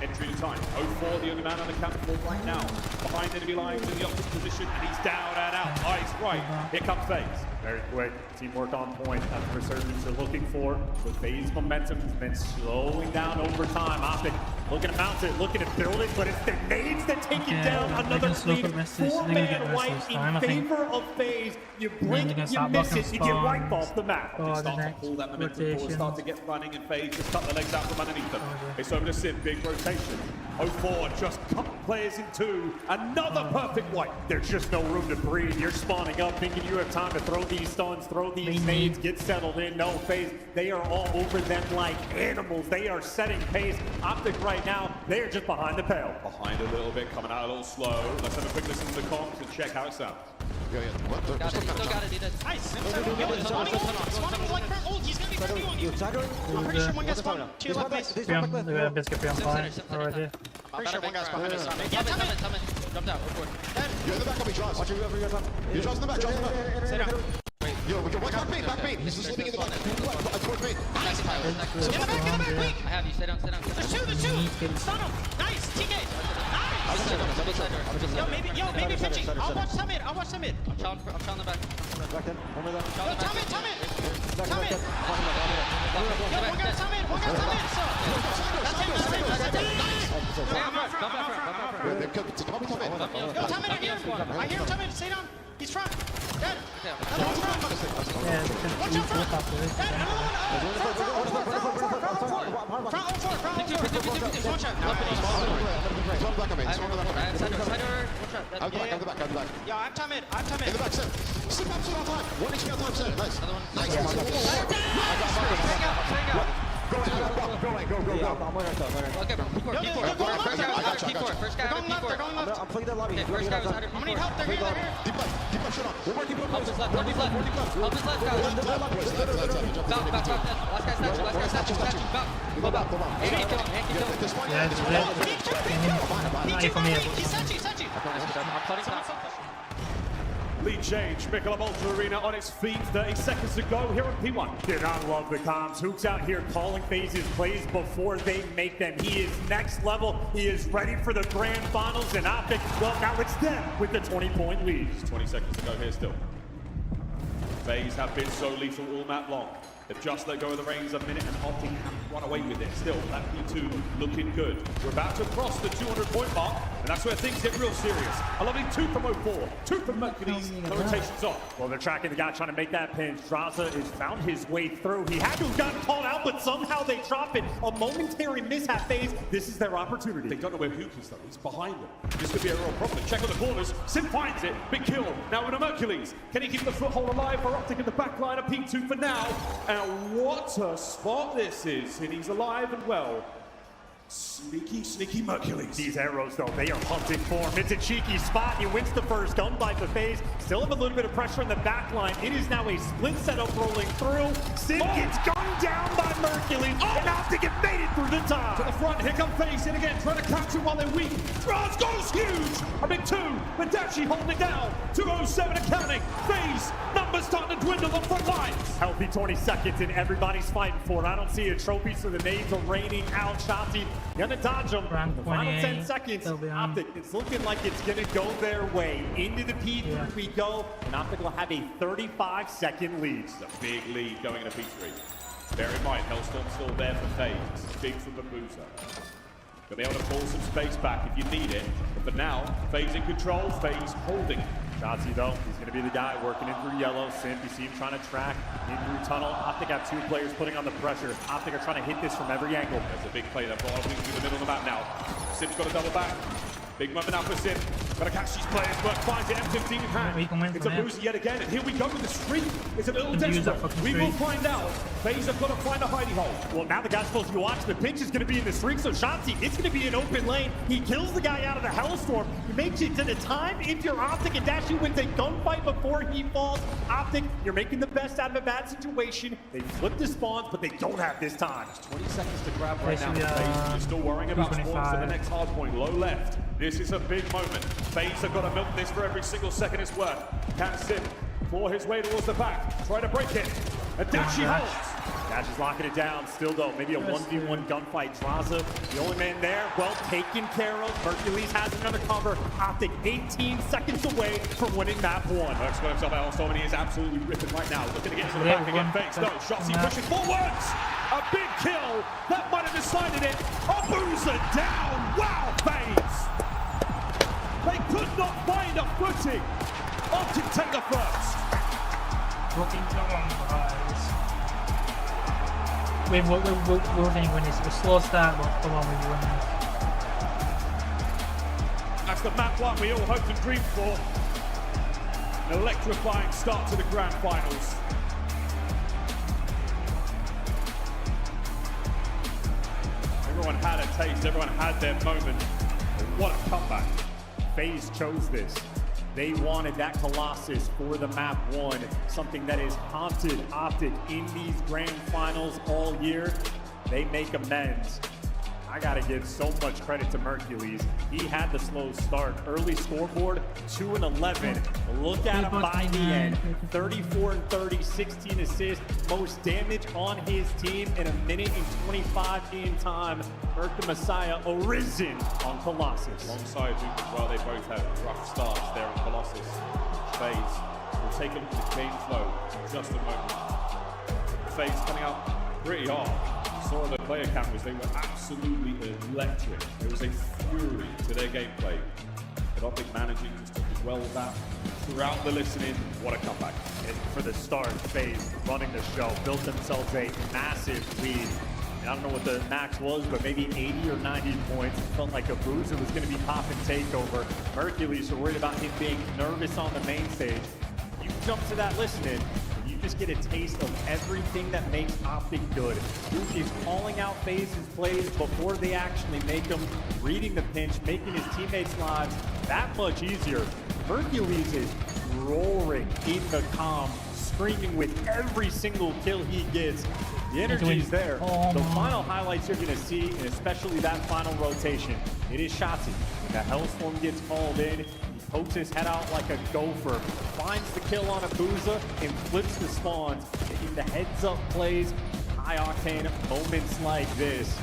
Speaker 16: Entry to time. 04, the only man on the count for right now. Behind enemy lines in the opposite position, and he's down and out. Eyes right. Here comes FaZe. Very quick. Teamwork on point. That's the resurgence they're looking for. The FaZe momentum has been slowing down over time. Optic looking to mount it, looking to build it, but it's the nades that take it down. Another clean 4-man wipe in favor of FaZe. You blink, you miss it, you get wiped off the map. Start to pull that momentum forward, start to get running, and FaZe just cut the legs out from underneath them. It's over to Sim, big rotation. 04 just cut players in 2. Another perfect wipe. There's just no room to breathe. You're spawning up, thinking you have time to throw these stuns, throw these nades, get settled in. No, FaZe, they are all over them like animals. They are setting pace. Optic right now, they are just behind the pale. Behind a little bit, coming out a little slow. Let's have a quick listen to the comms and check how it sounds.
Speaker 5: What? Got it, still got it, he did. Nice! Spawning like for ult, he's gonna be for you on you. I'm pretty sure one guy's spawned. Cheers, left base.
Speaker 4: They're basically on fire already.
Speaker 5: Pretty sure one guy's behind us. Yeah, Tell me. Jumped out, report.
Speaker 11: You're in the back of me, Jaws. Watch your back. You're Jaws in the back, Jaws in the back.
Speaker 5: Sit down.
Speaker 11: Yo, watch back main. He's sleeping in the back. Towards main.
Speaker 5: Nice, Tyler. Get in the back, quick! I have you, stay down. There's two! Stun him! Nice, TK! Nice! Yo, maybe 50. I'll watch Summit. I'm chilling the back.
Speaker 11: Back then.
Speaker 5: Yo, tell me. Come in. Yo, one guy's come in. One guy's come in. That's him. Yo, come in here. I hear him come in. Stay down. He's front. Dead. Another one's front. Watch out front. Dead. Another one. Front. One shot. Yo, I'm time in. I'm time in. In the back, sir. Slip up to our time. 1 HP on time, sir. Nice. Nice. Go. Okay, bro. P4. First guy, P4. I'm playing the lobby. First guy was under P4. I'm gonna need help. They're here. Deep left, shut up. One more deep left. Help his left, guys. Back. Last guy statue. Back. Go back. I'm cutting top.
Speaker 16: Lead change, Michelob Ultra Arena on its feet, 30 seconds to go here on P1. Did not love the comms. Hook's out here calling phases plays before they make them. He is next level. He is ready for the grand finals, and Optic, well, now it's them with the 20-point lead.
Speaker 9: 20 seconds to go here still. FaZe have been so lethal all map long. They've just let go of the reins a minute and Optic have run away with it. Still, that P2 looking good. We're about to cross the 200-point mark, and that's where things get real serious. A lovely 2 from 04, 2 from Mercury's, the rotation's off.
Speaker 16: Well, they're tracking the guy trying to make that pinch. Draza has found his way through. He had to have gotten called out, but somehow they drop it. A momentary mishap phase. This is their opportunity.
Speaker 9: They don't know where Hook is, though. He's behind them. This could be a real problem. Check on the corners. Sim finds it. Big kill. Now with a Mercules. Can he keep the foothold alive for Optic in the back line of P2 for now? And what a spot this is. And he's alive and well. Sneaky Mercules.
Speaker 16: These arrows, though, they are hunting for him. It's a cheeky spot. He wins the first gun by the FaZe. Still have a little bit of pressure in the back line. It is now a split setup rolling through. Sim gets gunned down by Mercules. And Optic have made it through the top.
Speaker 9: To the front, here come FaZe in again, trying to capture while they're weak. Raz goes huge. A big 2, but Dashi holding it down. 207 and counting. FaZe numbers starting to dwindle on front lines.
Speaker 16: Healthy 20 seconds and everybody's fighting for it. I don't see a trophy, so the nades are raining out. Shotzzy gonna dodge them. The final 10 seconds. Optic, it's looking like it's gonna go their way. Into the P3 we go, and Optic will have a 35-second lead.
Speaker 9: It's a big lead going into P3. Bear in mind, Hellstorm's still there for FaZe. This is big from the Boozer. You'll be able to pull some space back if you need it. But for now, FaZe in control, FaZe holding.
Speaker 16: Shotzzy, though, he's going to be the guy working in through yellow. Simp, you see him trying to track in through tunnel. Optic have 2 players putting on the pressure. Optic are trying to hit this from every angle.
Speaker 9: There's a big play that brought Optic through the middle of the map now. Simp's got a double back. Big moment now for Sim. Gotta catch these players, but finds the M15 in hand. It's a boost yet again, and here we go with the streak. It's a little desperate. We will find out. FaZe have got to find a hidey hole.
Speaker 16: Well, now the guy's supposed to be watching. The pinch is going to be in the streak, so Shotzzy, it's going to be an open lane. He kills the guy out of the Hellstorm. He makes it to the time. If you're Optic, and Dashi wins a gunfight before he falls. Optic, you're making the best out of a bad situation. They flip the spawns, but they don't have this time.
Speaker 9: 20 seconds to grab right now. You're still worrying about spawns at the next hard point. Low left. This is a big moment. FaZe have got to milk this for every single second it's worth. Can Sim claw his way towards the back, try to break it. And Dashi holds.
Speaker 16: Dash is locking it down. Still, though, maybe a 1v1 gunfight. Draza, the only man there, well taken care of. Mercules has him under cover. Optic 18 seconds away from winning map 1.
Speaker 9: Merc's got himself out on so many. He's absolutely ripping right now. Looking to get to the back again. FaZe, no, Shotzzy pushing forwards. A big kill. That might have decided it. A boozer down. Wow, FaZe. They could not find a footing. Optic take the first.
Speaker 4: Looking to one, guys. We're going to win this. A slow start, but come on, we win this.
Speaker 9: That's the map one we all hoped and dreamed for. An electrifying start to the grand finals. Everyone had a taste, everyone had their moment. What a comeback.
Speaker 16: FaZe chose this. They wanted that Colossus for the map 1, something that has haunted Optic in these grand finals all year. They make amends. I gotta give so much credit to Mercules. He had the slow start. Early scoreboard, 2-11. Look at him by the end. 34-30, 16 assists, most damage on his team in 1 minute and 25 in time. Merc the Messiah arisen on Colossus.
Speaker 9: Alongside Duke as well, they both have rough starts there on Colossus. FaZe will take a look at the game flow in just a moment. FaZe coming out pretty hard. Saw the player cameras, they were absolutely electric. There was a fury to their gameplay. But Optic managing to stick as well with that. Throughout the listening, what a comeback.
Speaker 16: And for the start, FaZe running the show, built themselves a massive lead. And I don't know what the max was, but maybe 80 or 90 points. It felt like Abuza was going to be popping takeover. Mercules were worried about him being nervous on the main stage. You jump to that listening, and you just get a taste of everything that makes Optic good. Duke is calling out FaZe's plays before they actually make them, reading the pinch, making his teammates' lives that much easier. Mercules is roaring in the comm, screaming with every single kill he gets. The energy's there. The final highlights you're going to see, and especially that final rotation, it is Shotzzy. When the Hellstorm gets called in, he pokes his head out like a gopher, finds the kill on Abuza, and flips the spawns. In the heads-up plays, high-octane moments like this.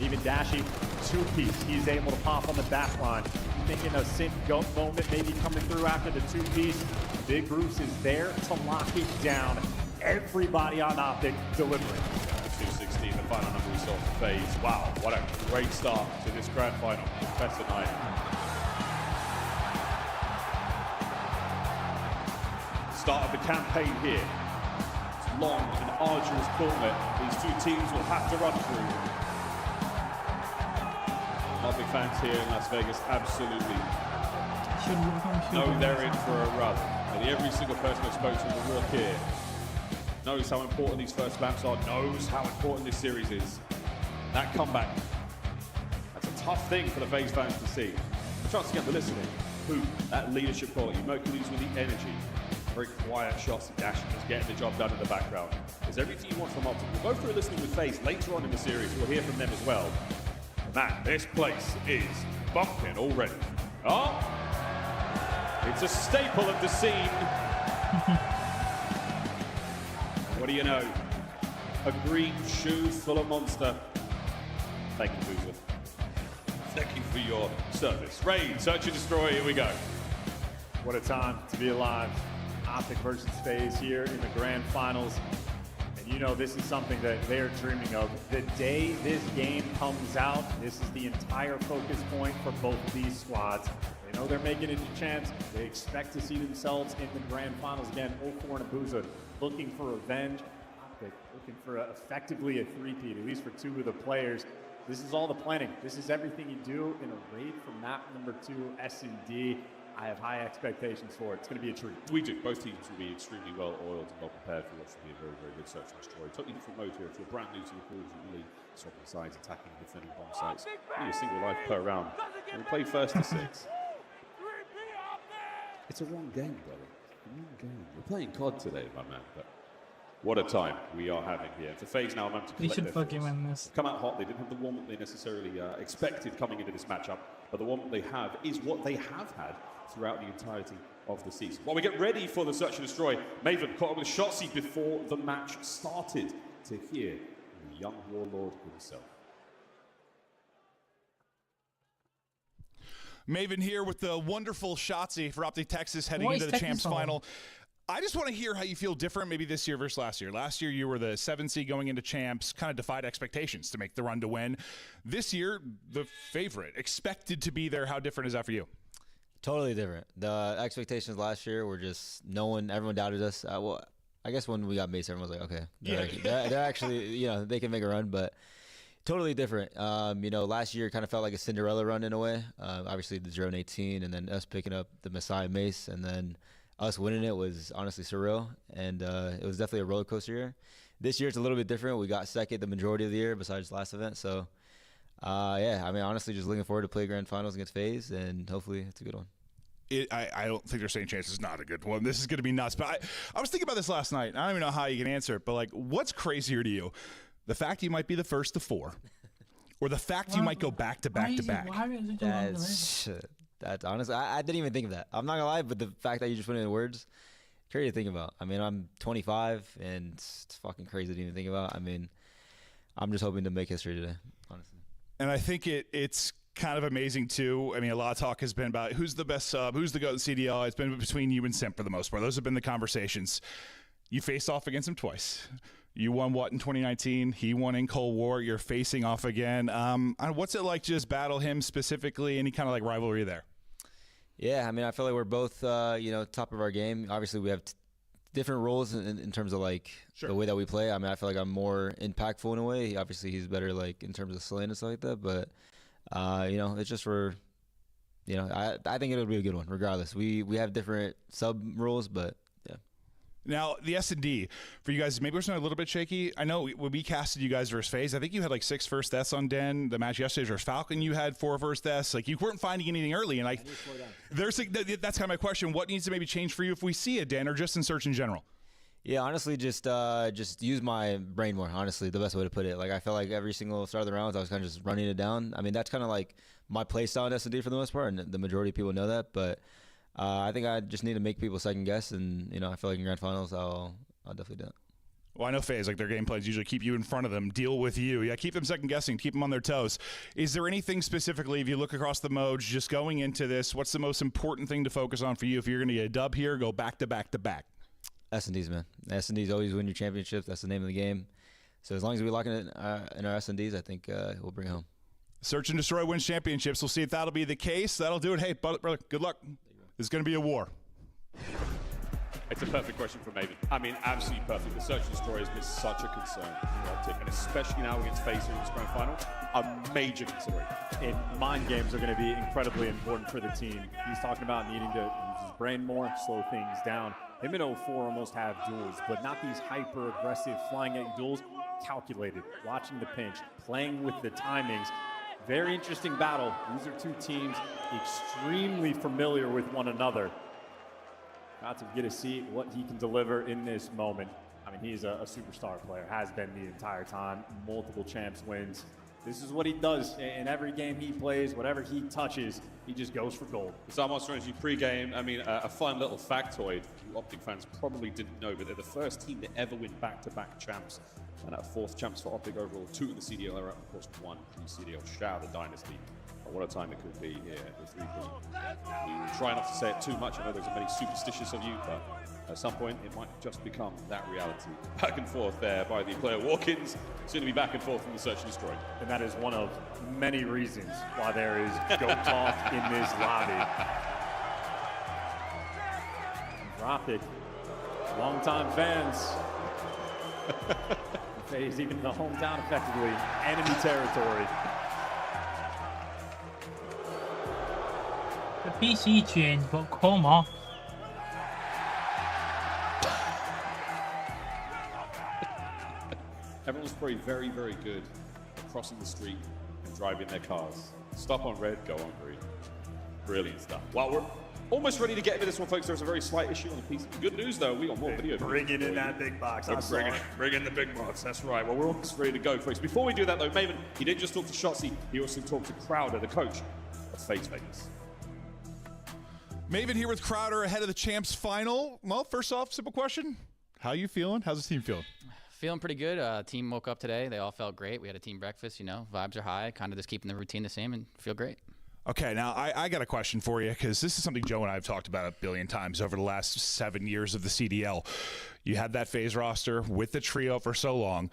Speaker 16: Even dashing two-piece, he's able to pop on the back line. Thinking a synth goat moment maybe coming through after the two-piece. Big Bruce is there to lock it down. Everybody on Optic delivering.
Speaker 9: 216, the final number we saw for FaZe. Wow, what a great start to this grand final. Professor Knight. Start of the campaign here. It's long and arduous gauntlet these two teams will have to run through. Optic fans here in Las Vegas absolutely know they're in for a run. And every single person I spoke to in the walk here knows how important these first maps are, knows how important this series is. That comeback, that's a tough thing for the FaZe fans to see. A chance to get the listening. Who? That leadership quality. Mercules with the energy. Very quiet shots and dashing, just getting the job done in the background. There's everything you want from Optic. We'll go through a listening with FaZe later on in the series. We'll hear from them as well. Man, this place is bumping already. Oh, it's a staple of the scene. What do you know? A green shoe full of monster. Thank you, Boozer. Thank you for your service. Raid, search and destroy, here we go.
Speaker 16: What a time to be alive. Optic versus FaZe here in the grand finals. And you know this is something that they're dreaming of. The day this game comes out, this is the entire focus point for both of these squads. They know they're making it a chance. They expect to see themselves in the grand finals again. 0-4 and Abuza looking for revenge. Optic looking for effectively a three-peat, at least for two of the players. This is all the planning. This is everything you do in a raid from map number 2, S&D. I have high expectations for it. It's going to be a treat.
Speaker 9: We do. Both teams will be extremely well oiled and well prepared for what should be a very, very good search and destroy. Totally different mode here. If you're brand new to the Call of Duty, swapping sides, attacking, defending bomb sites. Only a single life per round. And we play first to 6. It's a wrong game, brother. A wrong game. We're playing COD today, my man. But what a time we are having here. For FaZe now, man, to
Speaker 4: They should fucking win this.
Speaker 9: come out hot. They didn't have the warm-up they necessarily expected coming into this matchup, but the warm-up they have is what they have had throughout the entirety of the season. While we get ready for the search and destroy, Maven caught up with Shotzzy before the match started to hear the young warlord himself.
Speaker 17: Maven here with the wonderful Shotzzy for Optic Texas heading into the Champs Final. I just want to hear how you feel different maybe this year versus last year. Last year, you were the 7 seed going into Champs, kind of defied expectations to make the run to win. This year, the favorite, expected to be there. How different is that for you?
Speaker 18: Totally different. The expectations last year were just everyone doubted us. Well, I guess when we got Mace, everyone was like, okay, they're actually, they can make a run, but totally different. Last year kind of felt like a Cinderella run in a way. Obviously the 0-18 and then us picking up the Messiah Mace and then us winning it was honestly surreal. And it was definitely a roller coaster year. This year it's a little bit different. We got second the majority of the year besides last event. So honestly, just looking forward to play grand finals against FaZe, and hopefully it's a good one.
Speaker 17: I don't think there's any chance it's not a good one. This is going to be nuts. But I was thinking about this last night. I don't even know how you can answer it, but what's crazier to you? The fact you might be the first to 4, or the fact you might go back to back to back?
Speaker 18: That's honestly, I didn't even think of that. I'm not going to lie, but the fact that you just put it in words, crazy to think about. I'm 25, and it's fucking crazy to even think about. I'm just hoping to make history today, honestly.
Speaker 17: And I think it's kind of amazing too. A lot of talk has been about who's the best sub, who's the GOAT in CDL. It's been between you and Simp for the most part. Those have been the conversations. You faced off against him twice. You won what in 2019? He won in Cold War. You're facing off again. What's it like to just battle him specifically? Any kind of like rivalry there?
Speaker 18: Yeah, I mean, I feel like we're both, top of our game. Obviously, we have different roles in terms of like the way that we play. I mean, I feel like I'm more impactful in a way. Obviously, he's better like in terms of slaying and stuff like that. But it's just for, I think it'll be a good one regardless. We have different sub roles, but yeah.
Speaker 17: Now, the S&D, for you guys, maybe we're a little bit shaky. I know when we casted you guys versus FaZe, I think you had like 6 first deaths on Den. The match yesterday versus Falcon, you had 4 first deaths. Like, you weren't finding anything early. And like, that's kind of my question. What needs to maybe change for you if we see a Den or just in search in general?
Speaker 18: Yeah, honestly, just use my brain more, honestly, the best way to put it. Like, I felt like every single start of the rounds, I was kind of just running it down. I mean, that's kind of like my play style in S&D for the most part, and the majority of people know that. But I think I just need to make people second guess, and I feel like in grand finals, I'll definitely do it.
Speaker 17: Well, I know FaZe, like their game plans usually keep you in front of them, deal with you. Yeah, keep them second guessing, keep them on their toes. Is there anything specifically, if you look across the modes, just going into this, what's the most important thing to focus on for you? If you're going to get a dub here, go back to back to back.
Speaker 18: S&Ds, man. S&Ds always win your championships. That's the name of the game. So as long as we lock in it in our S&Ds, I think we'll bring it home.
Speaker 17: Search and Destroy wins championships. We'll see if that'll be the case. That'll do it. Hey, brother, good luck. It's going to be a war.
Speaker 9: It's a perfect question for Maven. I mean, absolutely perfect. The Search and Destroy has been such a concern in Optic, and especially now against FaZe in this grand final, a major consideration.
Speaker 16: And mind games are going to be incredibly important for the team. He's talking about needing to use his brain more, slow things down. Him and 04 almost have duels, but not these hyper-aggressive flying at duels. Calculated, watching the pinch, playing with the timings. Very interesting battle. These are two teams extremely familiar with one another. About to get to see what he can deliver in this moment. I mean, he's a superstar player, has been the entire time. Multiple champs wins. This is what he does in every game he plays. Whatever he touches, he just goes for gold.
Speaker 9: So I'm also you pre-game. I mean, a fun little factoid you Optic fans probably didn't know, but they're the first team to ever win back-to-back champs. And 4th champs for Optic overall, 2 in the CDL era, of course 1 in the CDL. Shout out the Dynasty. What a time it could be here with 3 We try not to say it too much. I know there's many superstitious of you, but at some point it might just become that reality. Back and forth there by the player Walkins. Soon to be back and forth from the Search and Destroy.
Speaker 16: And that is one of many reasons why there is GOAT talk in this lobby. Anthropic, longtime fans. FaZe, even the hometown, effectively enemy territory.
Speaker 4: The PC changed, but come on.
Speaker 9: Everyone's probably very, very good at crossing the street and driving their cars. Stop on red, go on green. Brilliant stuff. Well, we're almost ready to get into this one, folks. There's a very slight issue on the piece. Good news, though, we got more video.
Speaker 16: Bringing in that big box.
Speaker 9: Bring in the big box. That's right. Well, we're almost ready to go, folks. Before we do that, though, Maven, he didn't just talk to Shotzzy. He also talked to Crowder, the coach of FaZe Vegas.
Speaker 17: Maven here with Crowder ahead of the champs final. Well, first off, simple question. How you feeling? How's the team feeling?
Speaker 19: Feeling pretty good. Team woke up today. They all felt great. We had a team breakfast, vibes are high, kind of just keeping the routine the same and feel great.
Speaker 17: Okay, now I got a question for you because this is something Joe and I have talked about a billion times over the last 7 years of the CDL. You had that FaZe roster with the trio for so long.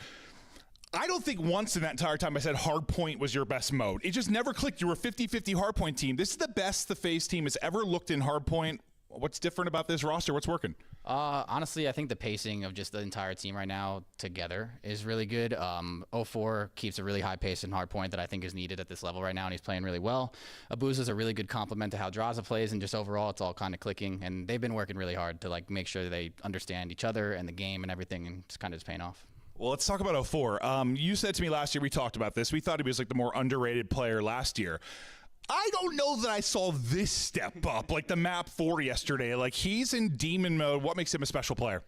Speaker 17: I don't think once in that entire time I said hardpoint was your best mode. It just never clicked. You were a 50-50 hardpoint team. This is the best the FaZe team has ever looked in hardpoint. What's different about this roster? What's working?
Speaker 19: Honestly, I think the pacing of just the entire team right now together is really good. 04 keeps a really high pace in hardpoint that I think is needed at this level right now, and he's playing really well. Abuza's a really good complement to how Draza plays, and just overall it's all kind of clicking, and they've been working really hard to make sure they understand each other and the game and everything, and it's kind of just paying off.
Speaker 17: Well, let's talk about 04. You said to me last year, we talked about this, we thought he was like the more underrated player last year. I don't know that I saw this step up, like the map 4 yesterday. Like, he's in demon mode. What makes him a special player?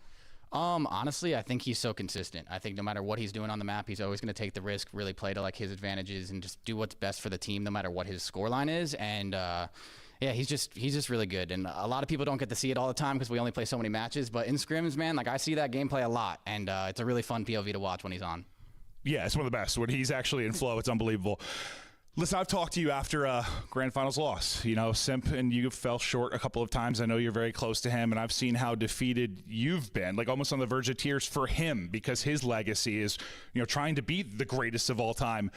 Speaker 19: Honestly, I think he's so consistent. I think no matter what he's doing on the map, he's always going to take the risk, really play to his advantages, and just do what's best for the team, no matter what his scoreline is. And yeah, he's just really good. And a lot of people don't get to see it all the time because we only play so many matches. But in scrims, man, I see that gameplay a lot, and it's a really fun POV to watch when he's on.
Speaker 17: Yeah, it's one of the best. When he's actually in flow, it's unbelievable. Listen, I've talked to you after a Grand Finals loss. You know, Simp and you fell short a couple of times. I know you're very close to him, and I've seen how defeated you've been, like almost on the verge of tears for him because his legacy is, you know, trying to be the greatest of all time.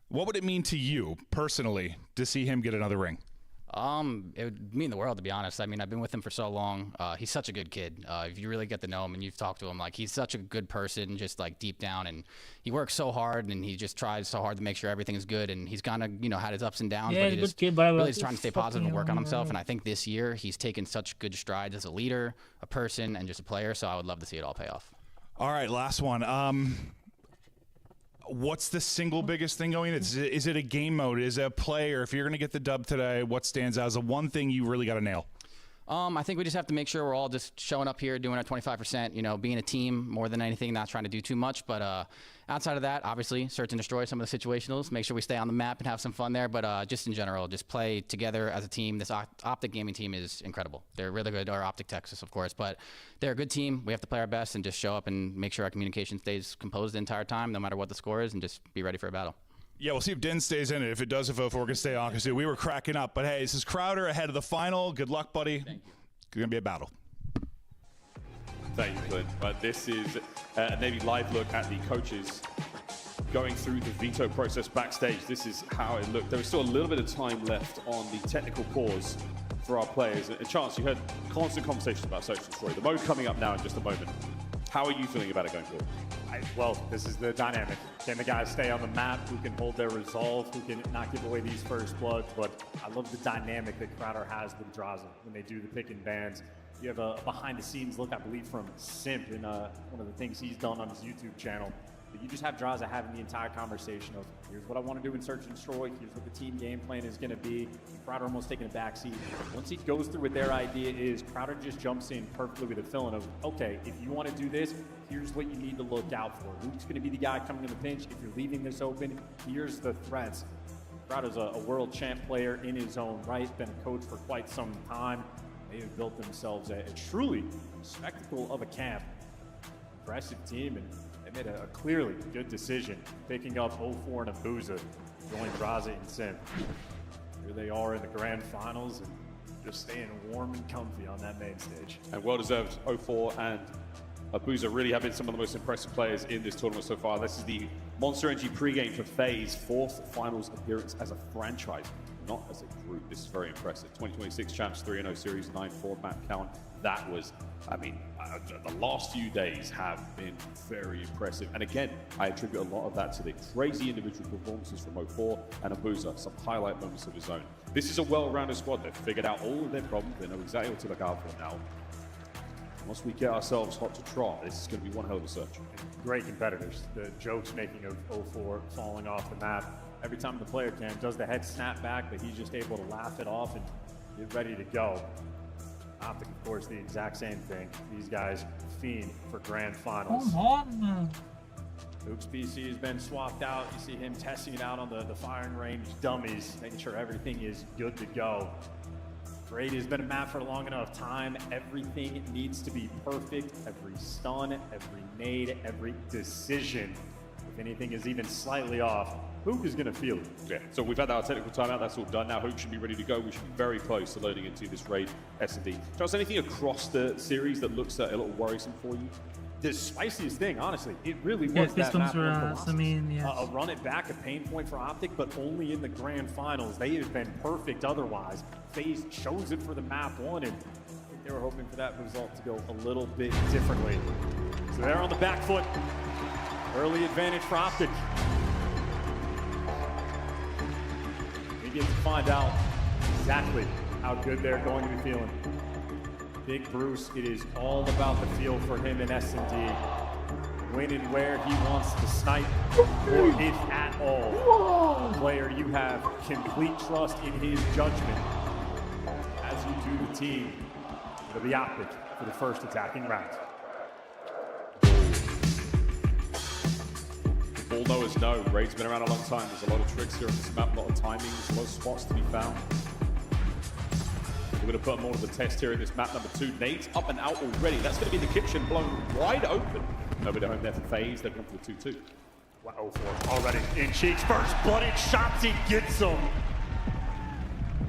Speaker 17: What would it mean to you personally to see him get another ring?
Speaker 19: It would mean the world, to be honest. I mean, I've been with him for so long. He's such a good kid. If you really get to know him and you've talked to him, like, he's such a good person, just like deep down, and he works so hard and he just tries so hard to make sure everything is good. And he's kind of, you know, had his ups and downs, but he just really is trying to stay positive and work on himself. And I think this year he's taken such good strides as a leader, a person, and just a player. So I would love to see it all pay off.
Speaker 17: All right, last one. What's the single biggest thing going? Is it a game mode? Is it a play? Or if you're going to get the dub today, what stands out as the one thing you really got to nail?
Speaker 19: I think we just have to make sure we're all just showing up here, doing our 25%, you know, being a team more than anything, not trying to do too much. But outside of that, obviously, search and destroy some of the situationals, make sure we stay on the map and have some fun there. But just in general, just play together as a team. This Optic Gaming team is incredible. They're really good, or Optic Texas, of course. But they're a good team. We have to play our best and just show up and make sure our communication stays composed the entire time, no matter what the score is, and just be ready for a battle.
Speaker 17: Yeah, we'll see if Din stays in it. If it does, if O4 can stay on, because we were cracking up. But hey, this is Crowder ahead of the final. Good luck, buddy.
Speaker 19: Thank you.
Speaker 17: It's going to be a battle.
Speaker 9: Thank you, Clint. But this is a Navy live look at the coaches going through the veto process backstage. This is how it looked. There was still a little bit of time left on the technical pause for our players. And Chance, you heard constant conversations about Search and Destroy. The mode coming up now in just a moment. How are you feeling about it going forward?
Speaker 16: Well, this is the dynamic. Can the guys stay on the map? Who can hold their resolve? Who can not give away these first bloods? But I love the dynamic that Crowder has with Draza when they do the pick and bans. You have a behind-the-scenes look, I believe, from Simp in one of the things he's done on his YouTube channel. But you just have Draza having the entire conversation of, here's what I want to do in Search and Destroy, here's what the team game plan is going to be. Crowder almost taking a backseat. Once he goes through what their idea is, Crowder just jumps in perfectly with a feeling of, okay, if you want to do this, here's what you need to look out for. Who's going to be the guy coming in the pinch? If you're leaving this open, here's the threats. Crowder's a world champ player in his own right, been a coach for quite some time. They have built themselves a truly spectacle of a camp. Impressive team, and they made a clearly good decision picking up 0-4 and Abuza, join Draza and Simp. Here they are in the grand finals and just staying warm and comfy on that main stage.
Speaker 9: And well-deserved 0-4 and Abuza really have been some of the most impressive players in this tournament so far. This is the Monster Energy pregame for FaZe, fourth finals appearance as a franchise, not as a group. This is very impressive. 2026 champs, 3-0 series, 9-4 map count. That was, I mean, the last few days have been very impressive. And again, I attribute a lot of that to the crazy individual performances from 0-4 and Abuza, some highlight moments of his own. This is a well-rounded squad. They've figured out all of their problems. They know exactly what to look out for now. Once we get ourselves hot to trot, this is going to be one hell of a search.
Speaker 16: Great competitors. The jokes making of 0-4 falling off the map. Every time the player does the head snap back, but he's just able to laugh it off and get ready to go. Optic, of course, the exact same thing. These guys fiend for grand finals.
Speaker 4: Come on.
Speaker 16: Luke's PC has been swapped out. You see him testing it out on the firing range dummies, making sure everything is good to go. Great has been a map for a long enough time. Everything needs to be perfect. Every stun, every nade, every decision. If anything is even slightly off, Hook is going to feel it.
Speaker 9: Yeah, so we've had our technical timeout. That's all done now. Hook should be ready to go. We should be very close to loading into this raid S&D. Charles, anything across the series that looks a little worrisome for you?
Speaker 16: The spiciest thing, honestly, it really was that map.
Speaker 4: A
Speaker 16: run it back, a pain point for Optic, but only in the grand finals. They have been perfect otherwise. FaZe chose it for the map one, and I think they were hoping for that result to go a little bit differently. So they're on the back foot. Early advantage for Optic. We get to find out exactly how good they're going to be feeling. Big Bruce, it is all about the feel for him in S&D. When and where he wants to snipe, or if at all. Player, you have complete trust in his judgment as you do the team. It'll be Optic for the first attacking round.
Speaker 9: All knowers know, Raid's been around a long time. There's a lot of tricks here on this map, a lot of timings, a lot of spots to be found. We're going to put them all to the test here in this map number 2. Nade's up and out already. That's going to be the kitchen blown wide open. Nobody home there for FaZe. They're going for the 2-2.
Speaker 16: Wow, 04 already in Cheeks. First blooded Shotzzy gets him.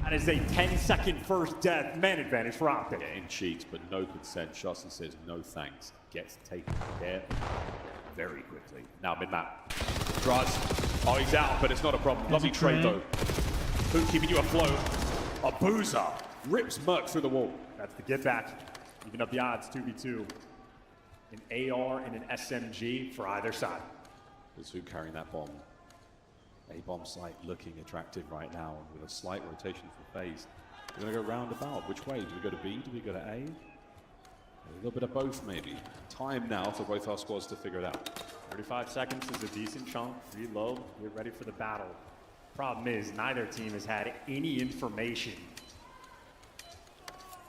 Speaker 16: That is a 10-second first death. Man advantage for Optic.
Speaker 9: Yeah, in Cheeks, but no consent. Shotzzy says no thanks. Gets taken care very quickly. Now mid-map. Draz. Oh, he's out, but it's not a problem. Lovely trade though. Who's keeping you afloat? Abuza rips Merc through the wall.
Speaker 16: That's the get back. Even up the odds, 2v2. An AR and an SMG for either side.
Speaker 9: There's who carrying that bomb. A-bomb site looking attractive right now with a slight rotation for FaZe. We're going to go roundabout. Which way? Do we go to B? Do we go to A? A little bit of both, maybe. Time now for both our squads to figure it out.
Speaker 16: 35 seconds is a decent chunk. Reload. Get ready for the battle. Problem is, neither team has had any information.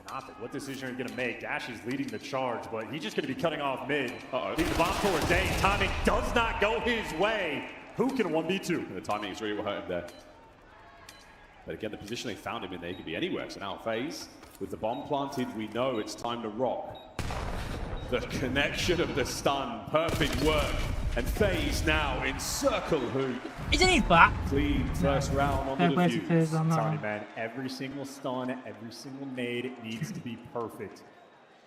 Speaker 16: And Optic, what decision are you going to make? Dash is leading the charge, but he's just going to be cutting off mid.
Speaker 9: Uh-oh.
Speaker 16: Leave the bomb towards Dane. Timing does not go his way. Who can 1v2?
Speaker 9: The timing is really what hurt him there. But again, the position they found him in there could be anywhere. So now FaZe, with the bomb planted, we know it's time to rock. The connection of the stun, perfect work. And FaZe now encircle Hook.
Speaker 4: Isn't he back?
Speaker 9: Clean first round on the defuse.
Speaker 16: I'm telling you, man, every single stun, every single nade needs to be perfect.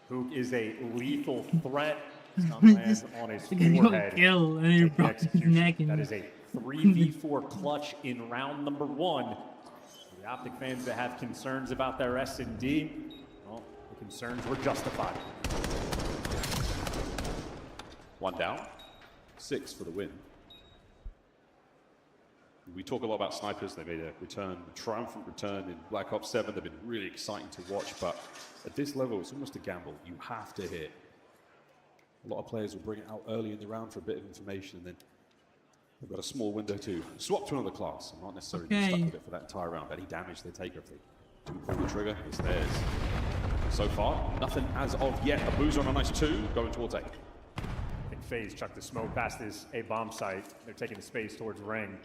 Speaker 16: Hook is a lethal threat. Stun lands on his forehead.
Speaker 4: Kill and he broke his neck.
Speaker 16: That is a 3v4 clutch in round number 1. For the Optic fans that have concerns about their S&D, well, the concerns were justified.
Speaker 9: One down, 6 for the win. We talk a lot about snipers. They made a return, a triumphant return in Black Ops 7. They've been really exciting to watch, but at this level, it's almost a gamble. You have to hit. A lot of players will bring it out early in the round for a bit of information, and then they've got a small window to swap to another class. I'm not necessarily stuck with it for that entire round. Any damage they take, if they do pull the trigger, it's theirs. So far, nothing as of yet. Abuza on a nice 2, going towards A.
Speaker 16: And FaZe chucked the smoke past this A-bomb site. They're taking the space towards ring.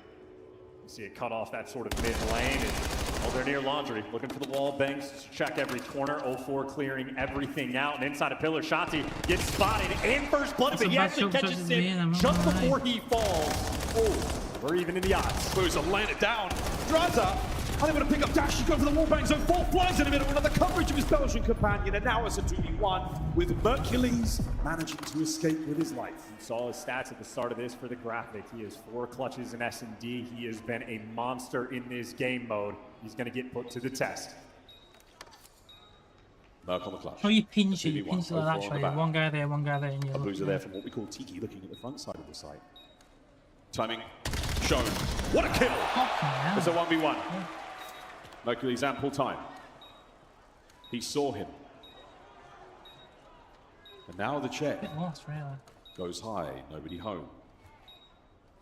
Speaker 16: You see it cut off that sort of mid lane, and well, they're near Laundry, looking for the wall banks to check every corner. 04 clearing everything out, and inside a pillar, Shotzzy gets spotted and first blood, but he actually catches him just before he falls. Oh, we're even in the odds.
Speaker 9: Abuza landed down. Draza, are they going to pick up Dash? He's going for the wall bangs. 04 flies in the middle, another coverage of his Belgian companion, and now it's a 2v1 with Mercules managing to escape with his life.
Speaker 16: You saw his stats at the start of this for the graphic. He has 4 clutches in S&D. He has been a monster in this game mode. He's going to get put to the test.
Speaker 9: Merc on the clutch.
Speaker 4: Oh, you pinch it. You pinch it like that, the one guy there, and you're
Speaker 9: Abuza there from what we call Tiki, looking at the front side of the site. Timing shown. What a kill! It's a 1v1. Yeah. Mercury's ample time. He saw him. And now the check.
Speaker 4: A bit lost, really.
Speaker 9: Goes high, nobody home.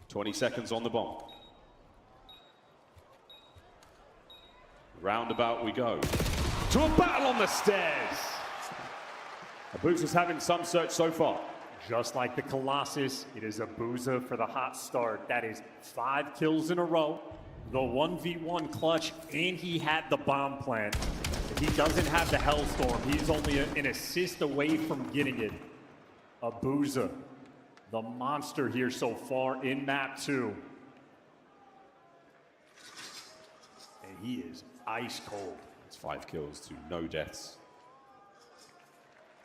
Speaker 9: 20 seconds on the bomb. Roundabout we go. To a battle on the stairs. Abuza's having some search so far.
Speaker 16: Just like the Colossus, it is Abuza for the hot start. That is 5 kills in a row. The 1v1 clutch, and he had the bomb plant. He doesn't have the Hellstorm. He's only an assist away from getting it. Abuza, the monster here so far in map 2. And he is ice cold.
Speaker 9: It's 5 kills to no deaths.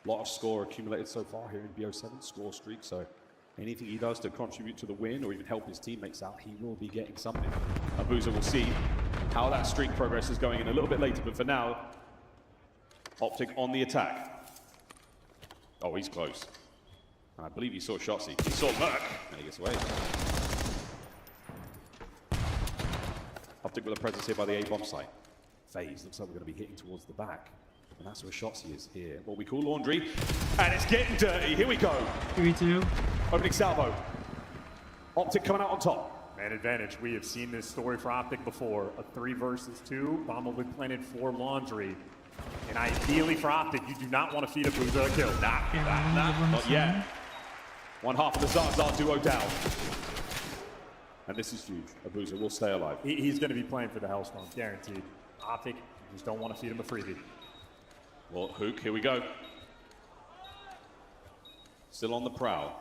Speaker 9: A lot of score accumulated so far here in BO7, score streak, so anything he does to contribute to the win or even help his teammates out, he will be getting something. Abuza will see how that streak progress is going in a little bit later, but for now, Optic on the attack. Oh, he's close. And I believe he saw Shotzzy. He saw Merc, and he gets away. Optic with a presence here by the A-bomb site. FaZe looks like we're going to be hitting towards the back. And that's where Shotzzy is here. What we call Laundry. And it's getting dirty. Here we go.
Speaker 4: 3-2.
Speaker 9: Opening salvo. Optic coming out on top.
Speaker 16: Man advantage. We have seen this story for Optic before. A 3 versus 2. Bomb will be planted for Laundry. And ideally for Optic, you do not want to feed Abuza a kill.
Speaker 9: Not yet. One half of the Zaza duo down. And this is huge. Abuza will stay alive.
Speaker 16: He's going to be playing for the Hellstorm, guaranteed. Optic, you just don't want to feed him a freebie.
Speaker 9: Well, Hook, here we go. Still on the prowl.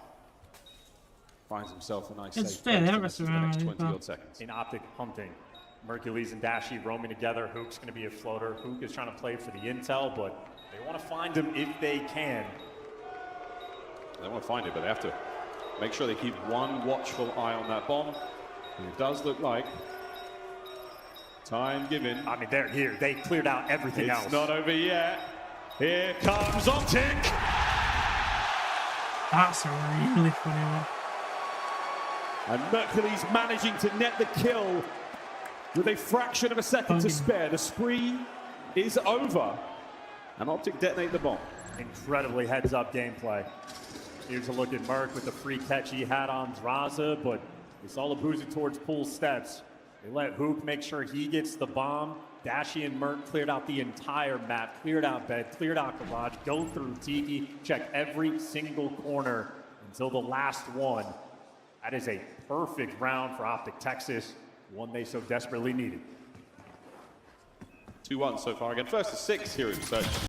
Speaker 9: finds himself a nice
Speaker 4: It's
Speaker 9: safe
Speaker 4: fair,
Speaker 9: place
Speaker 4: that
Speaker 9: to
Speaker 4: rest
Speaker 9: the
Speaker 4: around,
Speaker 9: next
Speaker 4: I think,
Speaker 9: 20 odd seconds.
Speaker 16: In Optic hunting, Mercules and Dashy roaming together. Hook's going to be a floater. Hook is trying to play for the intel, but they want to find him if they can.
Speaker 9: They want to find it, but they have to make sure they keep one watchful eye on that bomb. And it does look like time given.
Speaker 16: I mean, they're here. They cleared out everything else.
Speaker 9: It's not over yet. Here comes Optic.
Speaker 4: That's a really funny one.
Speaker 9: And Mercules managing to net the kill with a fraction of a second to spare. The spree is over. And Optic detonate the bomb.
Speaker 16: Incredibly heads-up gameplay. Here's a look at Merc with the free catch he had on Draza, but we saw Labuza towards pool steps. They let Hook make sure he gets the bomb. Dashy and Merc cleared out the entire map, cleared out bed, cleared out garage, go through Tiki, check every single corner until the last one. That is a perfect round for Optic Texas, one they so desperately needed.
Speaker 9: 2-1 so far again. First to 6 here in Search.